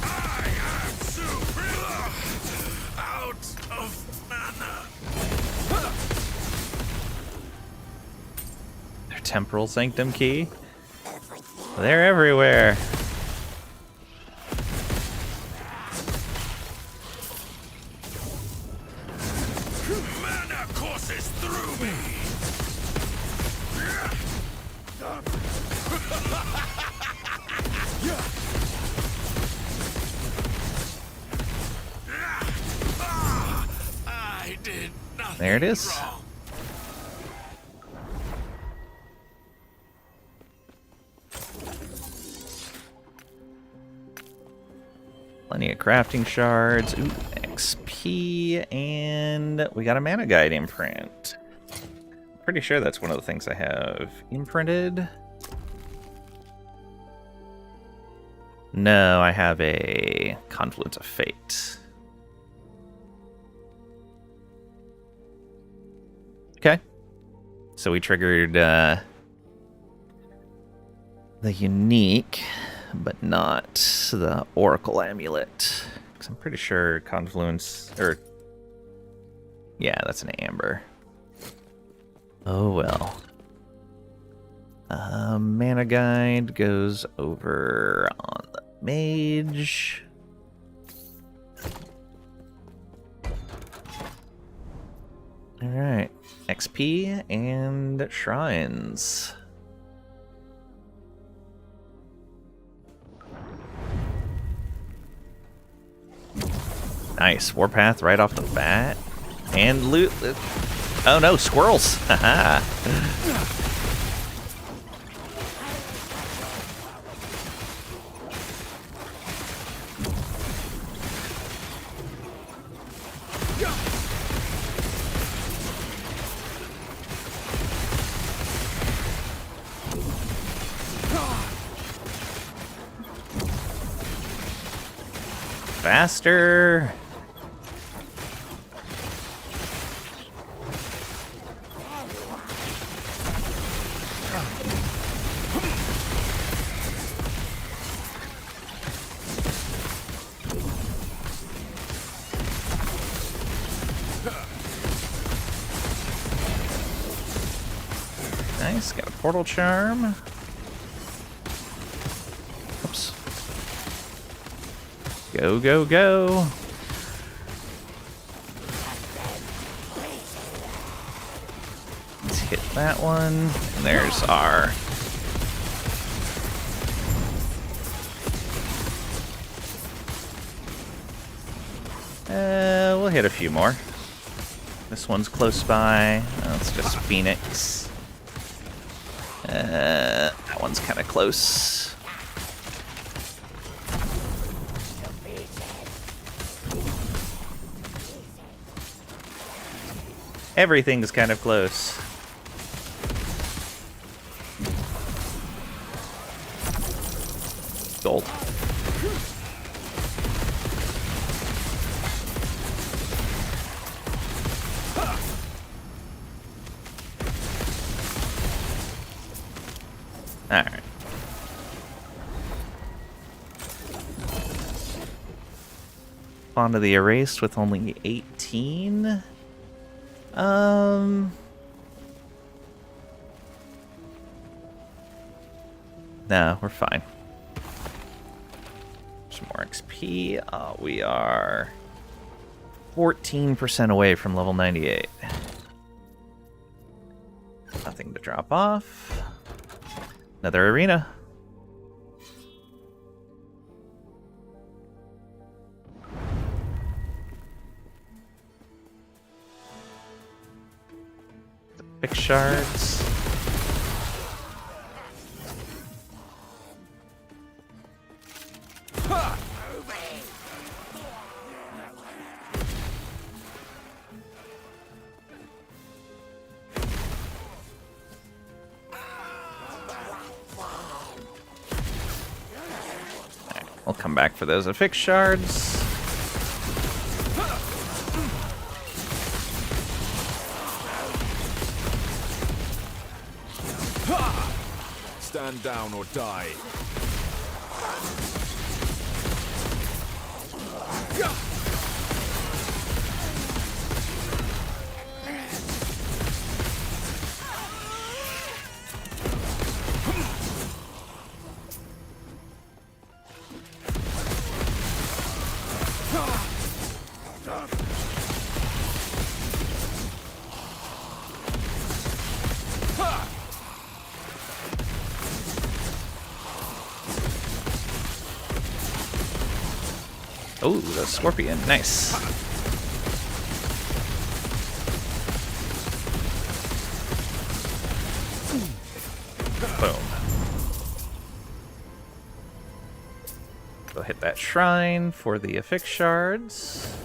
I am super out of mana. Their Temporal Sanctum key. They're everywhere. Mana courses through me. I did nothing There it is. wrong. Plenty of crafting shards. Ooh, XP, and we got a mana guide imprint. Pretty sure that's one of the things I have imprinted. No, I have a Confluence of Fate. Okay. So we triggered the unique, but not the Oracle Amulet. Because I'm pretty sure Confluence... Or... Yeah, that's an amber. Oh well. Mana Guide goes over on the mage. Alright. XP and shrines. Nice. Warpath right off the bat. And loot. Oh no, squirrels. Haha. Faster. Nice, got a portal charm. Oops. Go, go, go. Let's hit that one. And there's our... we'll hit a few more. This one's close by. It's just Phoenix. That one's kind of close. Everything's kind of close. Gold. Alright. Onto the erased with only 18. No, we're fine. Some more XP. We are 14% away from level 98. Nothing to drop off. Another arena. The big shards. We'll come back for those affix shards. Stand down or die. Oh, the scorpion. Nice. Boom. Go hit that shrine for the affix shards.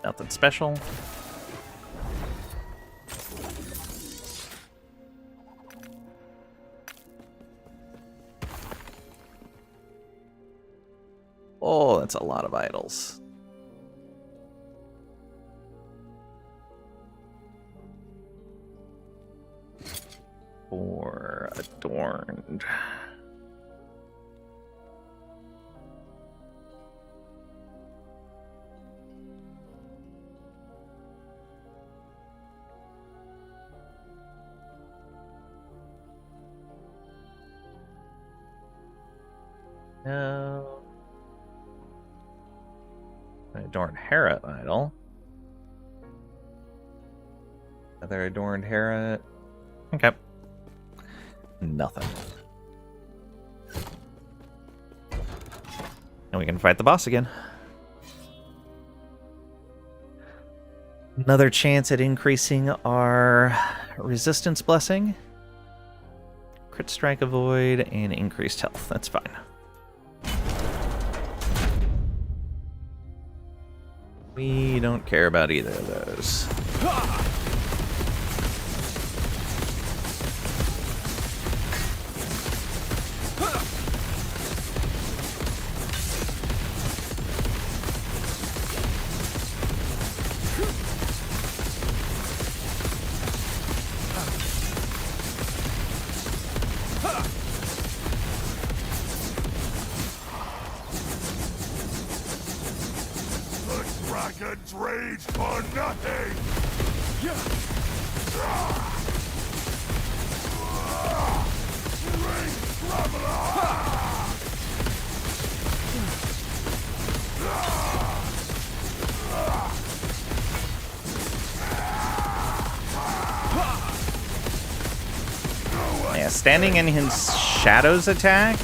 Nothing special. Oh, that's a lot of idols. Or adorned. No. Adorned Hera idol. Another adorned Hera. Okay. Nothing. And we can fight the boss again. Another chance at increasing our resistance blessing. Crit strike avoid and increased health. That's fine. We don't care about either of those. The dragon's rage for nothing! Ring traveler! Yeah, standing in his Shadow's attack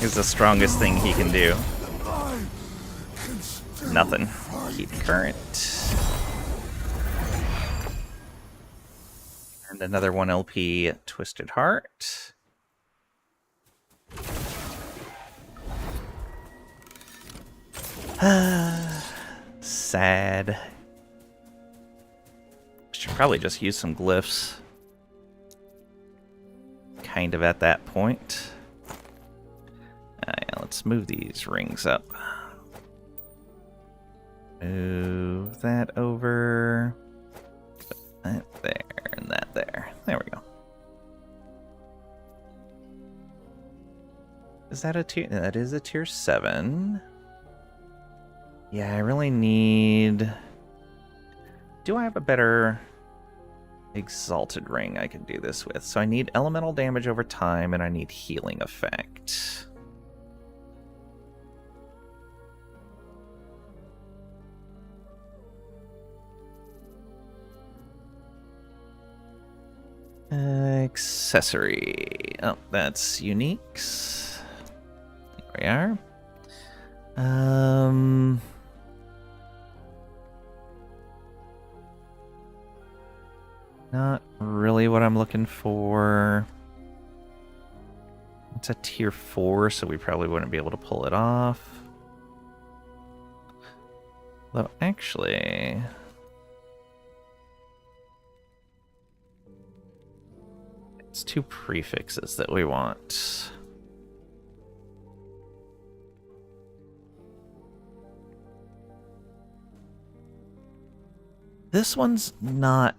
is the strongest thing he can do. Nothing. Keep current. And another 1 LP Twisted Heart. Sad. Should probably just use some glyphs. Kind of at that point. Yeah, let's move these rings up. Move that over. Put that there and that there. There we go. Is that a tier? That is a tier 7. Yeah, I really need... Do I have a better exalted ring I can do this with? So I need elemental damage over time and I need healing effect. Accessory. Oh, that's uniques. There we are. Not really what I'm looking for. It's a tier 4, so we probably wouldn't be able to pull it off. Though, actually... It's 2 prefixes that we want. This one's not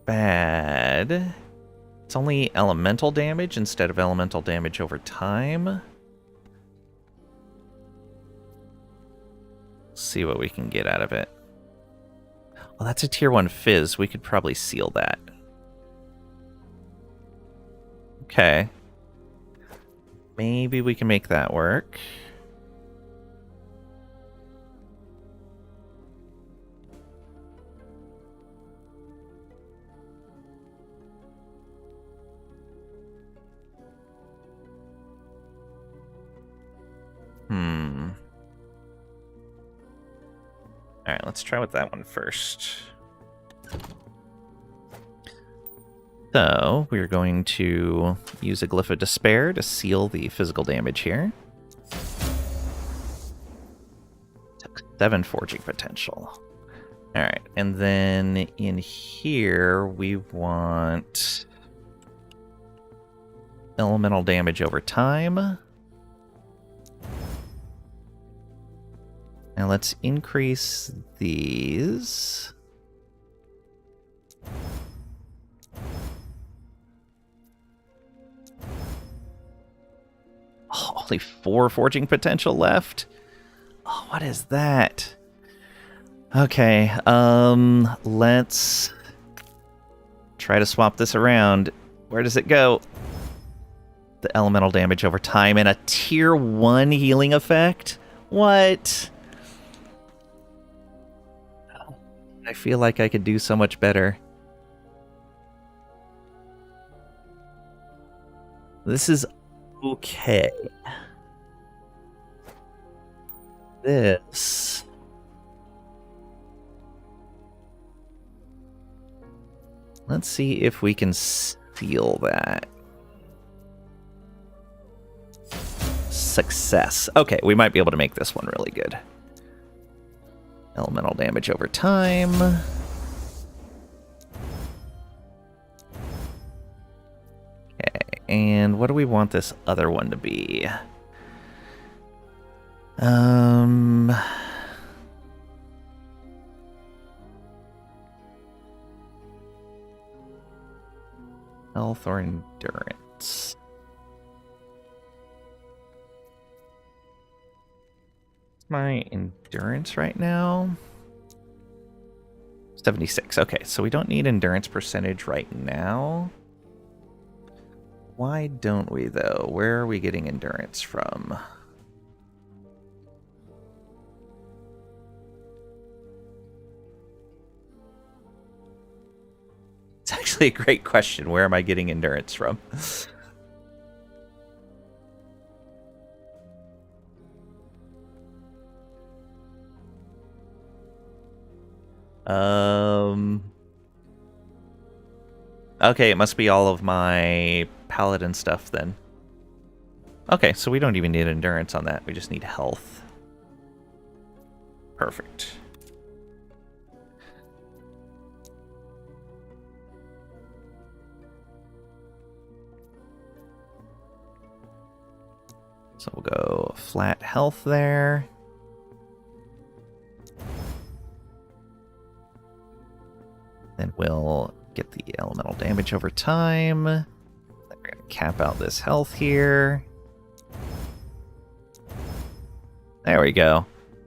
bad. It's only elemental damage instead of elemental damage over time. See what we can get out of it. Well, that's a tier 1 fizz. We could probably seal that. Okay. Maybe we can make that work. Alright, let's try with that one first. So, we're going to use a Glyph of Despair to seal the physical damage here. Took 7 forging potential. Alright, and then in here we want elemental damage over time. Now let's increase these. Oh, only 4 forging potential left. Oh, what is that? Okay, let's try to swap this around. Where does it go? the elemental damage over time and a tier 1 healing effect? What? I feel like I could do so much better. This is okay. This... Let's see if we can seal that. Success. Okay, we might be able to make this one really good. Elemental damage over time. Okay, and what do we want this other one to be? Health or endurance? My endurance right now? 76. Okay, so we don't need endurance percentage right now. Why don't we, though? Where are we getting endurance from? It's actually a great question. Where am I getting endurance from? Okay, it must be all of my Paladin stuff then. Okay, so we don't even need endurance on that. We just need health. Perfect. So we'll go flat health there. Then we'll get the elemental damage over time. Then we're going to cap out this health here. There we go.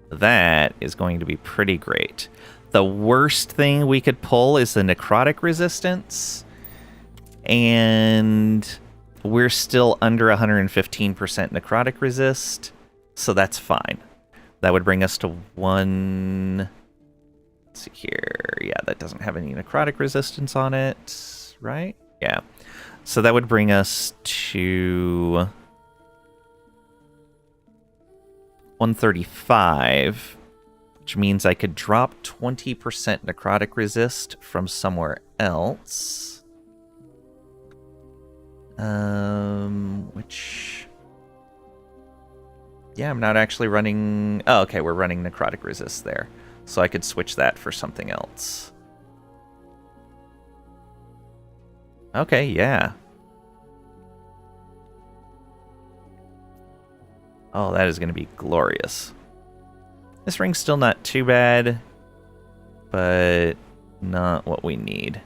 That is going to be pretty great. The worst thing we could pull is the necrotic resistance. And we're still under 115% necrotic resist. So that's fine. That would bring us to 1... Let's see here. Yeah, that doesn't have any necrotic resistance on it, right? Yeah. So that would bring us to 135, which means I could drop 20% necrotic resist from somewhere else. Which... Yeah, I'm not actually running... Oh, okay, we're running necrotic resist there. So I could switch that for something else. Okay, yeah. Oh, that is going to be glorious. This ring's still not too bad, but not what we need.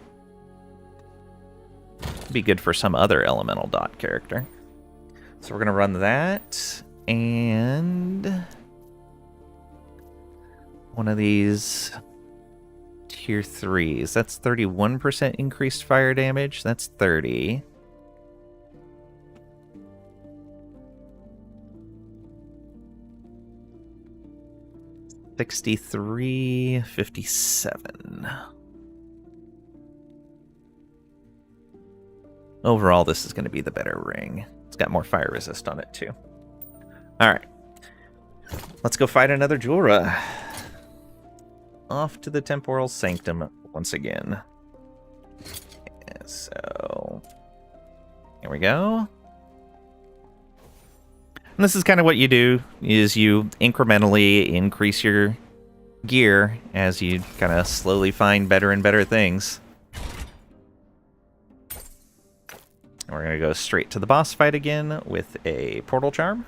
Be good for some other elemental dot character. So we're going to run that, and... one of these tier 3s. That's 31% increased fire damage. That's 30. $63.57. Overall, this is going to be the better ring. It's got more fire resist on it, too. Alright. Let's go fight another Julra. Off to the Temporal Sanctum once again. Yeah, so... here we go. And this is kind of what you do, is you incrementally increase your gear as you kind of slowly find better and better things. And we're going to go straight to the boss fight again with a Portal Charm.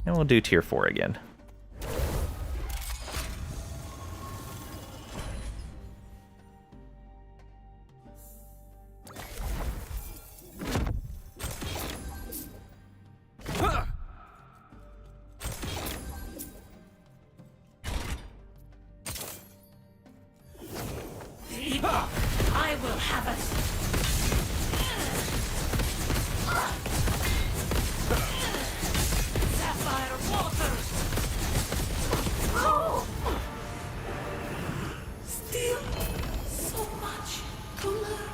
And we'll do tier 4 again. I will have it. Still so much to learn.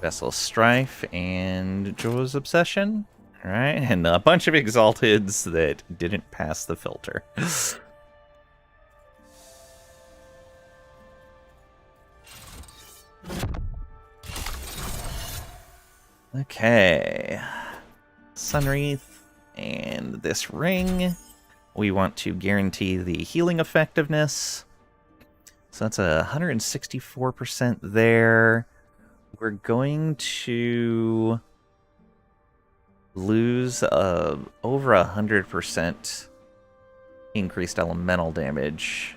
Vessel Strife and Joe's Obsession. Alright, and a bunch of Exalteds that didn't pass the filter. Okay. Sunwreath and this ring. We want to guarantee the healing effectiveness. So that's 164% there. We're going to lose over 100% increased elemental damage.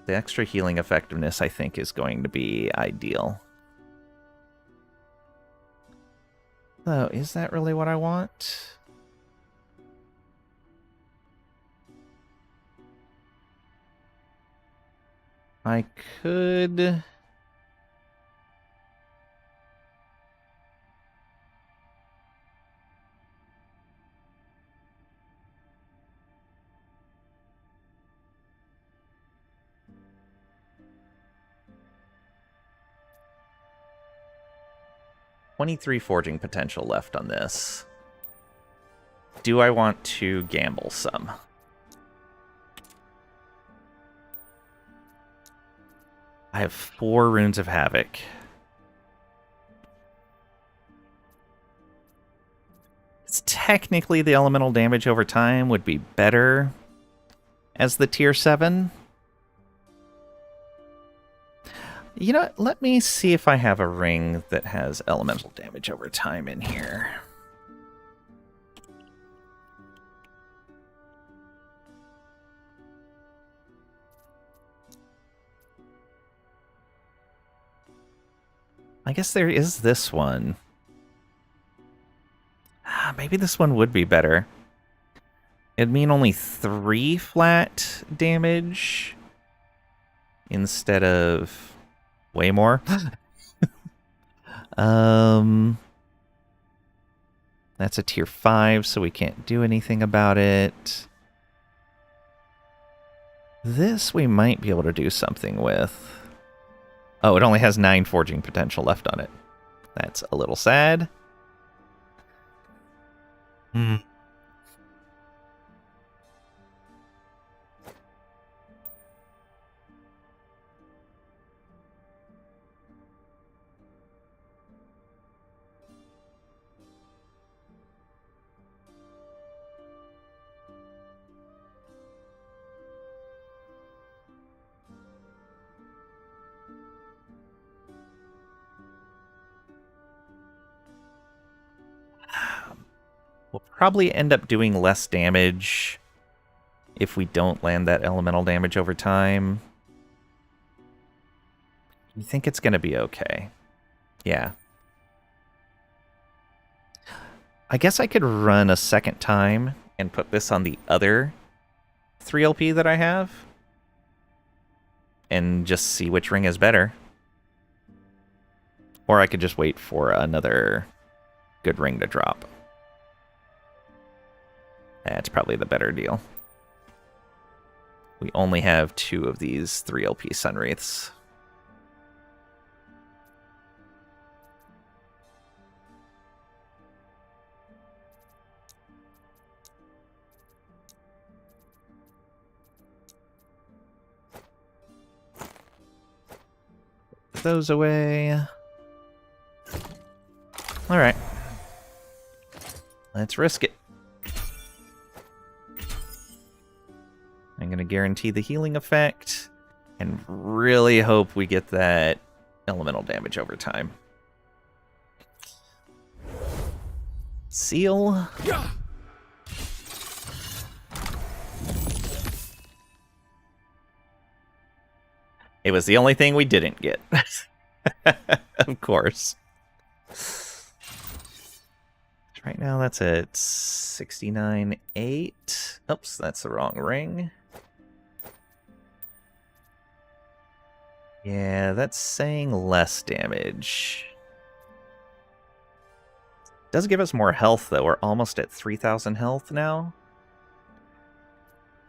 The extra healing effectiveness, I think, is going to be ideal. So, is that really what I want? I could... 23 forging potential left on this. Do I want to gamble some? I have 4 Runes of Havoc. It's technically the elemental damage over time would be better as the tier 7. You know what? Let me see if I have a ring that has elemental damage over time in here. I guess there is this one. Maybe this one would be better. It'd mean only 3 flat damage instead of way more. That's a tier 5, so we can't do anything about it. This we might be able to do something with. Oh, it only has 9 forging potential left on it. That's a little sad. We'll probably end up doing less damage if we don't land that elemental damage over time. You think it's going to be okay? Yeah. I guess I could run a second time and put this on the other 3LP that I have and just see which ring is better. Or I could just wait for another good ring to drop. That's probably the better deal. We only have 2 of these 3LP Sunwraiths. Put those away. Alright. Let's risk it. I'm going to guarantee the healing effect and really hope we get that elemental damage over time. Seal. It was the only thing we didn't get. Of course. Right now that's at 69.8. Oops, that's the wrong ring. Yeah, that's saying less damage. Does give us more health, though. We're almost at 3,000 health now.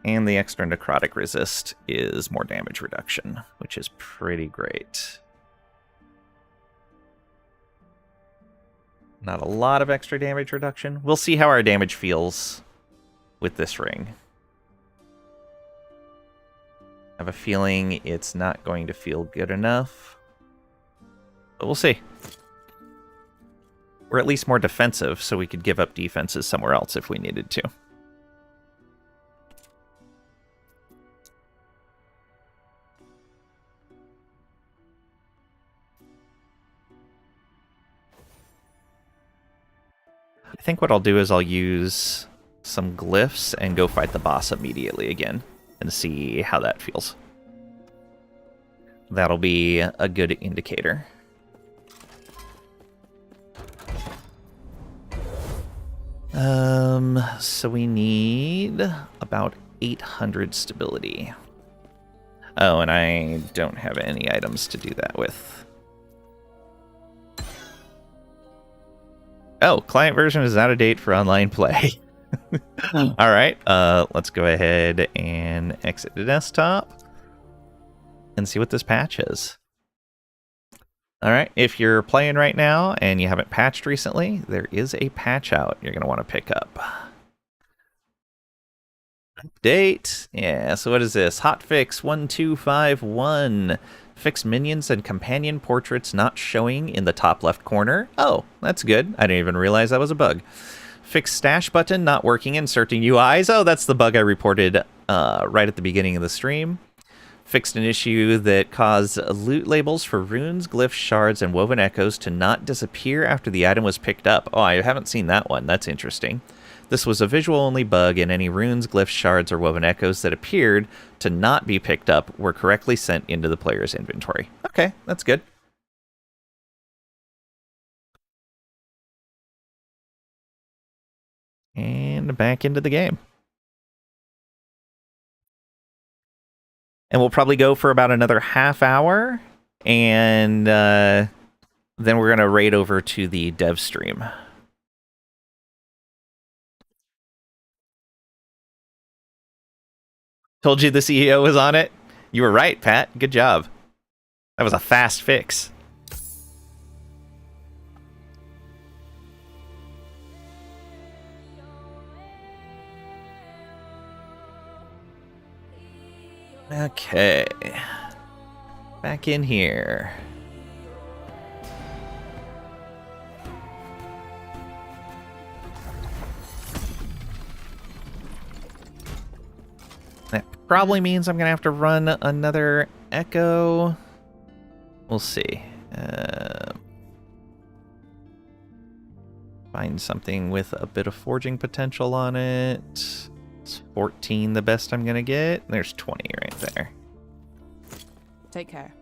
And the extra necrotic resist is more damage reduction, which is pretty great. Not a lot of extra damage reduction. We'll see how our damage feels with this ring. I have a feeling it's not going to feel good enough. But we'll see. We're at least more defensive, so we could give up defenses somewhere else if we needed to. I think what I'll do is I'll use some glyphs and go fight the boss immediately again and see how that feels. That'll be a good indicator. So we need about 800 stability. Oh, and I don't have any items to do that with. Oh, client version is out of date for online play. All right, let's go ahead and exit the desktop and see what this patch is. All right, if you're playing right now and you haven't patched recently, there is a patch out you're going to want to pick up. Update. Yeah, so what is this? Hotfix 1251. Fix minions and companion portraits not showing in the top left corner. Oh, that's good. I didn't even realize that was a bug. Fix stash button not working in certain UIs. Oh, that's the bug I reported right at the beginning of the stream. Fixed an issue that caused loot labels for runes, glyphs, shards, and woven echoes to not disappear after the item was picked up. Oh, I haven't seen that one. That's interesting. This was a visual-only bug, and any runes, glyphs, shards, or woven echoes that appeared to not be picked up were correctly sent into the player's inventory. Okay, that's good. And back into the game. And we'll probably go for about another half hour, and then we're going to raid over to the dev stream. Told you the CEO was on it? You were right, Pat. Good job. That was a fast fix. Okay. Back in here. That probably means I'm going to have to run another echo. We'll see. Find something with a bit of forging potential on it. Is 14 the best I'm going to get? There's 20 right there. Take care.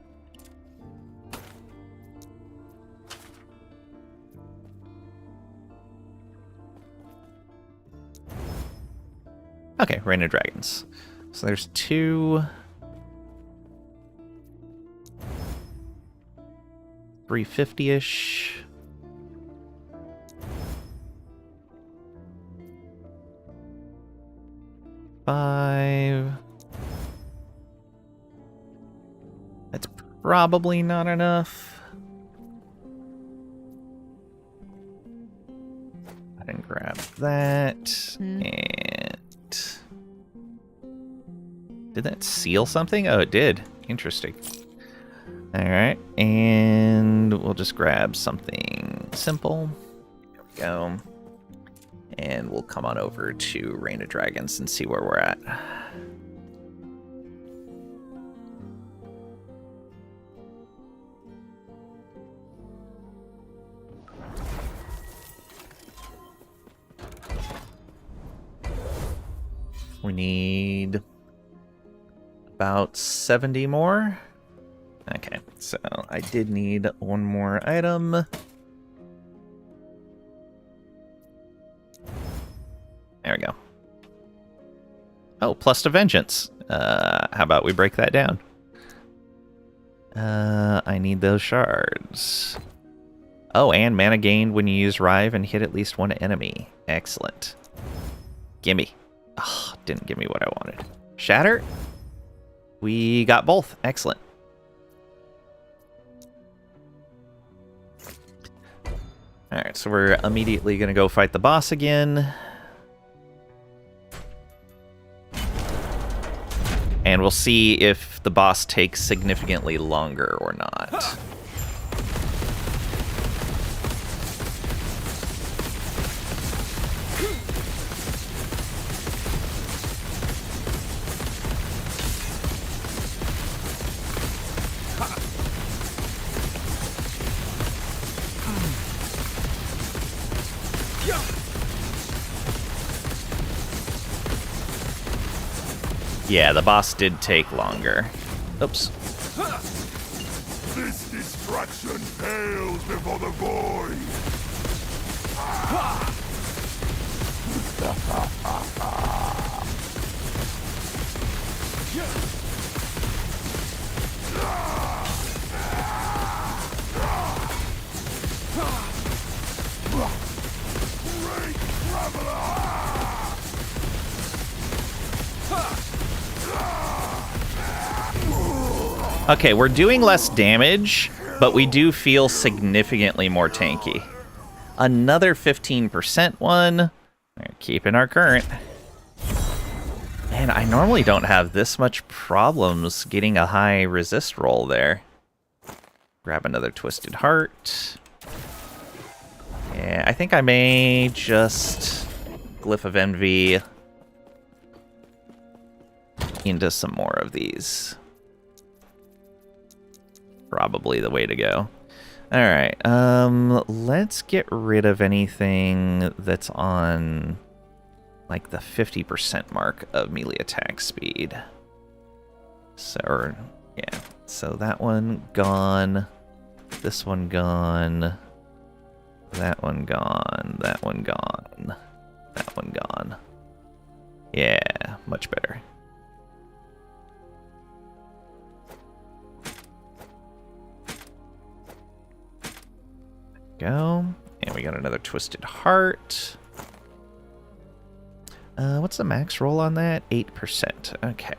Okay, Reign of Dragons. So there's 2. 350-ish. Five. That's probably not enough. I didn't grab that. And did that seal something? Oh, it did. Interesting. All right, and we'll just grab something simple. There we go. And we'll come on over to Reign of Dragons and see where we're at. We need about 70 more. Okay, so I did need one more item. There we go. Oh, plus to vengeance. How about we break that down? I need those shards. Oh, and mana gained when you use Rive and hit at least one enemy. Excellent. Gimme. Oh, didn't give me what I wanted. Shatter? We got both. Excellent. Alright, so we're immediately going to go fight the boss again. And we'll see if the boss takes significantly longer or not. Yeah, the boss did take longer. Oops. This destruction pales before the void. Great traveler! Okay, we're doing less damage, but we do feel significantly more tanky. Another 15% one. We're keeping our current. Man, I normally don't have this much problems getting a high resist roll there. Grab another Twisted Heart. Yeah, I think I may just Glyph of Envy into some more of these. Probably the way to go. Alright, let's get rid of anything that's on, like, the 50% mark of melee attack speed. So, yeah. So that one gone. This one gone. That one gone. That one gone. That one gone. Yeah, much better. Go. And we got another Twisted Heart. What's the max roll on that? 8%. Okay.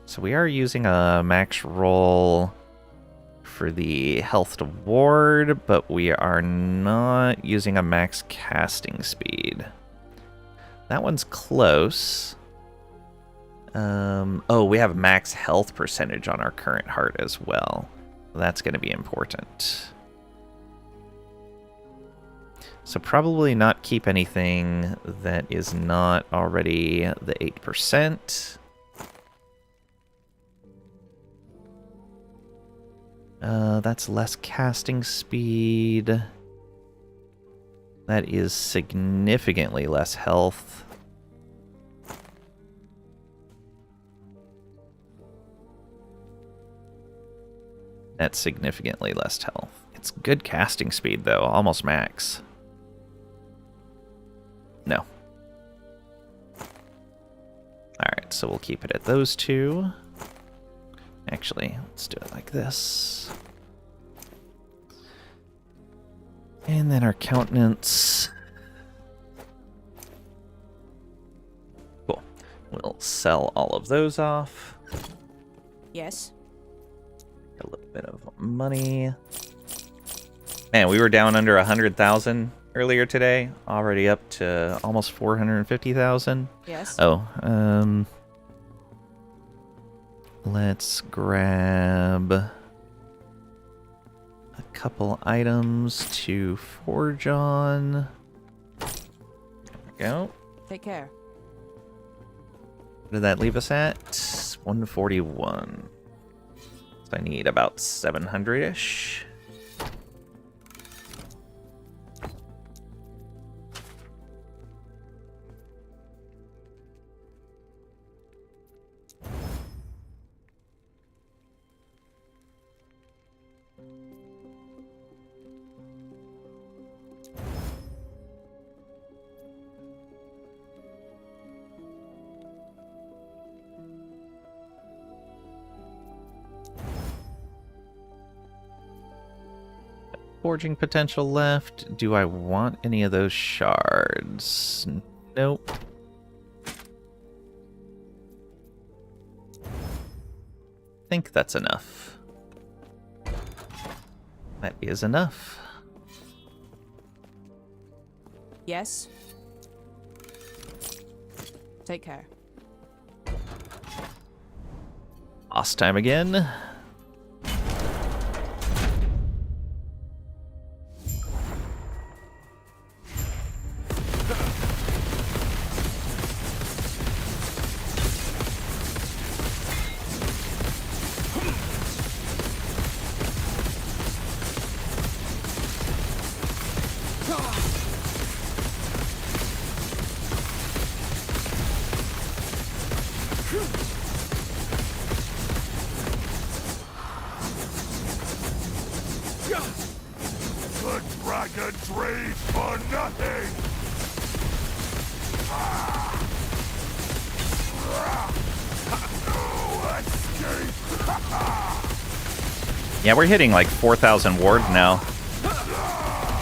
So we are using a max roll for the health to ward, but we are not using a max casting speed. That one's close. Oh, we have max health percentage on our current heart as well. That's going to be important. So probably not keep anything that is not already the 8%. That's less casting speed. That is significantly less health. That's significantly less health. It's good casting speed, though. Almost max. No. Alright, so we'll keep it at those two. Actually, let's do it like this. And then our countenance. Cool. We'll sell all of those off. Yes. A little bit of money. Man, we were down under 100,000 earlier today. Already up to almost 450,000. Yes. Oh, let's grab a couple items to forge on. There we go. Take care. What did that leave us at? 141. So I need about 700-ish. forging potential left. Do I want any of those shards? Nope. I think that's enough. That is enough. Yes. Take care. Boss time again. The dragon's rage for nothing! No escape! Yeah, we're hitting like 4,000 ward now.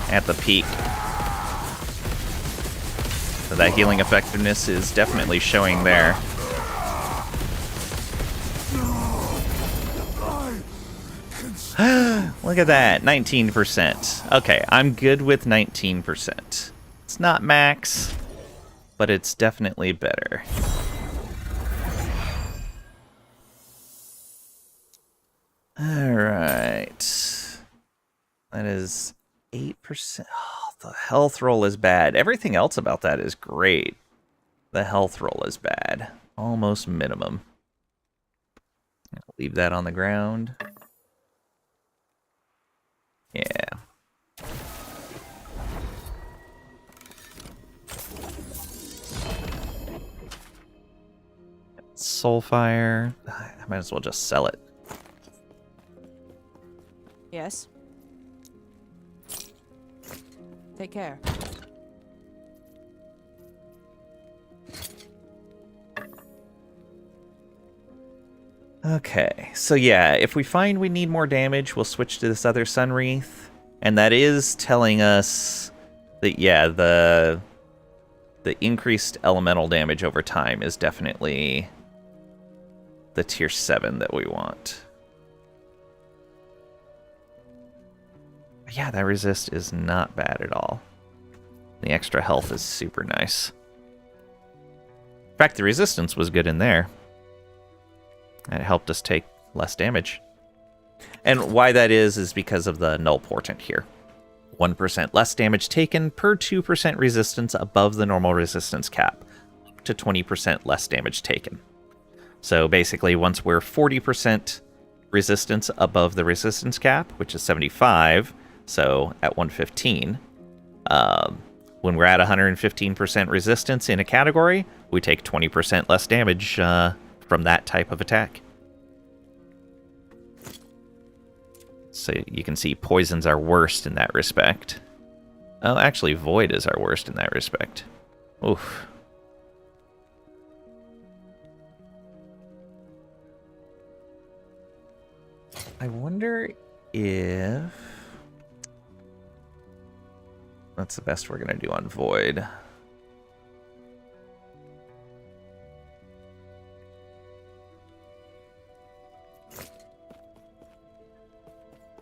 At the peak. So that healing effectiveness is definitely showing there. Look at that, 19%. Okay, I'm good with 19%. It's not max, but it's definitely better. Alright. That is 8%. Oh, the health roll is bad. Everything else about that is great. The health roll is bad. Almost minimum. I'll leave that on the ground. Yeah. Soulfire. I might as well just sell it. Yes. Take care. Okay, so yeah, if we find we need more damage, we'll switch to this other Sun Wreath. And that is telling us that, yeah, the increased elemental damage over time is definitely the tier 7 that we want. Yeah, that resist is not bad at all. The extra health is super nice. In fact, the resistance was good in there. And it helped us take less damage. And why that is because of the null portent here. 1% less damage taken per 2% resistance above the normal resistance cap, up to 20% less damage taken. So basically, once we're 40% resistance above the resistance cap, which is 75, so at 115, when we're at 115% resistance in a category, we take 20% less damage from that type of attack. So you can see poison's our worst in that respect. Oh, actually, void is our worst in that respect. Oof. I wonder if... That's the best we're going to do on void.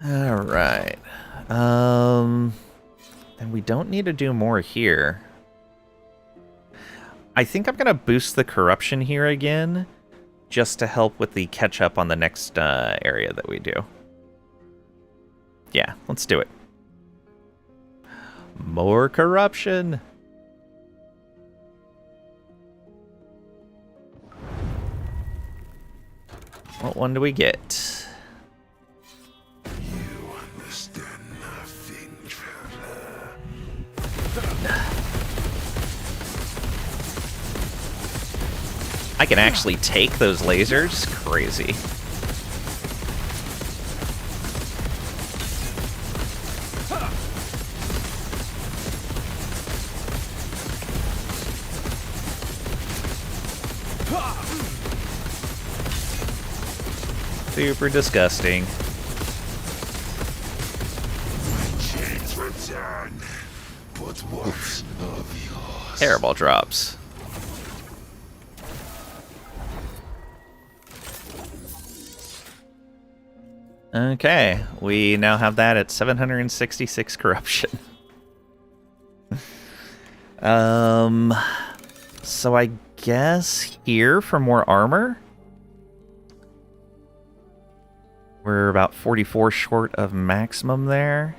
Alright. And we don't need to do more here. I think I'm going to boost the corruption here again, just to help with the catch-up on the next area that we do. Yeah, let's do it. More corruption! What one do we get? I can actually take those lasers? Crazy. Super disgusting. done. But what's of yours? Terrible drops. Okay, we now have that at 766 corruption. So I guess here for more armor, we're about 44 short of maximum there.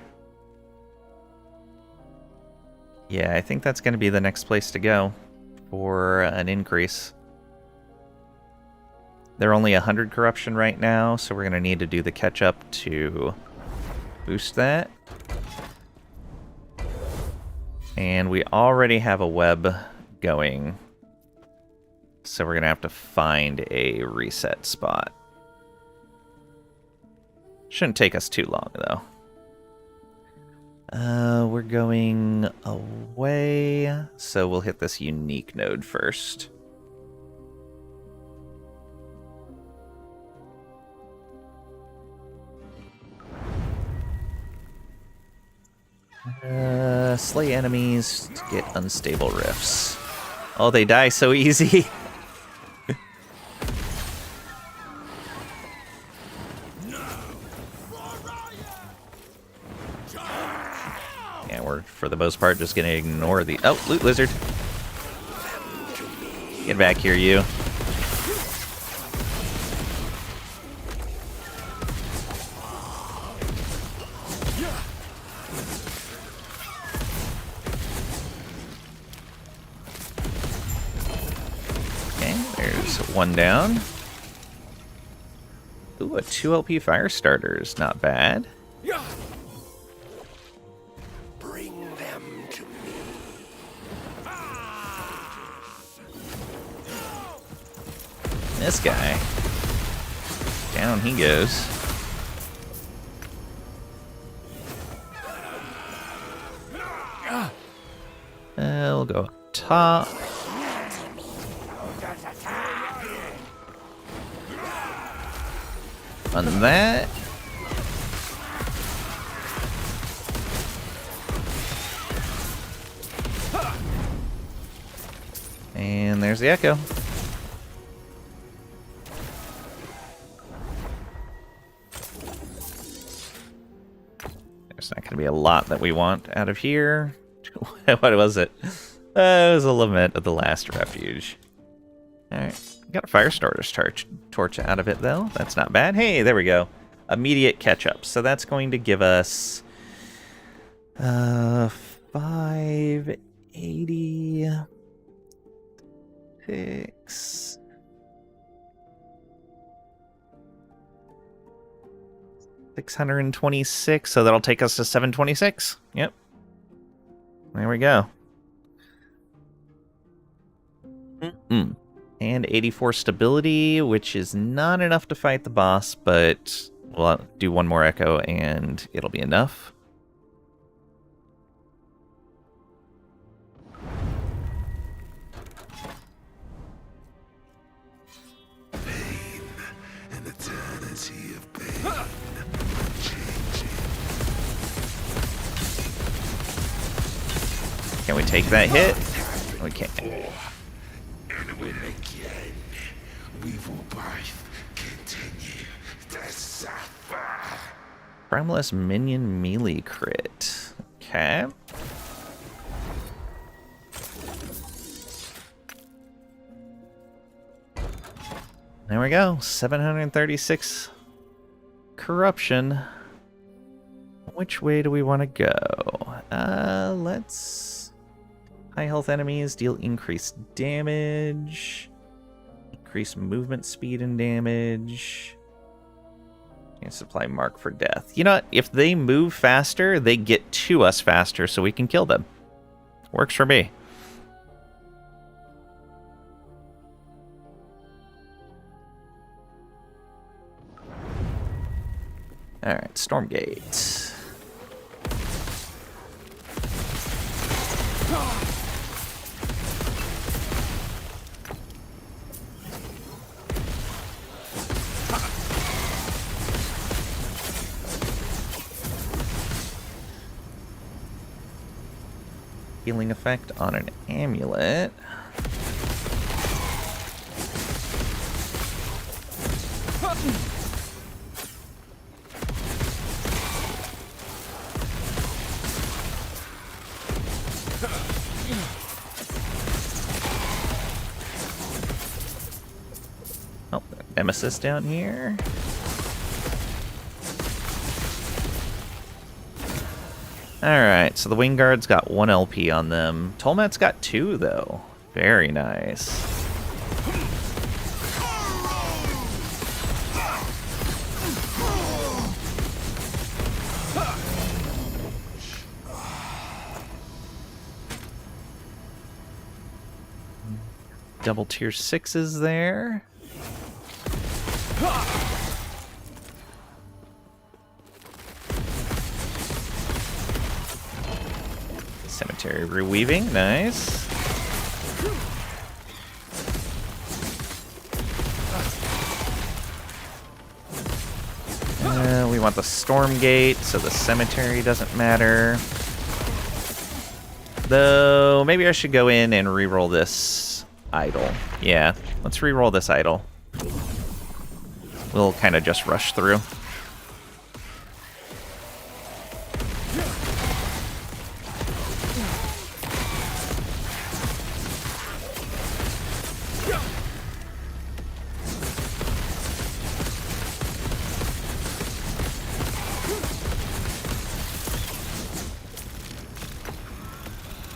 Yeah, I think that's going to be the next place to go for an increase. They're only 100 corruption right now, so we're going to need to do the catch-up to boost that. And we already have a web going, so we're going to have to find a reset spot. Shouldn't take us too long, though. We're going away, so we'll hit this unique node first. Slay enemies to get unstable rifts. Oh, they die so easy. Yeah, we're, for the most part, just gonna ignore the... Oh, loot lizard. Get back here, you. Okay, there's one down. Ooh, a 2 LP fire starter is not bad. Bring them to me. This guy. Down he goes. We'll go up top. On that. And there's the echo. There's not going to be a lot that we want out of here. What was it? It was a lament of the last refuge. Alright. Got a fire starter's torch out of it, though. That's not bad. Hey, there we go. Immediate catch-up. So that's going to give us... 586... 626, so that'll take us to 726. Yep. There we go. And 84 stability, which is not enough to fight the boss, but we'll do one more echo and it'll be enough. Pain, an eternity of pain. Can we take that hit? We can't. And win again. We will both continue to suffer. Primalist minion melee crit. Okay. There we go. 736 corruption. Which way do we want to go? Let's... High health enemies deal increased damage. Increase movement speed and damage. And supply mark for death. You know what? If they move faster, they get to us faster so we can kill them. Works for me. Alright, Stormgate. healing effect on an amulet. Oh, Nemesis down here. Alright, so the Wing Guard's got 1 LP on them. Tolmat's got 2, though. Very nice. Double tier 6s there. Cemetery reweaving, nice. We want the storm gate, so the cemetery doesn't matter. Though, maybe I should go in and reroll this idol. Yeah, let's reroll this idol. We'll kind of just rush through.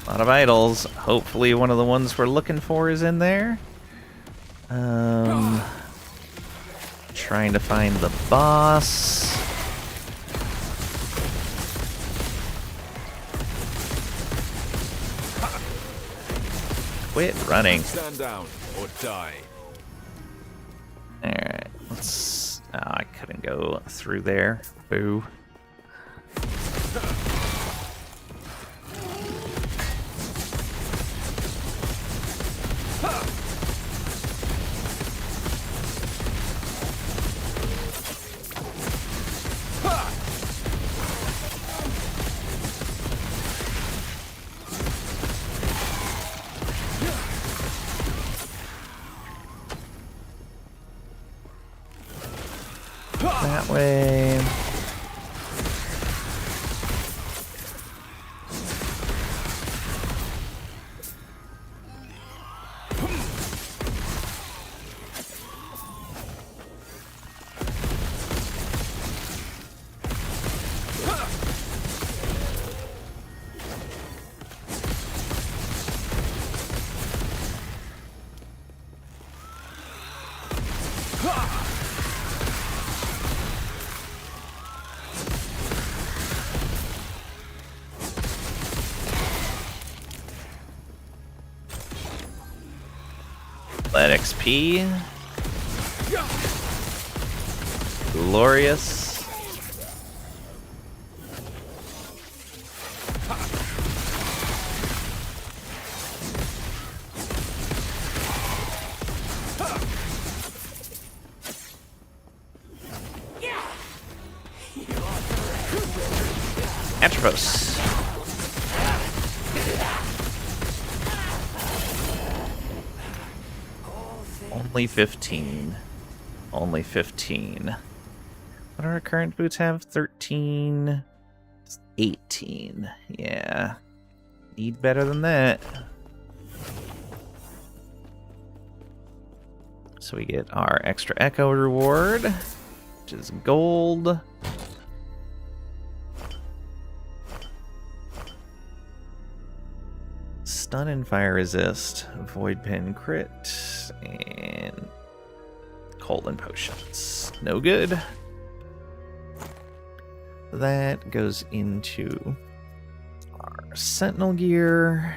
A lot of idols. Hopefully one of the ones we're looking for is in there. Trying to find the boss. Quit running. Stand down or die. Alright, let's... Oh, I couldn't go through there. Boo. That way. Let XP. Glorious. Atropos. Only 15. Only 15. What do our current boots have? 13. 18. Yeah. Need better than that. So we get our extra echo reward, which is gold. Stun and fire resist, void pen crit, and colon potions. No good. That goes into our sentinel gear.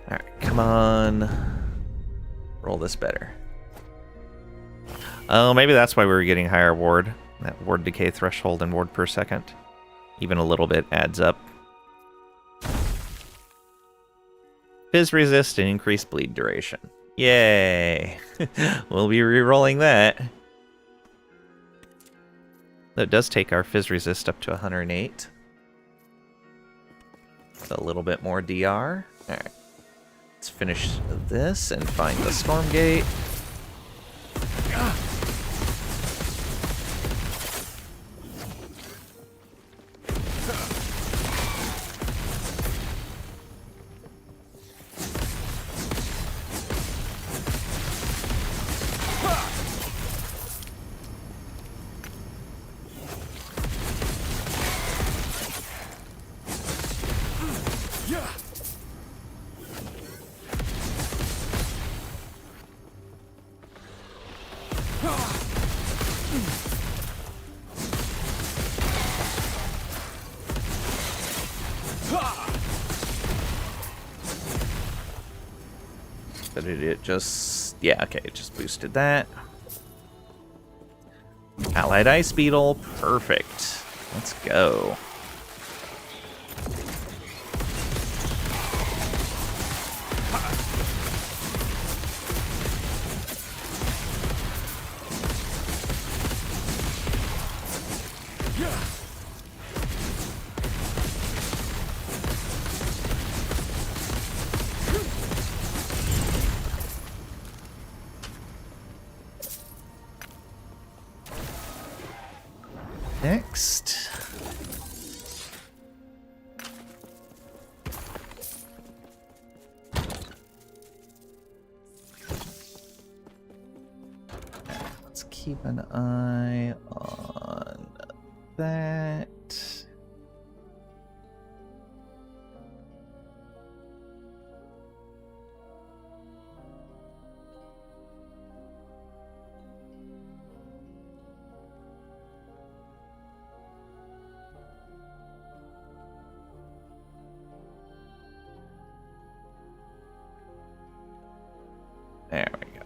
Alright, come on. Roll this better. Oh, maybe that's why we were getting higher ward. That ward decay threshold and ward per second. Even a little bit adds up. Fizz resist and increased bleed duration. Yay! We'll be re-rolling that. That does take our Fizz Resist up to 108. With a little bit more DR. Alright. Let's finish this and find the Storm Gate. But it just... yeah, okay, it just boosted that. Allied Ice Beetle, perfect. Let's go. Next. Let's keep an eye on that. There we go.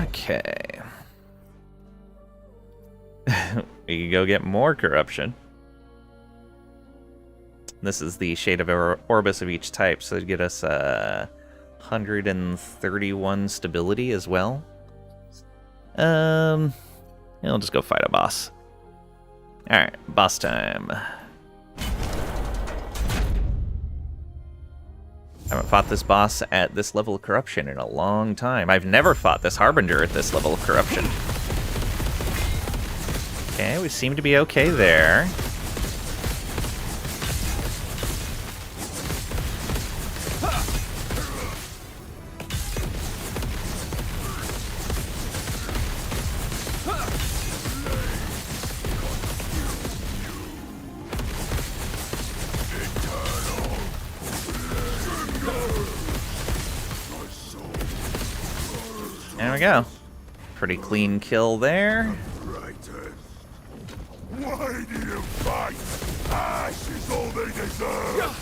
Okay. We can go get more corruption. This is the shade of Orbis of each type, so it'd get us 131 stability as well. I'll just go fight a boss. Alright, boss time. I haven't fought this boss at this level of corruption in a long time. I've never fought this Harbinger at this level of corruption. Okay, we seem to be okay there. There we go. Pretty clean kill there. Why do you fight? Ash is all they deserve.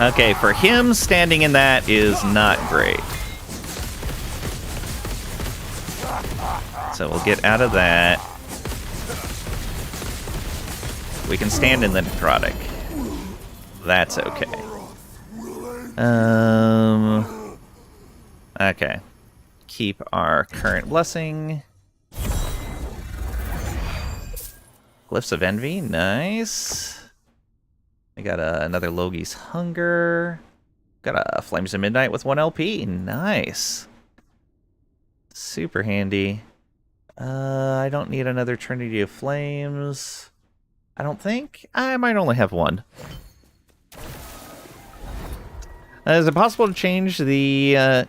Okay, for him, standing in that is not great. So we'll get out of that. We can stand in the necrotic. That's okay. Okay. Keep our current blessing. Glyphs of Envy, nice. I got another Logi's Hunger. Got a Flames of Midnight with 1 LP, nice. Super handy. I don't need another Trinity of Flames. I don't think. I might only have one. Is it possible to change the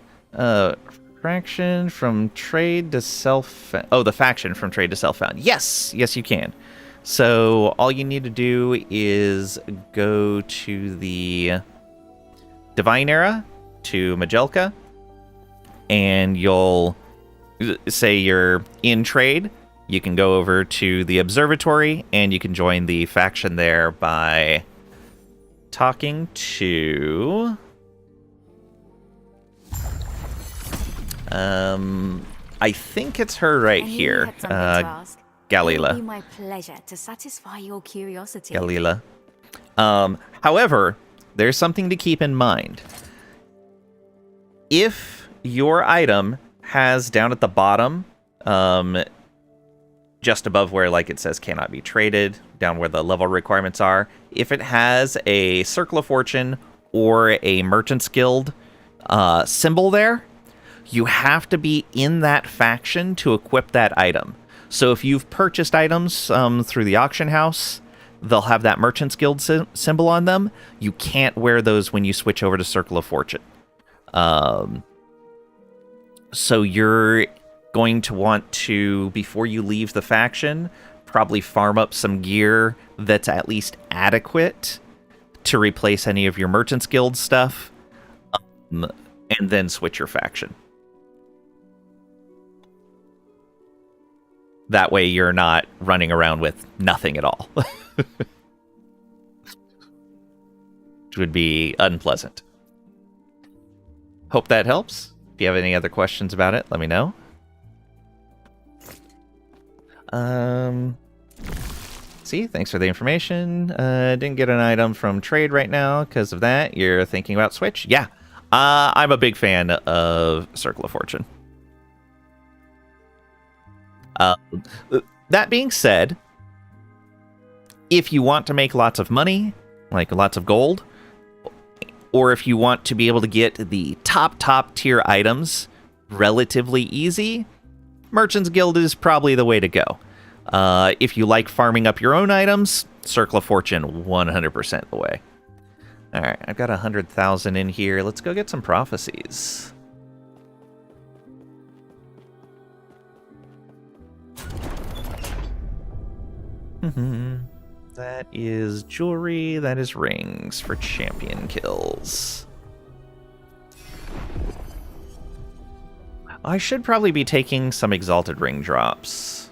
fraction from trade to self... oh, the faction from trade to self-found. Yes! Yes, you can. So all you need to do is go to the Divine Era, to Majelka, and you'll say you're in trade. You can go over to the Observatory, and you can join the faction there by talking to... I think it's her right I knew you here. had something to ask. It would be Galila. my pleasure to satisfy your curiosity. Galila. However, there's something to keep in mind. If your item has down at the bottom, just above where like it says cannot be traded, down where the level requirements are, if it has a Circle of Fortune or a Merchant's Guild symbol there, you have to be in that faction to equip that item. So if you've purchased items through the auction house, they'll have that Merchant's Guild symbol on them. You can't wear those when you switch over to Circle of Fortune. So you're going to want to, before you leave the faction, probably farm up some gear that's at least adequate to replace any of your Merchant's Guild stuff, and then switch your faction. That way you're not running around with nothing at all. Which would be unpleasant. Hope that helps. If you have any other questions about it, let me know. See, thanks for the information. Didn't get an item from trade right now because of that. You're thinking about Switch? Yeah. I'm a big fan of Circle of Fortune. That being said, if you want to make lots of money, like lots of gold, or if you want to be able to get the top tier items relatively easy, Merchant's Guild is probably the way to go. If you like farming up your own items, Circle of Fortune, 100% the way. Alright, I've got 100,000 in here. Let's go get some prophecies. That is jewelry, that is rings for champion kills. I should probably be taking some exalted ring drops.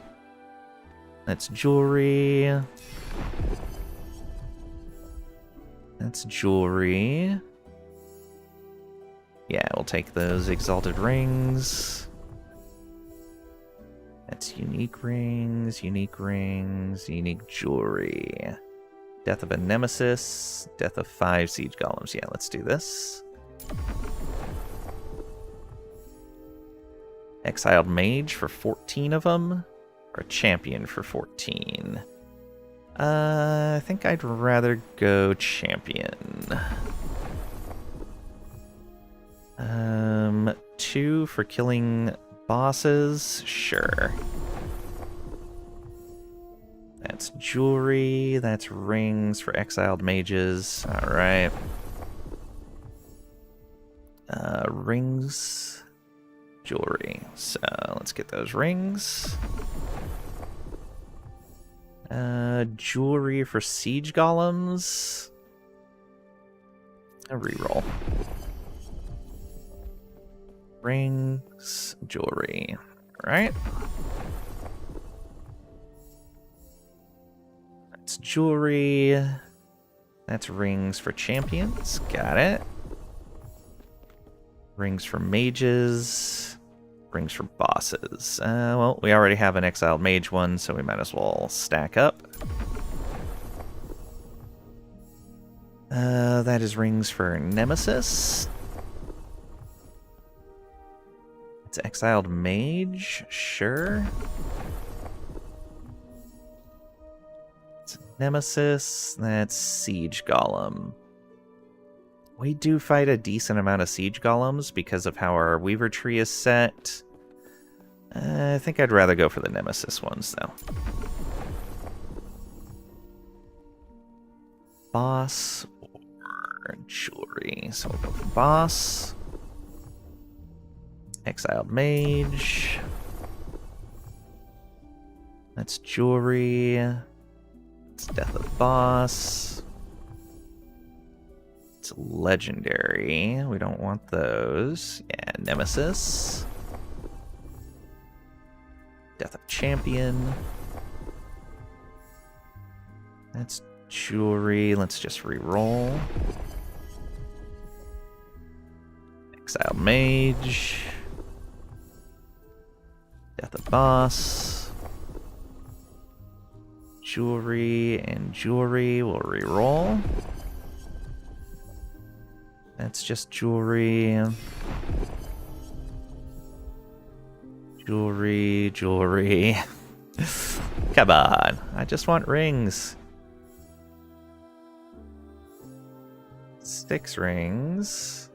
That's jewelry. That's jewelry. Yeah, we'll take those exalted rings. That's unique rings, unique jewelry. Death of a nemesis, death of 5 siege golems. Yeah, let's do this. Exiled mage for 14 of them, or champion for 14. I think I'd rather go champion. 2 for killing bosses, sure. That's jewelry, that's rings for exiled mages, alright. Rings, jewelry, so let's get those rings. Jewelry for siege golems. A reroll. Rings, jewelry. Alright. That's jewelry. That's rings for champions. Got it. Rings for mages. Rings for bosses. Well, we already have an exiled mage one, so we might as well stack up. That is rings for nemesis. It's exiled mage, sure. It's nemesis, that's siege golem. We do fight a decent amount of siege golems because of how our weaver tree is set. I think I'd rather go for the nemesis ones, though. Boss or jewelry. So we'll go for boss. Exiled mage. That's jewelry. It's death of boss. It's legendary. We don't want those. Yeah, nemesis. Death of champion. That's jewelry. Let's just re-roll. Exiled mage. Death of Boss. Jewelry and jewelry will reroll. That's just jewelry. Jewelry, jewelry. Come on, I just want rings. 6 rings.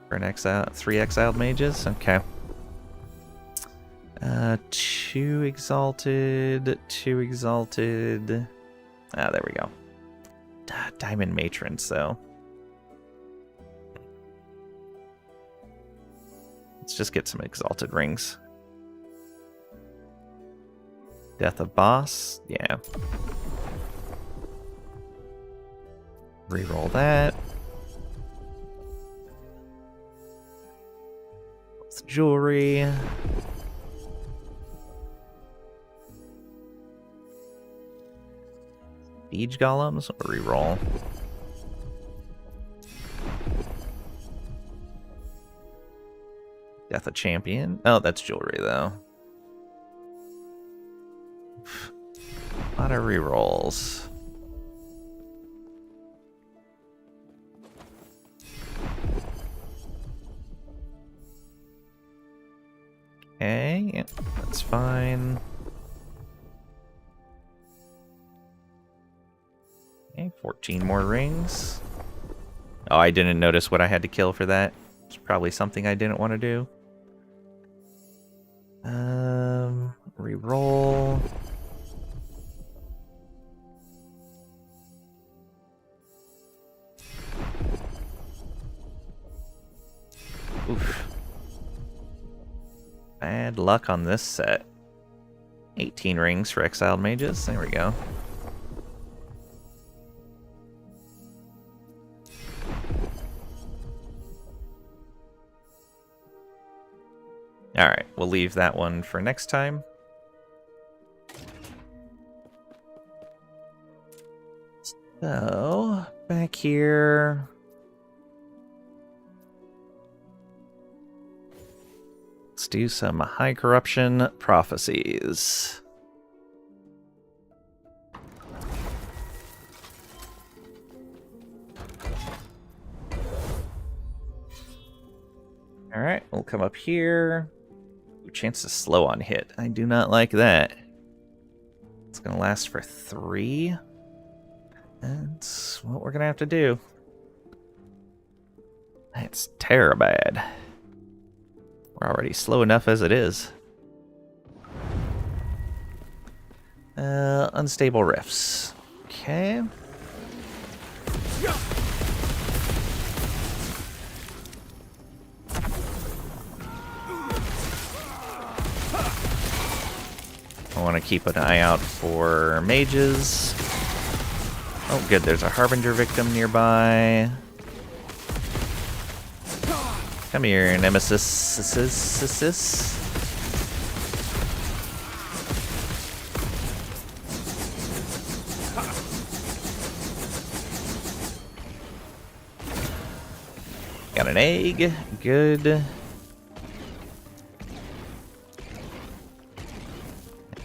For an exile, 3 exiled mages? Okay. 2 exalted, 2 exalted. Ah, there we go. Diamond matrons, though. Let's just get some exalted rings. Death of Boss, yeah. Reroll that. It's jewelry. Siege golems, reroll. Death of Champion. Oh, that's jewelry though. A lot of rerolls. Okay, yeah, that's fine. Okay, 14 more rings. Oh, I didn't notice what I had to kill for that. It's probably something I didn't want to do. Reroll. Oof. Bad luck on this set. 18 rings for exiled mages. There we go. Alright, we'll leave that one for next time. So, back here. Let's do some high corruption prophecies. Alright, we'll come up here. Ooh, chance to slow on hit. I do not like that. It's going to last for 3. That's what we're going to have to do. That's terrible bad. We're already slow enough as it is. Unstable rifts. Okay. I want to keep an eye out for mages. Oh, good. There's a Harbinger victim nearby. Come here, Nemesis. Got an egg. Good.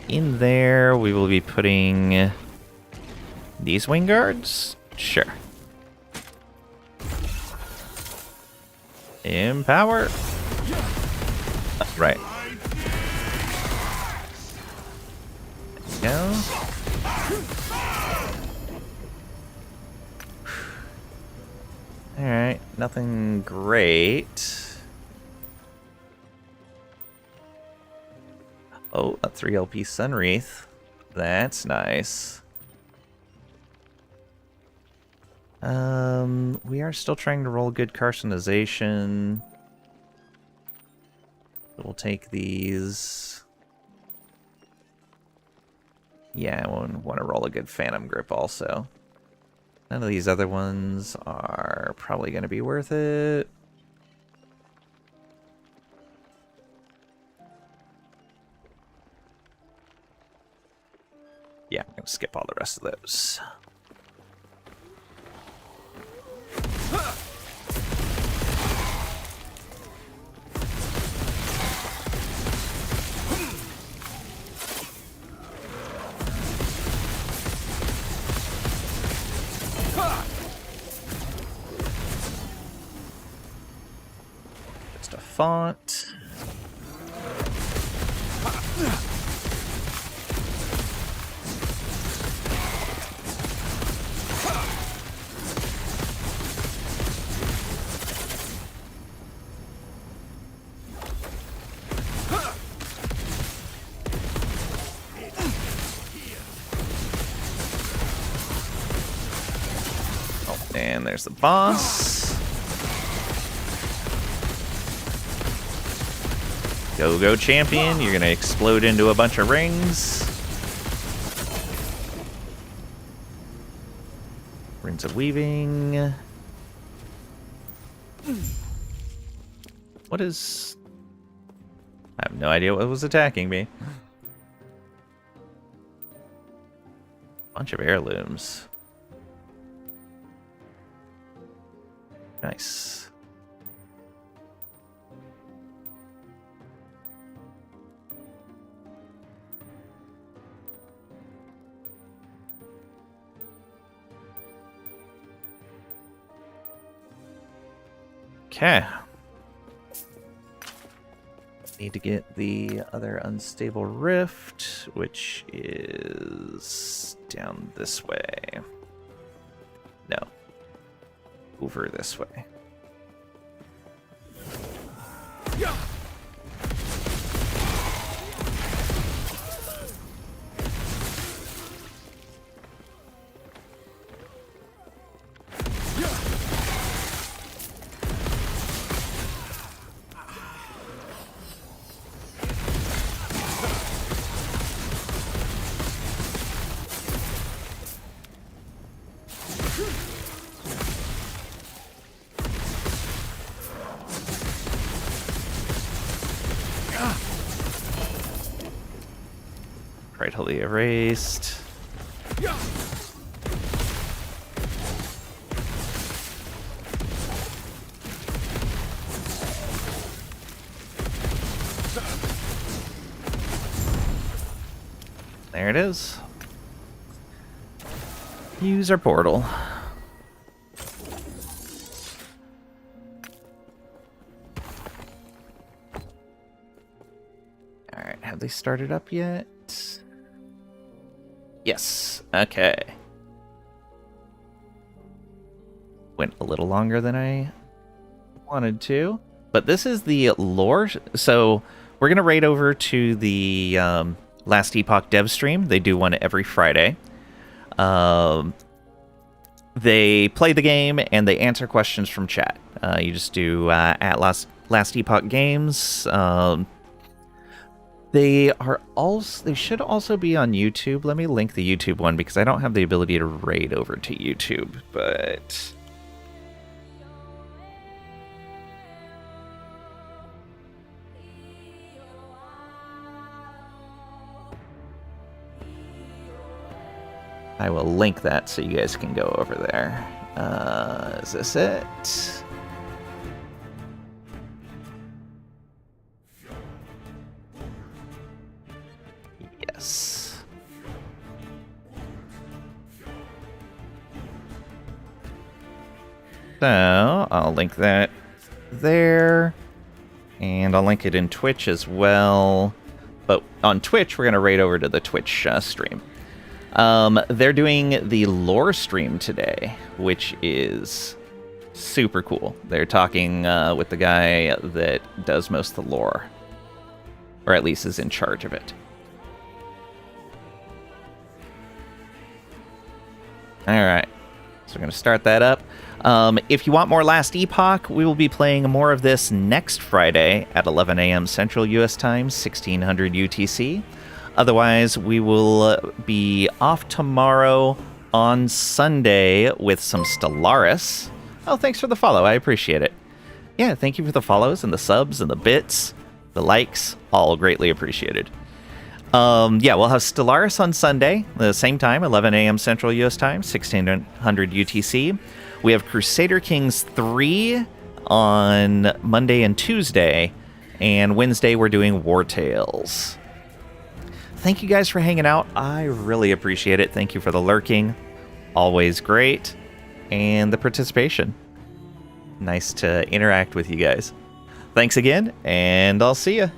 In there, we will be putting these wing guards. Sure. Empower. Right. There we go. Alright, nothing great. Oh, a 3LP Sunwreath. That's nice. We are still trying to roll good carcinization. We'll take these. Yeah, I want to roll a good Phantom Grip also. None of these other ones are probably going to be worth it. Yeah, I'm going to skip all the rest of those. font. Oh, and there's the boss. Go champion, you're gonna explode into a bunch of rings. Rings of weaving. What is... I have no idea what was attacking me. Bunch of heirlooms. Nice. Okay. Need to get the other unstable rift, which is down this way. No. Over this way. Rightfully erased. There it is. Use our portal. Alright, have they started up yet? Yes. Okay. Went a little longer than I wanted to. But this is the lore. So we're going to raid over to the Last Epoch dev stream. They do one every Friday. They play the game and they answer questions from chat. You just do at Last Epoch Games. They should also be on YouTube. Let me link the YouTube one because I don't have the ability to raid over to YouTube, but I will link that so you guys can go over there. Is this it? Yes. So, I'll link that there. And I'll link it in Twitch as well. But on Twitch, we're going to raid over to the Twitch stream. They're doing the lore stream today, which is super cool. They're talking with the guy that does most of the lore. Or at least is in charge of it. Alright, so we're going to start that up. If you want more Last Epoch, we will be playing more of this next Friday at 11 a.m. Central U.S. Time, 1600 UTC. Otherwise, we will be off tomorrow on Sunday with some Stellaris. Oh, thanks for the follow. I appreciate it. Yeah, thank you for the follows and the subs and the bits, the likes, all greatly appreciated. Yeah, we'll have Stellaris on Sunday, the same time, 11 a.m. Central U.S. Time, 1600 UTC. We have Crusader Kings 3 on Monday and Tuesday, and Wednesday we're doing War Tales. Thank you guys for hanging out. I really appreciate it. Thank you for the lurking. Always great. And the participation. Nice to interact with you guys. Thanks again, and I'll see you.